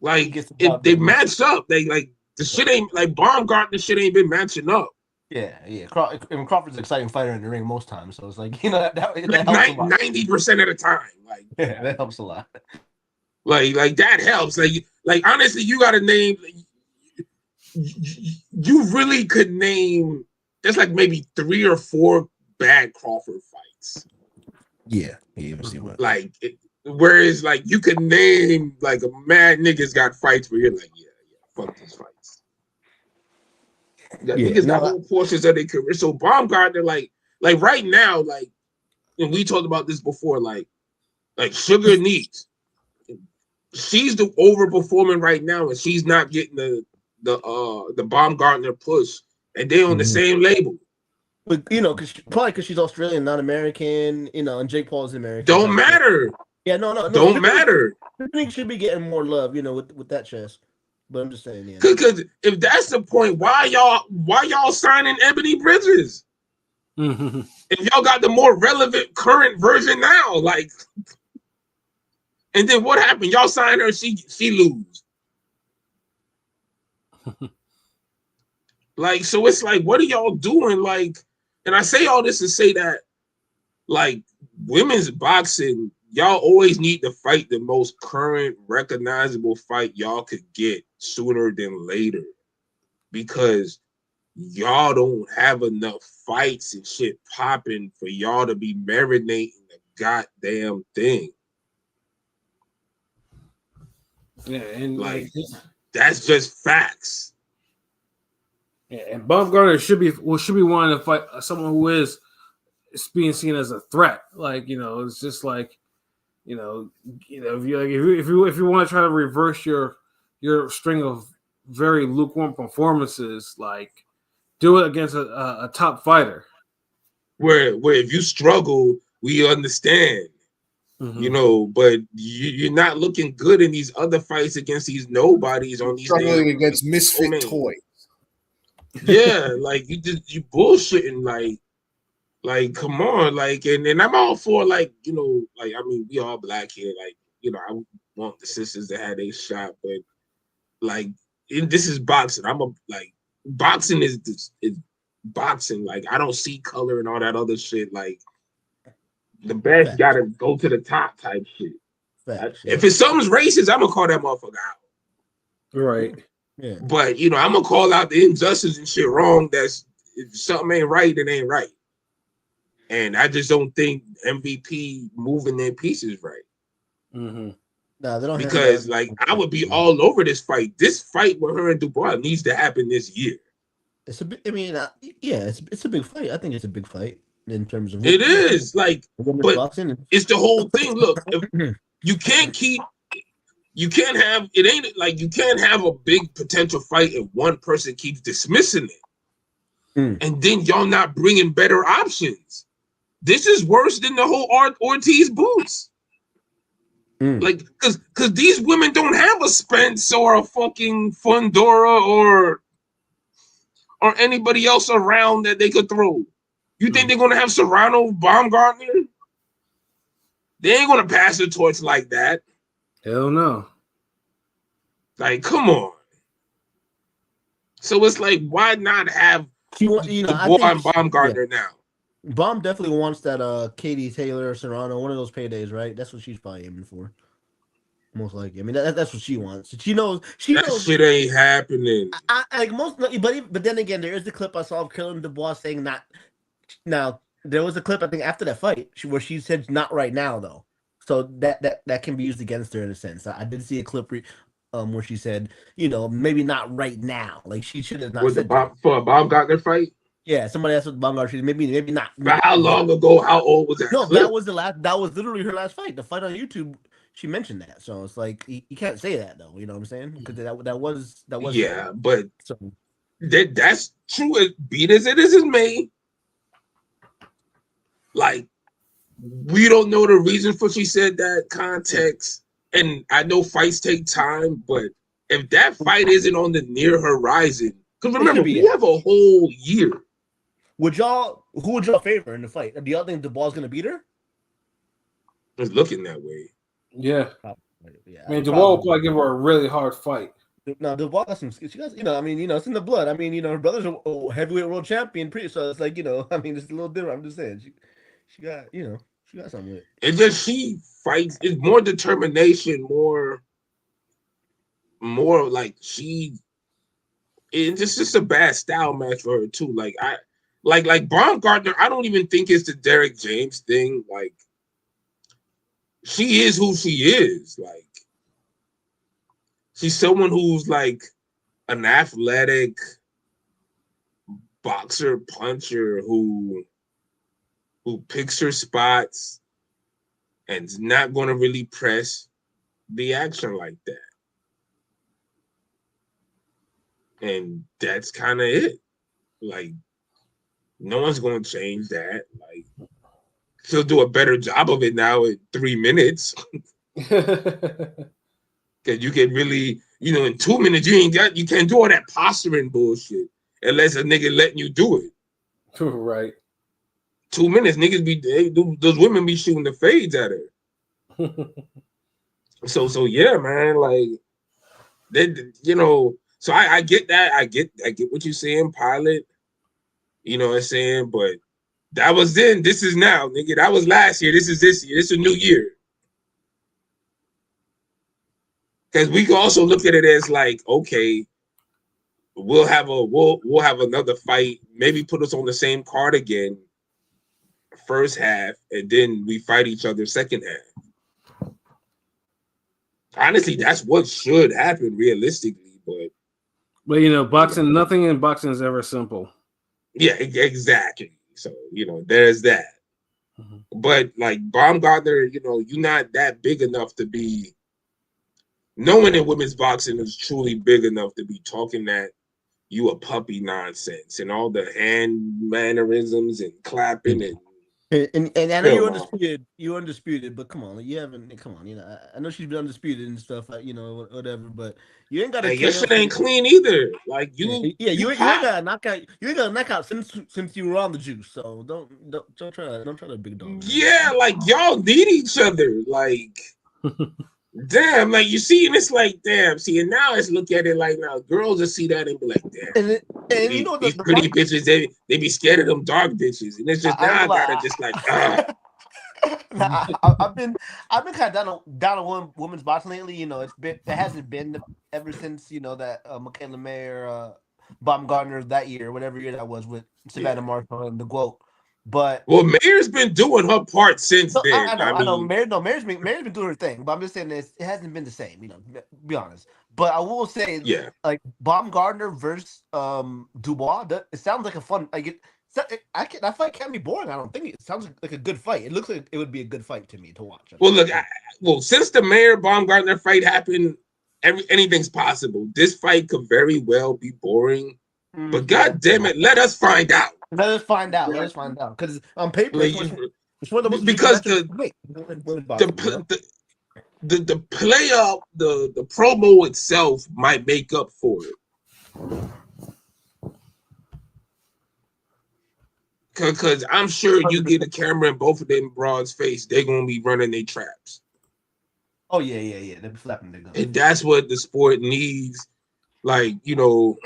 Like, if they matched up, they like the shit ain't like Baumgartner shit ain't been matching up. Yeah. Crawford's an exciting fighter in the ring most times, so it's like that helps a lot. 90% of the time, like that helps a lot. Like that helps. Like honestly, you got to name. You really could name. There's like maybe 3 or 4 bad Crawford fights. Yeah, you see what? Like, whereas like you could name like a mad niggas got fights where you're like, yeah, fuck these fights. Niggas got whole portions of their career. So Baumgartner, like right now, like, and we talked about this before, like Sugar Neat, she's the overperforming right now, and she's not getting the Baumgartner push, and they on the same label. But because she's Australian, not American, and Jake Paul's American. Don't matter. Yeah, no. Don't matter. I think should be getting more love, with that chest. But I'm just saying, yeah. Because if that's the point, why y'all signing Ebony Bridges? If y'all got the more relevant current version now, like, and then what happened? Y'all signed her, she lose. Like, so it's like, what are y'all doing? Like, and I say all this to say that, like, women's boxing, y'all always need to fight the most current, recognizable fight y'all could get sooner than later, because y'all don't have enough fights and shit popping for y'all to be marinating the goddamn thing. Yeah, and like that's just facts. Yeah, and Baumgartner should be wanting to fight someone who is being seen as a threat. Like, you know, it's just like, you know, if you want to try to reverse your string of very lukewarm performances, like, do it against a top fighter. Where if you struggle, we understand. You know, but you're not looking good in these other fights against these nobodies on these struggling against misfit toys. Yeah, like you bullshitting, like come on, like, and I'm all for, like, you know, like, I mean, we all black here, like, you know, I want the sisters to have a shot, but like, this is boxing. Boxing is boxing. Like, I don't see color and all that other shit. Like, the best gotta go to the top type shit. If it's something's racist, I'm gonna call that motherfucker out. Right. Yeah. But, you know, I'm gonna call out the injustice and shit wrong. If something ain't right, it ain't right. And I just don't think MVP moving their pieces right. Mm-hmm. No, they don't, because like I would be all over this fight. This fight with her and Dubois needs to happen this year. It's a big. I mean, yeah, it's a big fight. I think it's a big fight in terms of it is like, but it's the whole thing. Look, you can't have it. Ain't like you can't have a big potential fight and one person keeps dismissing it, and then y'all not bringing better options. This is worse than the whole Ortiz boots. Like, because these women don't have a Spence or a fucking Fundora or anybody else around that they could throw. You think they're gonna have Serrano, Baumgartner? They ain't gonna pass the torch like that. Hell no. Like, come on. So it's like, why not have Dubois and Baumgartner now? Baum definitely wants that Katie Taylor, Serrano, one of those paydays, right? That's what she's probably aiming for. Most likely. I mean, that's what she wants. She knows. That shit ain't happening. But then again, there is the clip I saw of Karen Dubois saying not. Now there was a clip I think after that fight where she said not right now though, so that can be used against her in a sense. I did see a clip where she said, you know, maybe not right now. Like she should have not said for a Baumgartner fight. Yeah, somebody asked with Baumgartner. Maybe not. But how long ago? How old was that? No, clip? that was That was literally her last fight. The fight on YouTube. She mentioned that, so it's like you can't say that though. You know what I'm saying? Because that was. Yeah, but that's true. As beat as it is made. Like, we don't know the reason for she said that, context, and I know fights take time, but if that fight isn't on the near horizon, because remember we have a whole year. Who would y'all favor in the fight? Do y'all think Dubois gonna beat her? It's looking that way. Yeah. Yeah. I mean, Dubois will probably give her a really hard fight. No, Dubois got some. She got, you know, I mean, you know, it's in the blood. I mean, you know, her brother's a heavyweight world champion, so it's like, you know, I mean, it's a little different. I'm just saying, she got, you know, she got something with it. It's just she fights. It's more determination, more like it's just a bad style match for her too. Like Baumgartner, I don't even think it's the Derek James thing. Like, she is who she is. Like, she's someone who's like an athletic boxer puncher who picks her spots and is not going to really press the action like that. And that's kind of it. Like, no one's going to change that. Like, she'll do a better job of it now in 3 minutes. Because you can really, you know, in 2 minutes, you can't do all that posturing bullshit unless a nigga letting you do it. Right. 2 minutes, niggas those women be shooting the fades at her. So yeah, man, like, they, you know, So I get that. I get what you're saying, Pilot. You know what I'm saying? But that was then. This is now, nigga. That was last year. This is this year. This is a new year. Because we can also look at it as like, okay, we'll have another fight. Maybe put us on the same card again, first half, and then we fight each other second half. Honestly, that's what should happen realistically, but you know, boxing, nothing in boxing is ever simple. Yeah, exactly. So, you know, there's that. But like Baumgartner, you know, you're not that big enough to be. No one in women's boxing is truly big enough to be talking that you a puppy nonsense and all the hand mannerisms and clapping and I know you're undisputed. You're undisputed, but come on, you haven't. Come on, you know. I know she's been undisputed and stuff, like, you know, whatever. But you ain't got to. Your shit ain't clean either. Like you, you ain't got to knock out. You ain't got to knock out since you were on the juice. So don't try to big dog. Yeah, like y'all need each other. Like, damn, like you see, and it's like, damn. See, and now let's look at it like now, girls will see that and be like, damn. And you know these pretty bitches, they be scared of them dark bitches, and it's just now I gotta just like. Nah, I've been kind of down on women's boxing lately. You know, it hasn't been ever since, you know, that Michaela Mayer, Baumgartner that year, whatever year that was, with Savannah Marshall and the Guo. But Mayer's been doing her part since then. I know. Mayer's been doing her thing, but I'm just saying this, it hasn't been the same. You know, be honest. But I will say, like Baumgartner versus Dubois, it sounds like a fun. That fight can't be boring. I don't think it sounds like a good fight. It looks like it would be a good fight to me to watch. Well, look, since the Mayer Baumgartner fight happened, anything's possible. This fight could very well be boring, but God damn it, let us find out. Let us find out. Because on paper, like, it's one of the most because the play up, the promo itself might make up for it. Because I'm sure you get a camera in both of them broads' face, they're gonna be running their traps. Oh yeah. They're flapping their guns. And that's what the sport needs. Like, you know,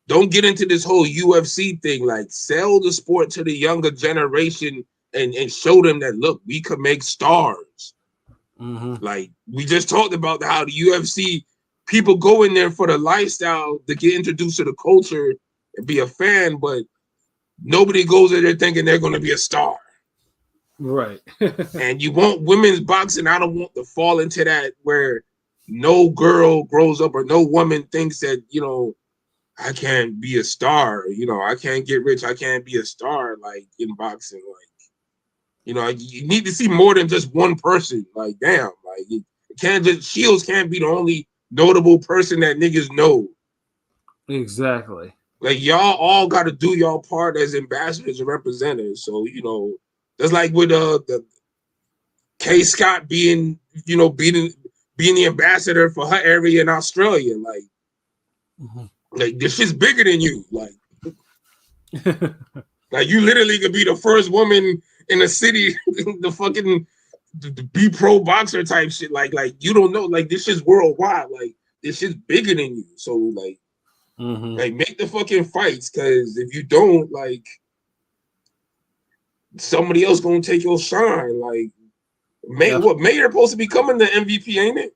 don't get into this whole UFC thing. Like, sell the sport to the younger generation and show them that, look, we could make stars. Like, we just talked about how the UFC people go in there for the lifestyle to get introduced to the culture and be a fan, but nobody goes in there thinking they're going to be a star. Right. And you want women's boxing. I don't want to fall into that where no girl grows up or no woman thinks that, you know, I can't be a star. You know, I can't get rich. I can't be a star, like, in boxing. Like, you know, you need to see more than just one person. Like, damn, like, it can't just, Shields can't be the only notable person that niggas know. Exactly. Like, y'all all got to do y'all part as ambassadors and representatives. So, you know, that's like with the Kay Scott being, you know, being the ambassador for her area in Australia. Like, like this shit's bigger than you. Like, like you literally could be the first woman in the city, the be pro boxer type shit. Like you don't know. Like, this shit's worldwide. Like, this shit's bigger than you. So like. Like, make the fucking fights, because if you don't, like, somebody else gonna take your shine. Like, Mayer supposed to be coming the MVP, ain't it?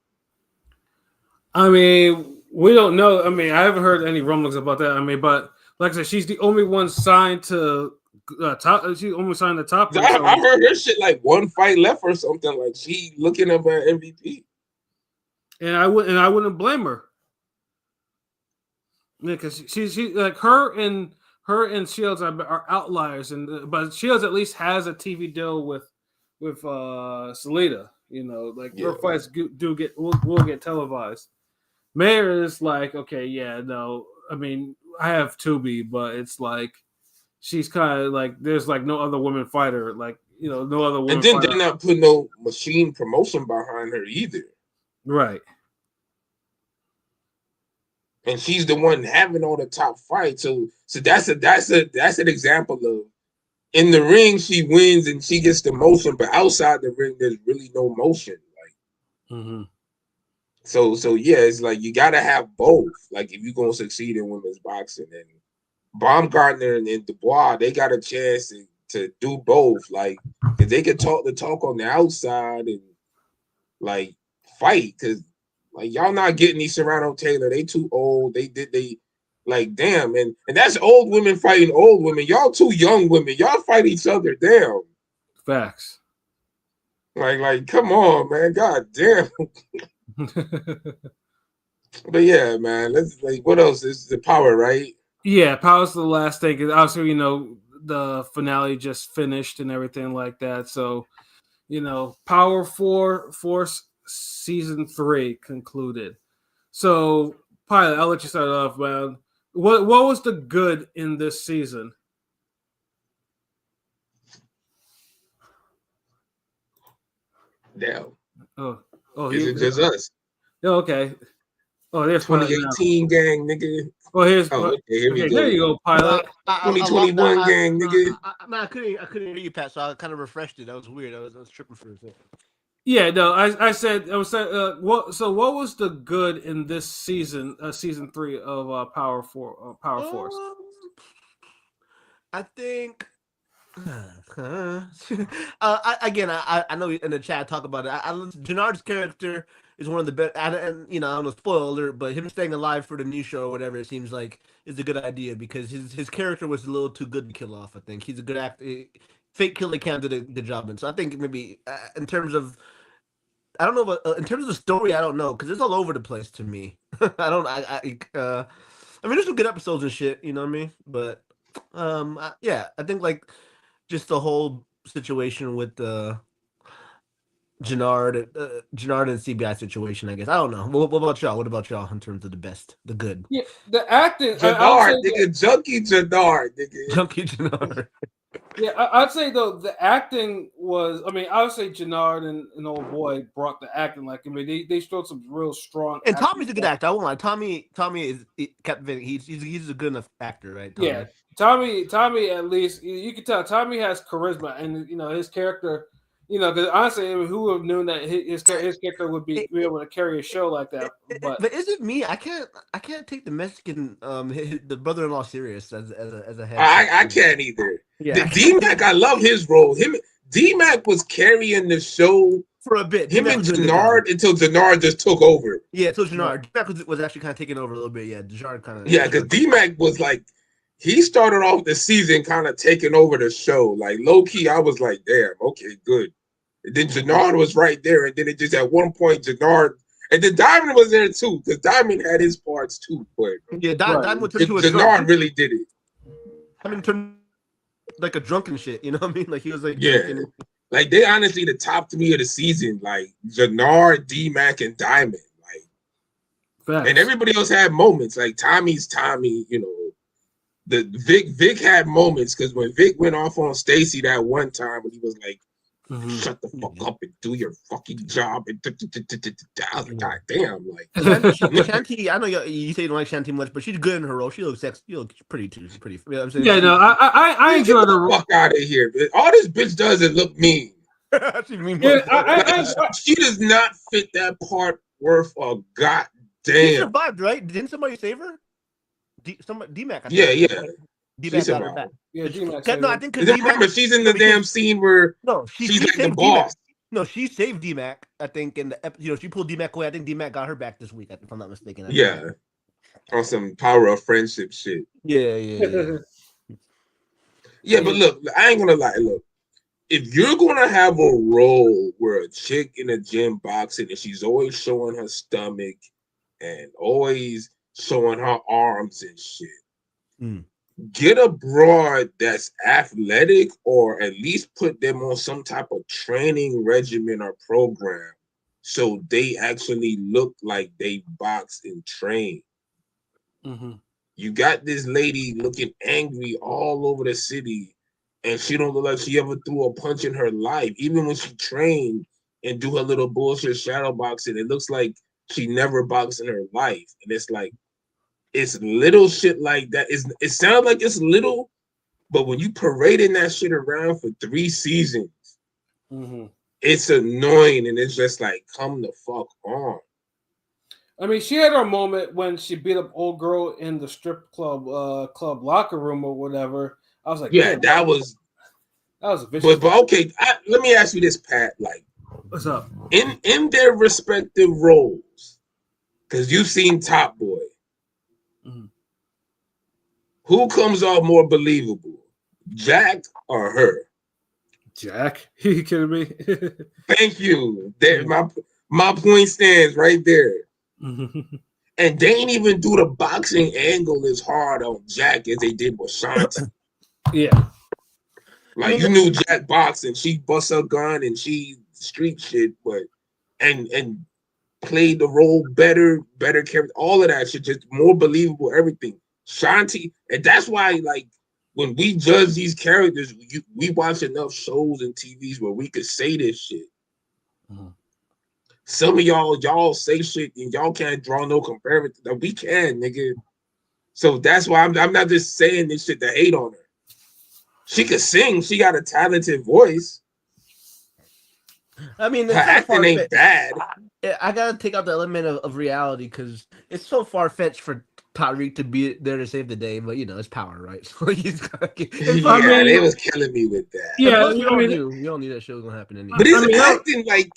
I mean, we don't know. I mean, I haven't heard any rumblings about that. I mean, but like I said, she's the only one signed to top. She only signed the top. I heard her shit like one fight left or something. Like, she looking up at MVP. And I wouldn't blame her. Yeah, because she's like her and Shields are outliers, but Shields at least has a TV deal with Salida. You know, like her fights will get televised. Mayer is like, okay, yeah, no, I mean, I have Tubi, but it's like she's kind of like there's like no other women fighter, like, you know, no other woman. And then they're not putting no machine promotion behind her either. Right. And she's the one having all the top fights. So that's an example of, in the ring she wins and she gets the motion, but outside the ring there's really no motion. Like, So yeah, it's like you gotta have both. Like if you're gonna succeed in women's boxing, and Baumgartner and Dubois, they got a chance to do both. Like, cause they could talk the talk on the outside and like fight. Cause like y'all not getting these Serrano Taylor. They too old. They like damn. And that's old women fighting old women. Y'all too young women. Y'all fight each other. Damn. Facts. Like come on, man. God damn. But yeah, man. Let's like what else? This is the power, right? Yeah, Power's the last thing. 'Cause obviously, the finale just finished and everything like that. So, Power Force season 3 concluded. So, Pilot, I'll let you start off, man. What was the good in this season? Damn. Oh, Is it just us? Oh, okay. Oh, there's Pilot now. 2018 gang, nigga. Oh, here's. Oh, okay, here we go. There you go, Pilot. 2021 gang, nigga. I couldn't hear you, Pat. So I kind of refreshed it. That was weird. I was tripping for a second. Yeah, no, I said what? So what was the good in this season, season 3 of Power Force? I think. I know in the chat talk about it. Jannard's character is one of the best, and I don't know, spoiler alert, but him staying alive for the new show or whatever, it seems like is a good idea because his character was a little too good to kill off. I think he's a good actor. Fake killer can't do the job, and so I think maybe in terms of. I don't know, but in terms of the story, I don't know because it's all over the place to me. I don't. I mean, there's some good episodes and shit. You know what I mean? But yeah, I think like just the whole situation with Jannard and CBI situation. I guess I don't know. What about y'all? What about y'all in terms of the good? Yeah, the acting. Jannard, nigga, Junkie Jannard, nigga. Junkie Jannard. Yeah, I'd say though the acting was. I mean, I would say Jannard and old boy brought the acting. Like, I mean, they showed some real strong. And Tommy's a good actor. I won't lie. Tommy is captivating. He's a good enough actor, right? Tommy. Yeah, Tommy. At least you can tell Tommy has charisma, and his character. Because honestly, I mean, who would have known that his character would be able to carry a show like that? But is it me? I can't take the Mexican the brother-in-law serious as a head. I can't either. Yeah, D-Mac, I love his role. D-Mac was carrying the show for a bit. Him and Jannard until Jannard just took over. Yeah, until Jannard. D-Mac was actually kind of taking over a little bit. Yeah, Jannard kind of. Yeah, because D-Mac was like, he started off the season kind of taking over the show. Like, low-key, I was like, damn, okay, good. And then Jannard was right there. And then it just, at one point, Jannard, and then Diamond was there too, because Diamond had his parts too. But yeah, Diamond turned into a Jannard really did it. I mean, turned like a drunken shit, you know what I mean? Like, he was like, yeah. Like, they honestly, the top 3 of the season, like, Jannard, D-Mac, and Diamond. Like, and everybody else had moments. Like, Tommy's Tommy, the Vic had moments, because when Vic went off on Stacy that one time when he was like, shut the fuck up and do your fucking job. And I was like, God damn, like Shanti, I know you say you don't like Shanti much, but she's good in her role. She looks sexy. She looks pretty too. She's pretty. You know what I'm saying? Yeah, no, I enjoy the fuck out of here. All this bitch does is look mean. She does not fit that part worth a goddamn. She survived, right? Didn't somebody save her? D-Mac. Yeah. D-Mac got her back. Yeah, D-Mac. No, I think remember she's in the damn scene where she's like the boss. No, she saved D-Mac. I think in the she pulled D-Mac away. I think D-Mac got her back this week, if I'm not mistaken. Yeah, on some power of friendship shit. Yeah. Yeah, but look, I ain't gonna lie. Look, if you're gonna have a role where a chick in a gym boxing and she's always showing her stomach and always showing her arms and shit. Get a broad that's athletic, or at least put them on some type of training regimen or program so they actually look like they box and train. You got this lady looking angry all over the city, and she don't look like she ever threw a punch in her life. Even when she trained and do her little bullshit shadow boxing, it looks like she never boxed in her life. And it's like, it's little shit like that. It sounds like it's little, but when you parading that shit around for 3 seasons, it's annoying, and it's just like, come the fuck on. I mean, she had her moment when she beat up old girl in the strip club locker room or whatever. I was like, Yeah, damn, that was. a vicious. But okay, let me ask you this, Pat. Like, What's up? in their respective roles, because you've seen Top Boy, Mhm. who comes off more believable, Jack or her? Jack, you kidding me? Thank you. There, my point stands right there. And they ain't even do the boxing angle as hard on Jack as they did with Shanti. Yeah. Like, you knew Jack boxing, she bust her gun and she street shit, but and played the role better character, all of that shit, just more believable, everything. Shanti, and that's why, like, when we judge these characters, we watch enough shows and TVs where we could say this shit. Mhm. Some of y'all say shit and y'all can't draw no comparison. We can, nigga. So that's why I'm not just saying this shit to hate on her. She could sing. She got a talented voice. I mean, Her it's acting ain't bad. I gotta take out the element of reality because it's so far fetched for Tyreek to be there to save the day, but you know it's power, right? So he's gotta get. Yeah, they was killing me with that. Yeah, Plus, you don't knew that shit was gonna happen anyway. But his acting, like,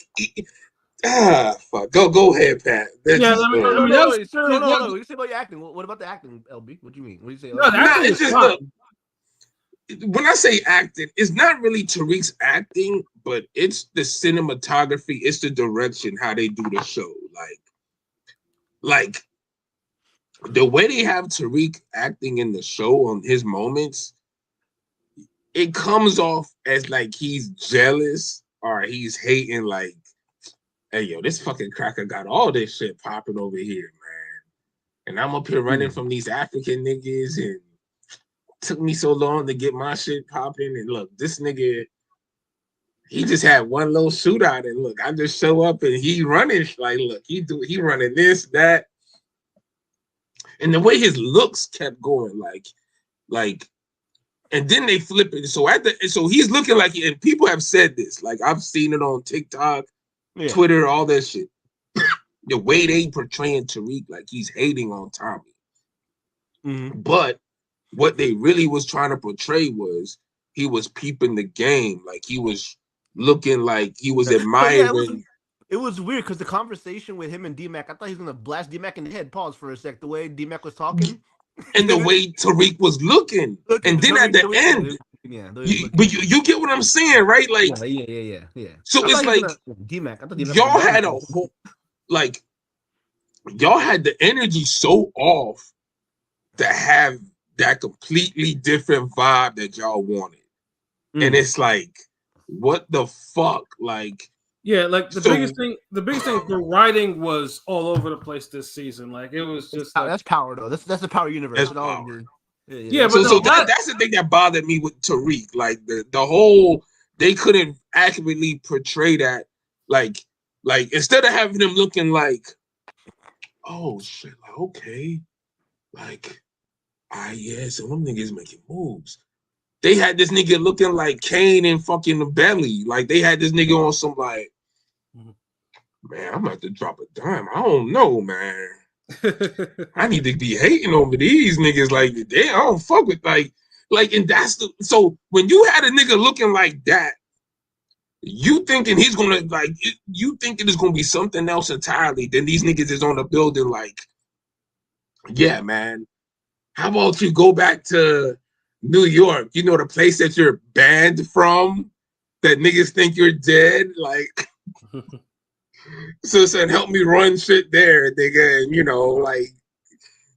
fuck. Go ahead, Pat. That's Yeah, just, I mean, No, that was, What do you say about your acting? What about the acting, LB? What do you mean? What do you say? no, the acting it's was just fine. when I say acting, it's not really Tariq's acting, but it's the cinematography, it's the direction, how they do the show. Like the way they have Tariq acting in the show on his moments, it comes off as like he's jealous or he's hating, like, hey, yo, this fucking cracker got all this shit popping over here, man. And I'm up here running from these African niggas, and took me so long to get my shit popping. And look, this nigga, he just had one little shootout, and look, I just show up and he running, like, look, he running this, that. And the way his looks kept going, like, and then they flip it. So he's looking like, and people have said this, like, I've seen it on TikTok, Twitter, all that shit. The way they portraying Tariq, like he's hating on Tommy. Mm-hmm. But what they really was trying to portray was he was peeping the game, like he was looking like he was admiring. It was weird because the conversation with him and D-Mac, I thought he was gonna blast D-Mac in the head. Pause for a sec. The way D-Mac was talking, and the way Tariq was looking, and then at the end, but you get what I'm saying, right? Like, yeah. So it's like D-Mac. Y'all had a whole, like, y'all had the energy so off to have that completely different vibe that y'all wanted, and it's like, what the fuck, like. Yeah, like the biggest thing, the writing was all over the place this season. Like, it was just like, that's power though. That's the power universe. That's power. Yeah, but so that's the thing that bothered me with Tariq. Like the whole, they couldn't accurately portray that. Like instead of having him looking like, oh shit, like, okay, like, yeah, so them niggas making moves. They had this nigga looking like Kane in fucking Belly. Like, they had this nigga on some, like, man, I'm about to drop a dime. I don't know, man. I need to be hating over these niggas. Like, damn, I don't fuck with, like, and that's the, so when you had a nigga looking like that, you thinking he's gonna, like, you thinking it's gonna be something else entirely. Then these niggas is on the building, like, yeah, man, how about you go back to New York, you know, the place that you're banned from, that niggas think you're dead, like. So said, help me run shit there, nigga. And, you know, like,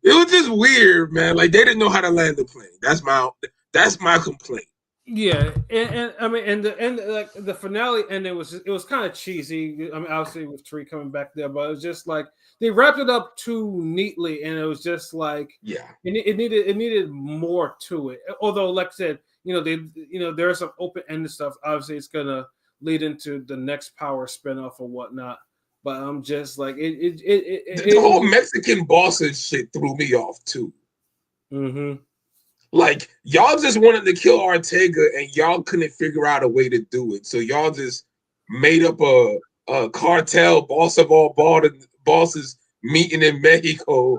it was just weird, man. Like, they didn't know how to land the plane. That's my complaint. Yeah, and I mean, and like the finale ending was kind of cheesy. I mean, obviously with Tariq coming back there, but it was just like they wrapped it up too neatly, and it was just like, yeah, it needed more to it. Although, like I said, there's some open ended stuff. Obviously, it's gonna lead into the next Power spinoff or whatnot. But I'm just like the whole Mexican bosses shit threw me off too. Mm-hmm. Like, y'all just wanted to kill Ortega and y'all couldn't figure out a way to do it. So y'all just made up a cartel, boss of all bosses, meeting in Mexico,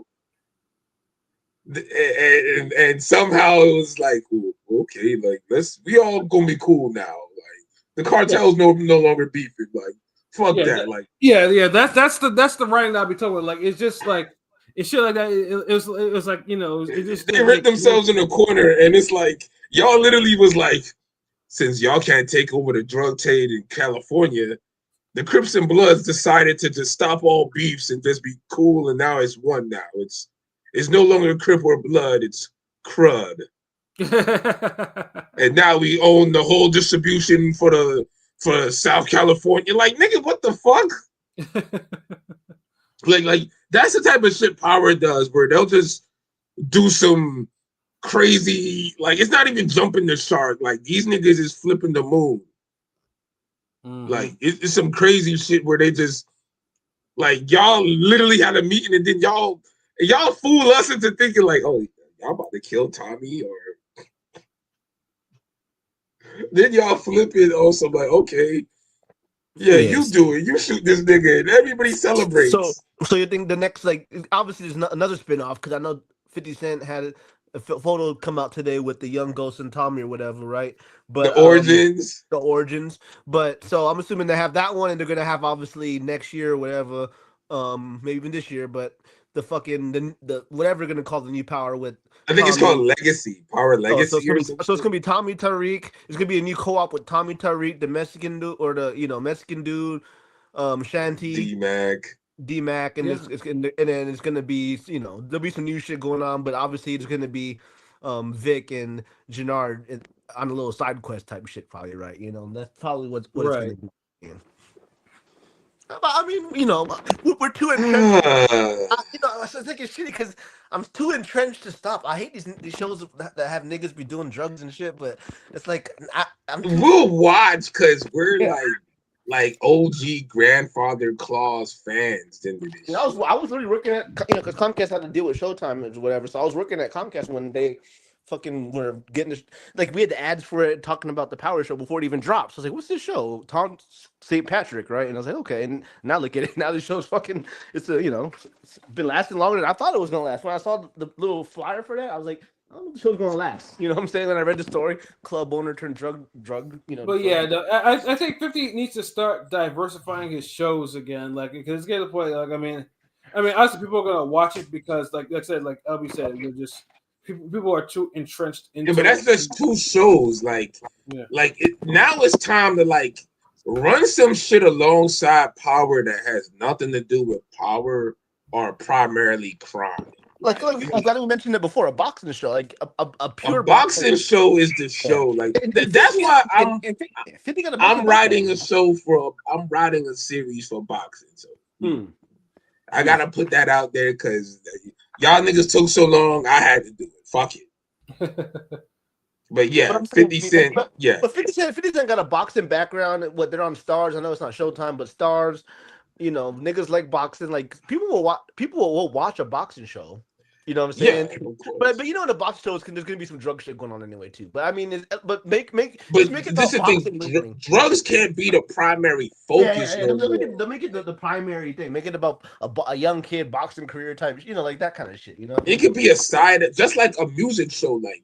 and somehow it was like, ooh, okay, like we all gonna be cool now. Like the cartels no longer beefing. Like fuck that. Like that's the writing I'll be talking about. Like it's just like it's shit like that. It was like it just they ripped themselves in a corner, and it's like y'all literally was like, since y'all can't take over the drug trade in California, the Crips and Bloods decided to just stop all beefs and just be cool, and now it's one. Now it's no longer Crip or Blood, it's Crud. And now we own the whole distribution for South California. Like, nigga, what the fuck? like that's the type of shit Power does, where they'll just do some crazy, like it's not even jumping the shark. Like these niggas is flipping the moon. Mm-hmm. Like it's some crazy shit where they just like y'all literally had a meeting and then y'all fool us into thinking like, oh, y'all about to kill Tommy, or then y'all flip it also like, okay, yeah, you do it, you shoot this nigga, and everybody celebrates. So you think the next, like, obviously there's another spinoff, because I know 50 Cent had a photo come out today with the young Ghost and Tommy or whatever, right? But the origins. But so I'm assuming they have that one, and they're gonna have obviously next year or whatever, maybe even this year, but the fucking the whatever they're gonna call the new Power with. I think Tommy. It's called Legacy, Power Legacy. So it's gonna be Tommy Tariq. It's gonna be a new co-op with Tommy Tariq, the Mexican dude, or the Mexican dude, Shanti, D-Mac, and and then it's gonna be, there'll be some new shit going on, but obviously it's gonna be Vic and Jannard on a little side quest type shit, probably, right? That's probably what right. It's gonna be. I mean, we're too entrenched. I think it's shitty because I'm too entrenched to stop. I hate these shows that have niggas be doing drugs and shit, but it's like we'll watch because we're like OG grandfather Claus fans. I was really working at because Comcast had to deal with Showtime or whatever, so I was working at Comcast when they fucking were getting this, like we had the ads for it talking about the Power Show before it even dropped. So I was like, what's this show? Tom St. Patrick, right? And I was like, okay. And now look at it. Now the show's fucking, it's been lasting longer than I thought it was gonna last. When I saw the little flyer for that, I was like, I don't know if the show's gonna last. You know what I'm saying? When I read the story, club owner turned drug. But yeah, I think 50 needs to start diversifying his shows again, like because it's getting to the point. Like I mean, obviously people are gonna watch it because, like I said, like LB said, you're just. People are too entrenched into but that's just two shows. Like now it's time to like run some shit alongside Power that has nothing to do with Power or primarily crime. Like I didn't mention it before, a boxing show, like a pure boxing show is the show. Like that's why I'm writing a show I'm writing a series for boxing. So I gotta put that out there because y'all niggas took so long. I had to do it. Fuck it. But yeah, 50 Cent. Yeah, but 50 Cent got a boxing background. What they're on Stars. I know it's not Showtime, but Stars. Niggas like boxing. Like people will watch a boxing show. You know what I'm saying? Yeah, but in the box shows, there's gonna be some drug shit going on anyway too. But I mean, make it this about boxing. Drugs can't be the primary focus. They'll make it the primary thing. Make it about a young kid boxing career type. Like that kind of shit. It could be a side, just like a music show. Like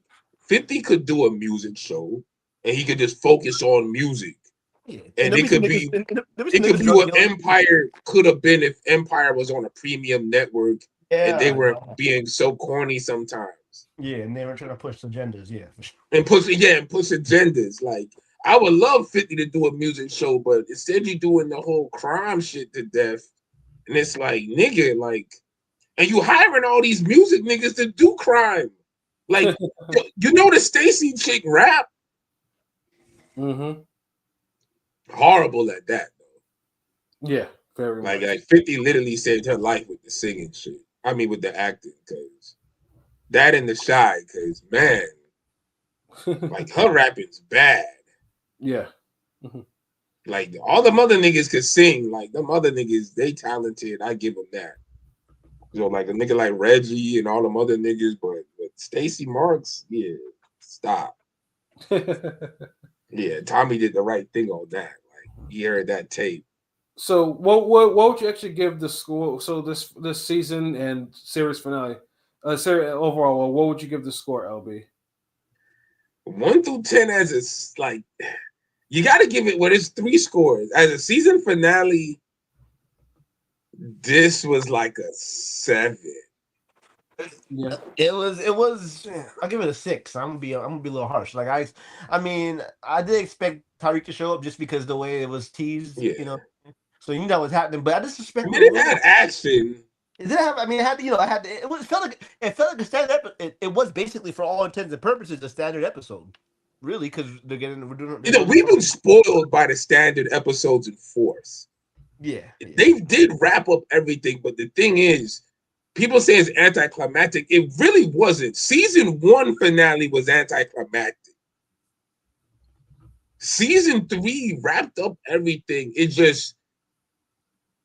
50 could do a music show, and he could just focus on music. Yeah. And it could be what Empire could have been if Empire was on a premium network. Yeah, and they were being so corny sometimes. Yeah, and they were trying to push agendas. Yeah, for sure. And push agendas. Like I would love 50 to do a music show, but instead you're doing the whole crime shit to death. And it's like, nigga, like, and you hiring all these music niggas to do crime. Like, the Stacy chick rap. Mm-hmm. Horrible at that, though. Yeah, very much. Like 50 literally saved her life with the singing shit. I mean, with the acting, because that and the Shy, because man, like her rapping's bad. Yeah. Mm-hmm. Like all the other niggas could sing. Like them other niggas, they talented. I give them that. Like a nigga like Reggie and all them other niggas, but Stacey Marks, yeah, stop. Yeah, Tommy did the right thing on that. Like he heard that tape. So what would you actually give the score? So this season and series finale, series overall, what would you give the score, LB? 1 through 10 as it's like you got to give it what is 3 scores as a season finale. This was like a 7. Yeah, It was. I'll give it a 6. I'm gonna be a little harsh. Like I mean, I did expect Tyreek to show up just because the way it was teased, Yeah. you know. So you knew that was happening, but I just I suspect. mean, it had action. It did have. I mean, it had. I had. It felt like a standard episode. It was basically, for all intents and purposes, a standard episode. Really, because we're doing. We've been spoiled by the standard episodes in Force. Yeah. They did wrap up everything, but the thing is, people say it's anticlimactic. It really wasn't. Season 1 finale was anticlimactic. Season 3 wrapped up everything. It just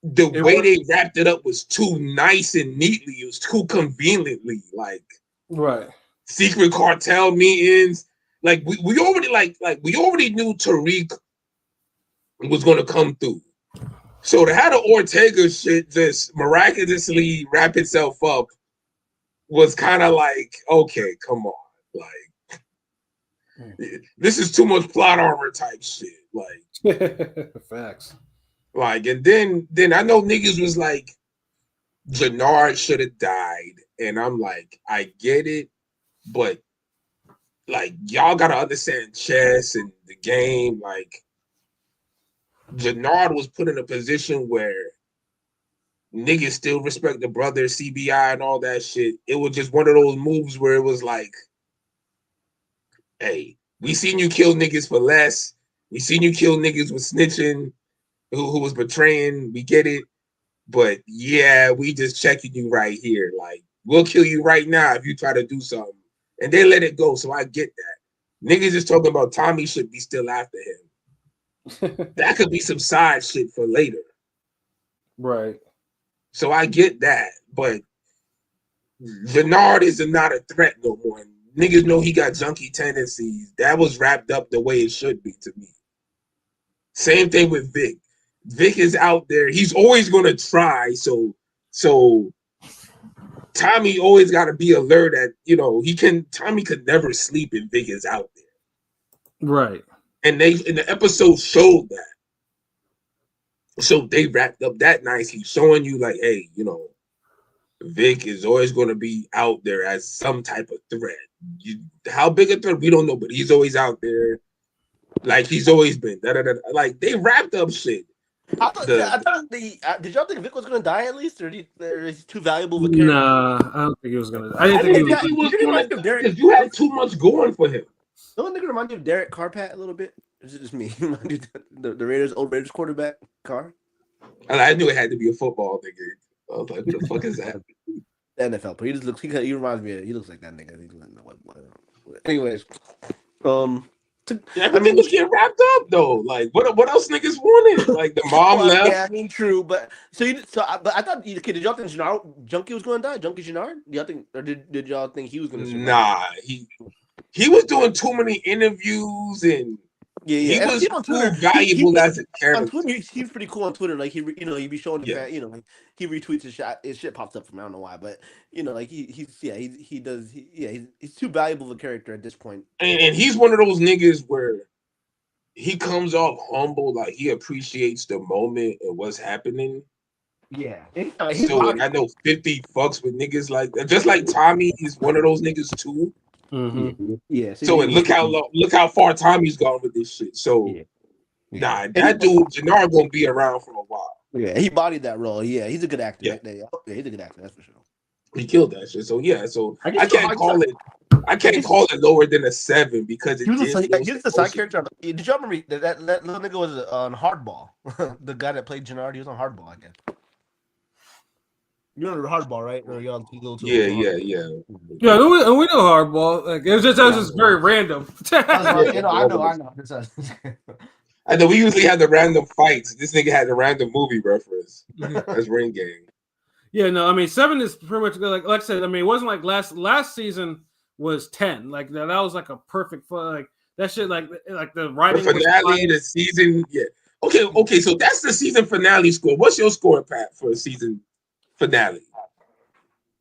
the way they wrapped it up was too nice and neatly. It was too conveniently, like right. secret cartel meetings. Like we already knew Tariq was gonna come through. So to have the Ortega shit just miraculously wrap itself up was kind of like, okay, come on. Like, this is too much plot armor type shit. Like, facts. Like, and then I know niggas was like, Jannard should have died. And I'm like, I get it, but like, y'all gotta understand chess and the game. Like, Jannard was put in a position where niggas still respect the brother, CBI, and all that shit. It was just one of those moves where it was like, hey, we seen you kill niggas for less. We seen you kill niggas with snitching, who was betraying. We get it. But yeah, we just checking you right here. Like, we'll kill you right now if you try to do something. And they let it go, so I get that. Niggas is talking about Tommy should be still after him. That could be some side shit for later. Right. So I get that. But Jannard is not a threat no more. Niggas know he got junkie tendencies. That was wrapped up the way it should be to me. Same thing with Vic. Vic is out there. He's always going to try. So Tommy always got to be alert at, Tommy could never sleep if Vic is out there. Right. And the episode showed that. So they wrapped up that nicely, showing you like, hey, Vic is always going to be out there as some type of threat. How big a threat, we don't know, but he's always out there. Like he's always been. Like they wrapped up shit. I thought did y'all think Vic was going to die at least, or is he too valuable of a character? Nah, I don't think he was going to die. I didn't think he was going to die because you had too much going for him. Don't nigga remind you of Derek Carpat a little bit? Or is it just me? the old Raiders quarterback Carr? I knew it had to be a football nigga. I was like, what the fuck is that? The NFL, but he just looks. He reminds me of. He looks like that nigga. Anyways, everything was getting wrapped up though. Like, what else niggas wanted? Like the mom left. Yeah, I mean, true, but but I thought. Okay, did y'all think Junkie was going to die? Junkie Jannard? Do y'all think, or did y'all think he was going to survive? Nah, he was doing too many interviews and he was too valuable as a character. On Twitter, he's pretty cool on Twitter. Like he be showing the fan, like he retweets his shit pops up from I don't know why, but like he's too valuable of a character at this point. And he's one of those niggas where he comes off humble, like he appreciates the moment and what's happening. Yeah. So I know 50 fucks with niggas like that. Just like Tommy is one of those niggas too. Mm-hmm. Yeah. So look how far Tommy's gone with this shit. So that dude Jannard gonna be around for a while. Yeah, he bodied that role. Yeah, he's a good actor. Yeah, he's a good actor. That's for sure. He killed that shit. So yeah. So I can't call it lower than a 7 because he was the side character. Did y'all remember that little nigga was on Hardball? The guy that played Jannard, he was on Hardball, I guess. You know Hardball, right? Or y'all Yeah. Yeah, we know Hardball. Like it was just very random. I know. I know we usually have the random fights. This nigga had a random movie reference. That's Ring Gang. Yeah, no, I mean 7 is pretty much like I said. I mean, it wasn't like last season was 10. Like that was like a perfect like that shit. Like the writing. The finale, the season. Yeah. Okay. So that's the season finale score. What's your score, Pat, for a season finale?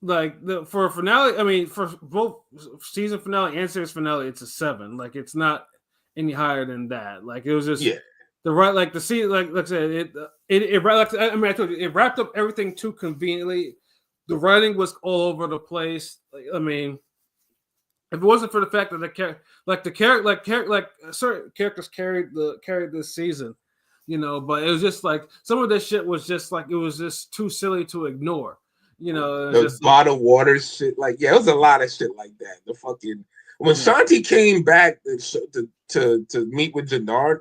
Like for finale, I mean, for both season finale and series finale, it's a 7. Like it's not any higher than that. Like it was just the right, like the season, like I said, it like, I mean, I told you, it wrapped up everything too conveniently. The writing was all over the place. Like, I mean, if it wasn't for the fact that certain characters carried this season, you know, but it was just like some of this shit was just like it was just too silly to ignore. You know, the just bottled water shit. Like, yeah, it was a lot of shit like that. The fucking when Shanti came back to meet with Jannard,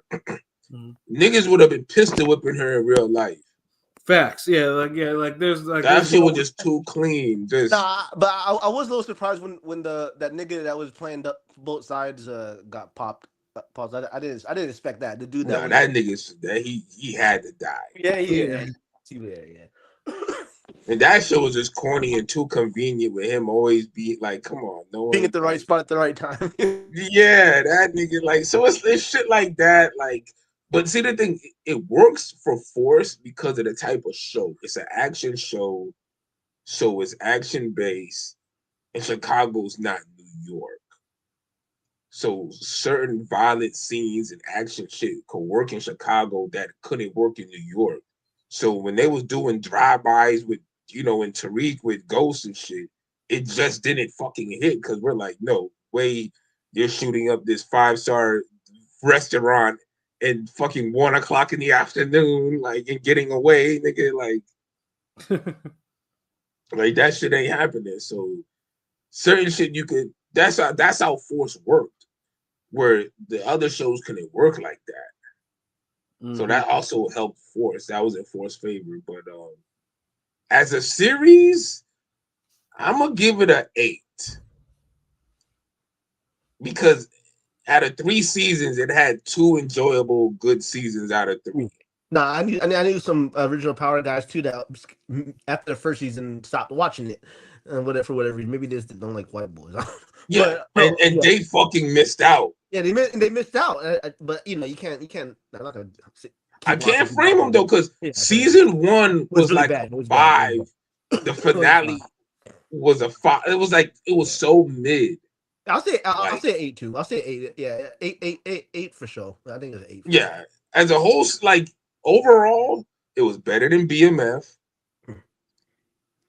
niggas would have been pistol whipping her in real life. Facts, like there's like that shit was just too clean. Just but I was a little surprised when that nigga that was playing both sides got popped. Pause. I didn't expect that. The dude that that nigga he had to die. Yeah. And that shit was just corny and too convenient with him always being like, come on, no one being at the right spot at the right time. Yeah, that nigga, like, so it's shit like that, like, but see the thing, it works for Force because of the type of show. It's an action show, so it's action based, and Chicago's not New York. So certain violent scenes and action shit could work in Chicago that couldn't work in New York. So when they was doing drive-bys with, you know, and Tariq with Ghost and shit, it just didn't fucking hit because we're like, no way, you're shooting up this 5-star restaurant at fucking 1 o'clock in the afternoon, like, and getting away, nigga, like, like that shit ain't happening. So certain shit you could. That's how Force worked, where the other shows couldn't work like that. So that also helped Force. That was in Force's favor. But as a series, I'm gonna give it an 8 because out of 3 seasons, it had 2 enjoyable, good seasons out of 3. Nah, I knew some original Power guys too that after the first season stopped watching it, for whatever reason. Maybe they just don't like white boys. Yeah, but, they fucking missed out. Yeah, they missed out. But you know, you can't. I'm not gonna. I can't frame them though, because season 1 was really like bad. A 5. The finale was a 5. It was like it was so mid. I'll say 8 too. I'll say 8. Yeah, 8 for sure. I think it's 8. Yeah, as a whole, like overall, it was better than BMF.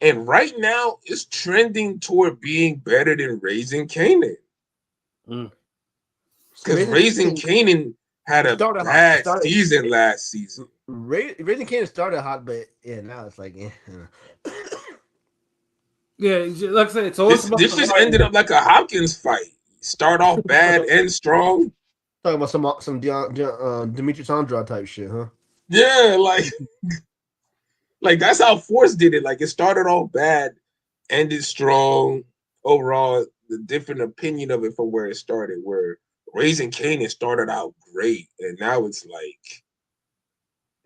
And right now, it's trending toward being better than Raising Kanan. Because Raising Kanan had a bad season last season. Raising Kanan started hot, but now it's like, yeah, like I said, it's always this just ended up like a Hopkins fight. Start off bad and strong. Talking about some Demetrius Andrade type shit, huh? Yeah, like that's how Force did it. Like it started off bad, ended strong. Overall, the different opinion of it from where it started. Where Raising Kanan started out great, and now it's like,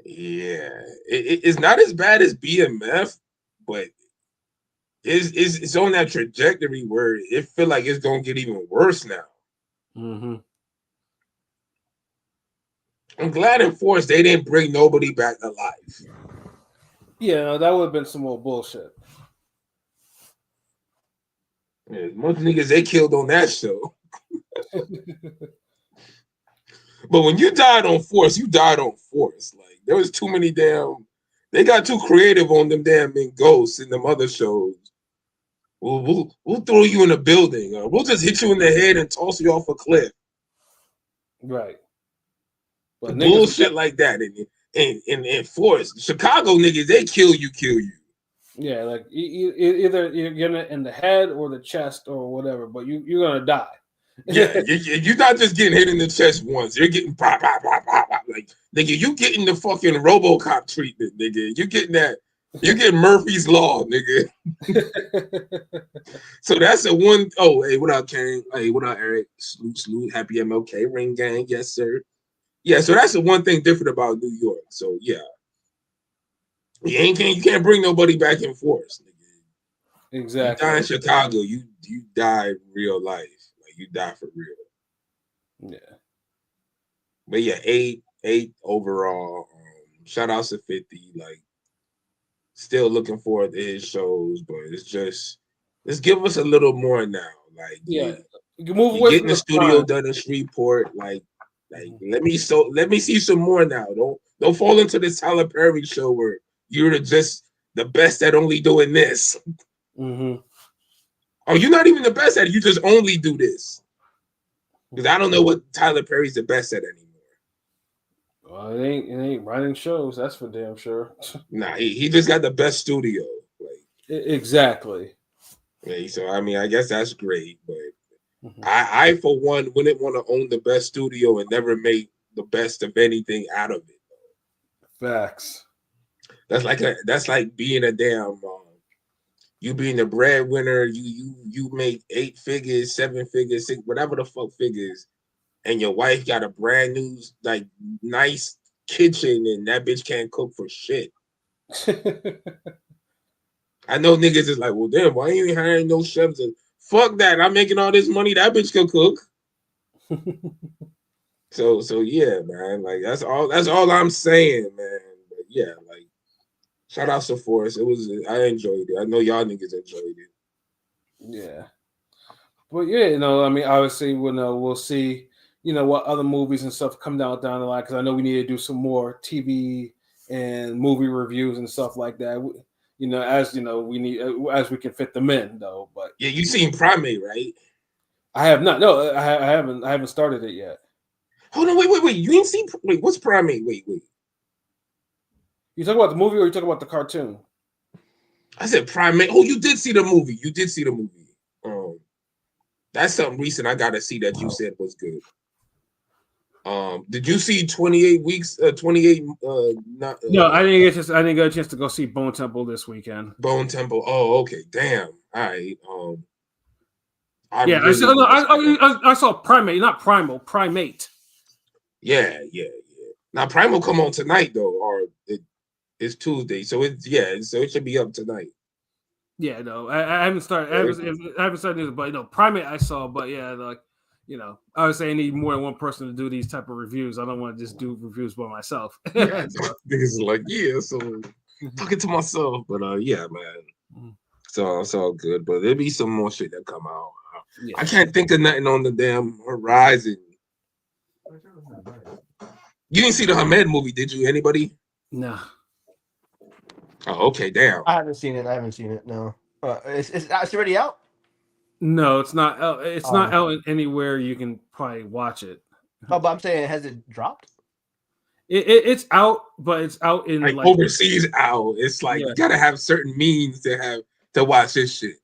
yeah, it's not as bad as BMF, but it's on that trajectory where it feel like it's gonna get even worse now. I'm glad in Force they didn't bring nobody back alive. Yeah, no, that would have been some more bullshit. Yeah, most niggas they killed on that show. But when you died on Force, you died on Force. Like there was too many damn. They got too creative on them damn Ghosts in them other shows. We'll throw you in a building, or we'll just hit you in the head and toss you off a cliff. Right. But bullshit like that in Force. Chicago niggas, they kill you. Yeah, like either you're getting it in the head or the chest or whatever, but you're gonna die. Yeah, you're not just getting hit in the chest once. You're getting pop. Like nigga, you getting the fucking RoboCop treatment, nigga. You getting that. You get Murphy's Law, nigga. So that's the one. Oh, hey, what up, Kane? Hey, what up, Eric? Salute. Happy MLK ring gang. Yes, sir. Yeah, so that's the one thing different about New York. So yeah, you can't bring nobody back in Force, nigga. Exactly. You die in Chicago, you die in real life. Like you die for real. Yeah. But yeah, 8. 8 overall. Shout outs to 50. Like, still looking forward to his shows, but it's just give us a little more now. Like, Yeah, you can you move away getting from the the studio crime. done in Shreveport. Like let me see some more now. Don't fall into this Tyler Perry show where you're just the best at only doing this. Mm-hmm. Oh, you're not even the best at it. You just only do this. Because I don't know what Tyler Perry's the best at anymore. Well, it ain't writing shows. That's for damn sure. Nah, he just got the best studio. Like, Exactly. yeah, so I mean, I guess that's great, but Mm-hmm. I for one wouldn't want to own the best studio and never make the best of anything out of it. Facts. That's like being a damn you being the breadwinner. You make 8 figures, 7 figures, 6, whatever the fuck figures, and your wife got a brand new like nice kitchen and that bitch can't cook for shit. I know niggas is like, well, damn, why you ain't hiring no chefs? And fuck that, I'm making all this money. That bitch can cook. So yeah, man. Like that's all I'm saying, man. But yeah, like shout out to Forrest. I enjoyed it. I know y'all niggas enjoyed it. Yeah. But yeah, I mean, obviously we'll see, what other movies and stuff come down the line, because I know we need to do some more TV and movie reviews and stuff like that. We need as we can fit them in though. But yeah, you seen Primate, right? I have not. No, I haven't started it yet. Hold on, wait. You ain't seen what's Primate? Wait. You talking about the movie or you talking about the cartoon? I said Primate. Oh, you did see the movie. That's something recent I gotta see that you said was good. Did you see 28 weeks? 28. No, I didn't get a chance to go see Bone Temple this weekend. Bone Temple. Oh, okay. Damn. All right. I saw Primate, not Primal, Primate. Yeah. Now Primal come on tonight though, or it's Tuesday, so it should be up tonight. Yeah, no, I haven't started. I haven't started, but Primate I saw, but yeah, like I would say I need more than one person to do these type of reviews. I don't want to just do reviews by myself. Niggas like, yeah, so talking to myself, but yeah, man. So it's all good, but there'll be some more shit that come out. I can't think of nothing on the damn horizon. You didn't see the Hamed movie, did you? Anybody? No. Oh, okay, damn. I haven't seen it. No. It's already out? No, it's not. It's not out anywhere you can probably watch it. Oh, but I'm saying, has it dropped? It's out, but it's out in like overseas out. It's like you gotta have certain means to watch this shit.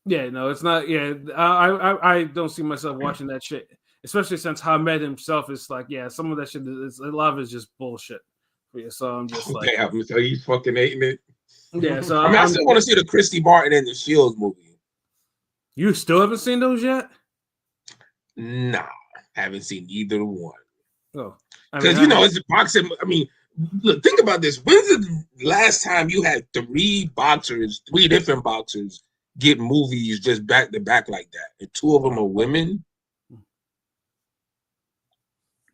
Yeah, no, it's not. Yeah, I don't see myself watching that shit, especially since Hamed himself is like, some of that shit a lot of it's just bullshit. Yeah, so I'm just like, damn, so he's fucking hating it. Yeah, so I still want to see the Christy Martin and the Shields movie. You still haven't seen those yet? Nah, haven't seen either one. Oh, because it's boxing. I mean, look, think about this. When's the last time you had 3 different boxers get movies just back to back like that, and 2 of them are women?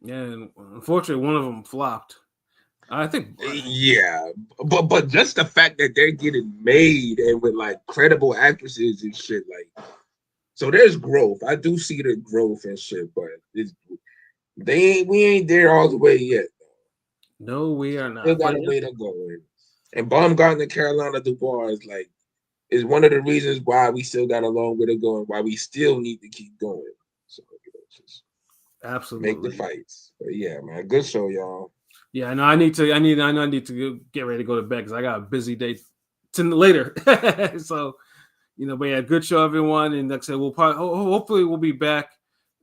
Yeah, and unfortunately, one of them flopped. I think. Yeah, but just the fact that they're getting made and with like credible actresses and shit, like, so there's growth. I do see the growth and shit, but we ain't there all the way yet. No, we are not. Still got a way to go. And Baumgartner, Carolina Dubois is one of the reasons why we still got a long way to go and why we still need to keep going. So just absolutely make the fights. But yeah, man, good show, y'all. Yeah, no, I need to get ready to go to bed because I got a busy day later. So, but yeah, good show, everyone. And like I said, we'll probably hopefully we'll be back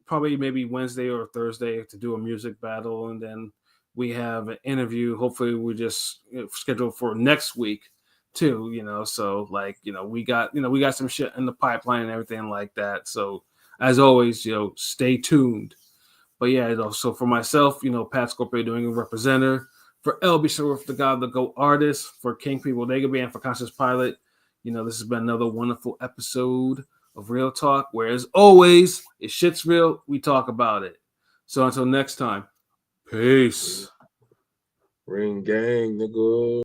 probably maybe Wednesday or Thursday to do a music battle, and then we have an interview. Hopefully, we just scheduled for next week too. So like we got some shit in the pipeline and everything like that. So as always, stay tuned. But yeah, so for myself, Pat Scorpio doing a representative, for LB Sharif, the God, the GOAT artist, for King P. Bodega Band, for Conscious Pilot, this has been another wonderful episode of Real Talk, where as always, if shit's real, we talk about it. So until next time, Peace. Ring gang, nigga.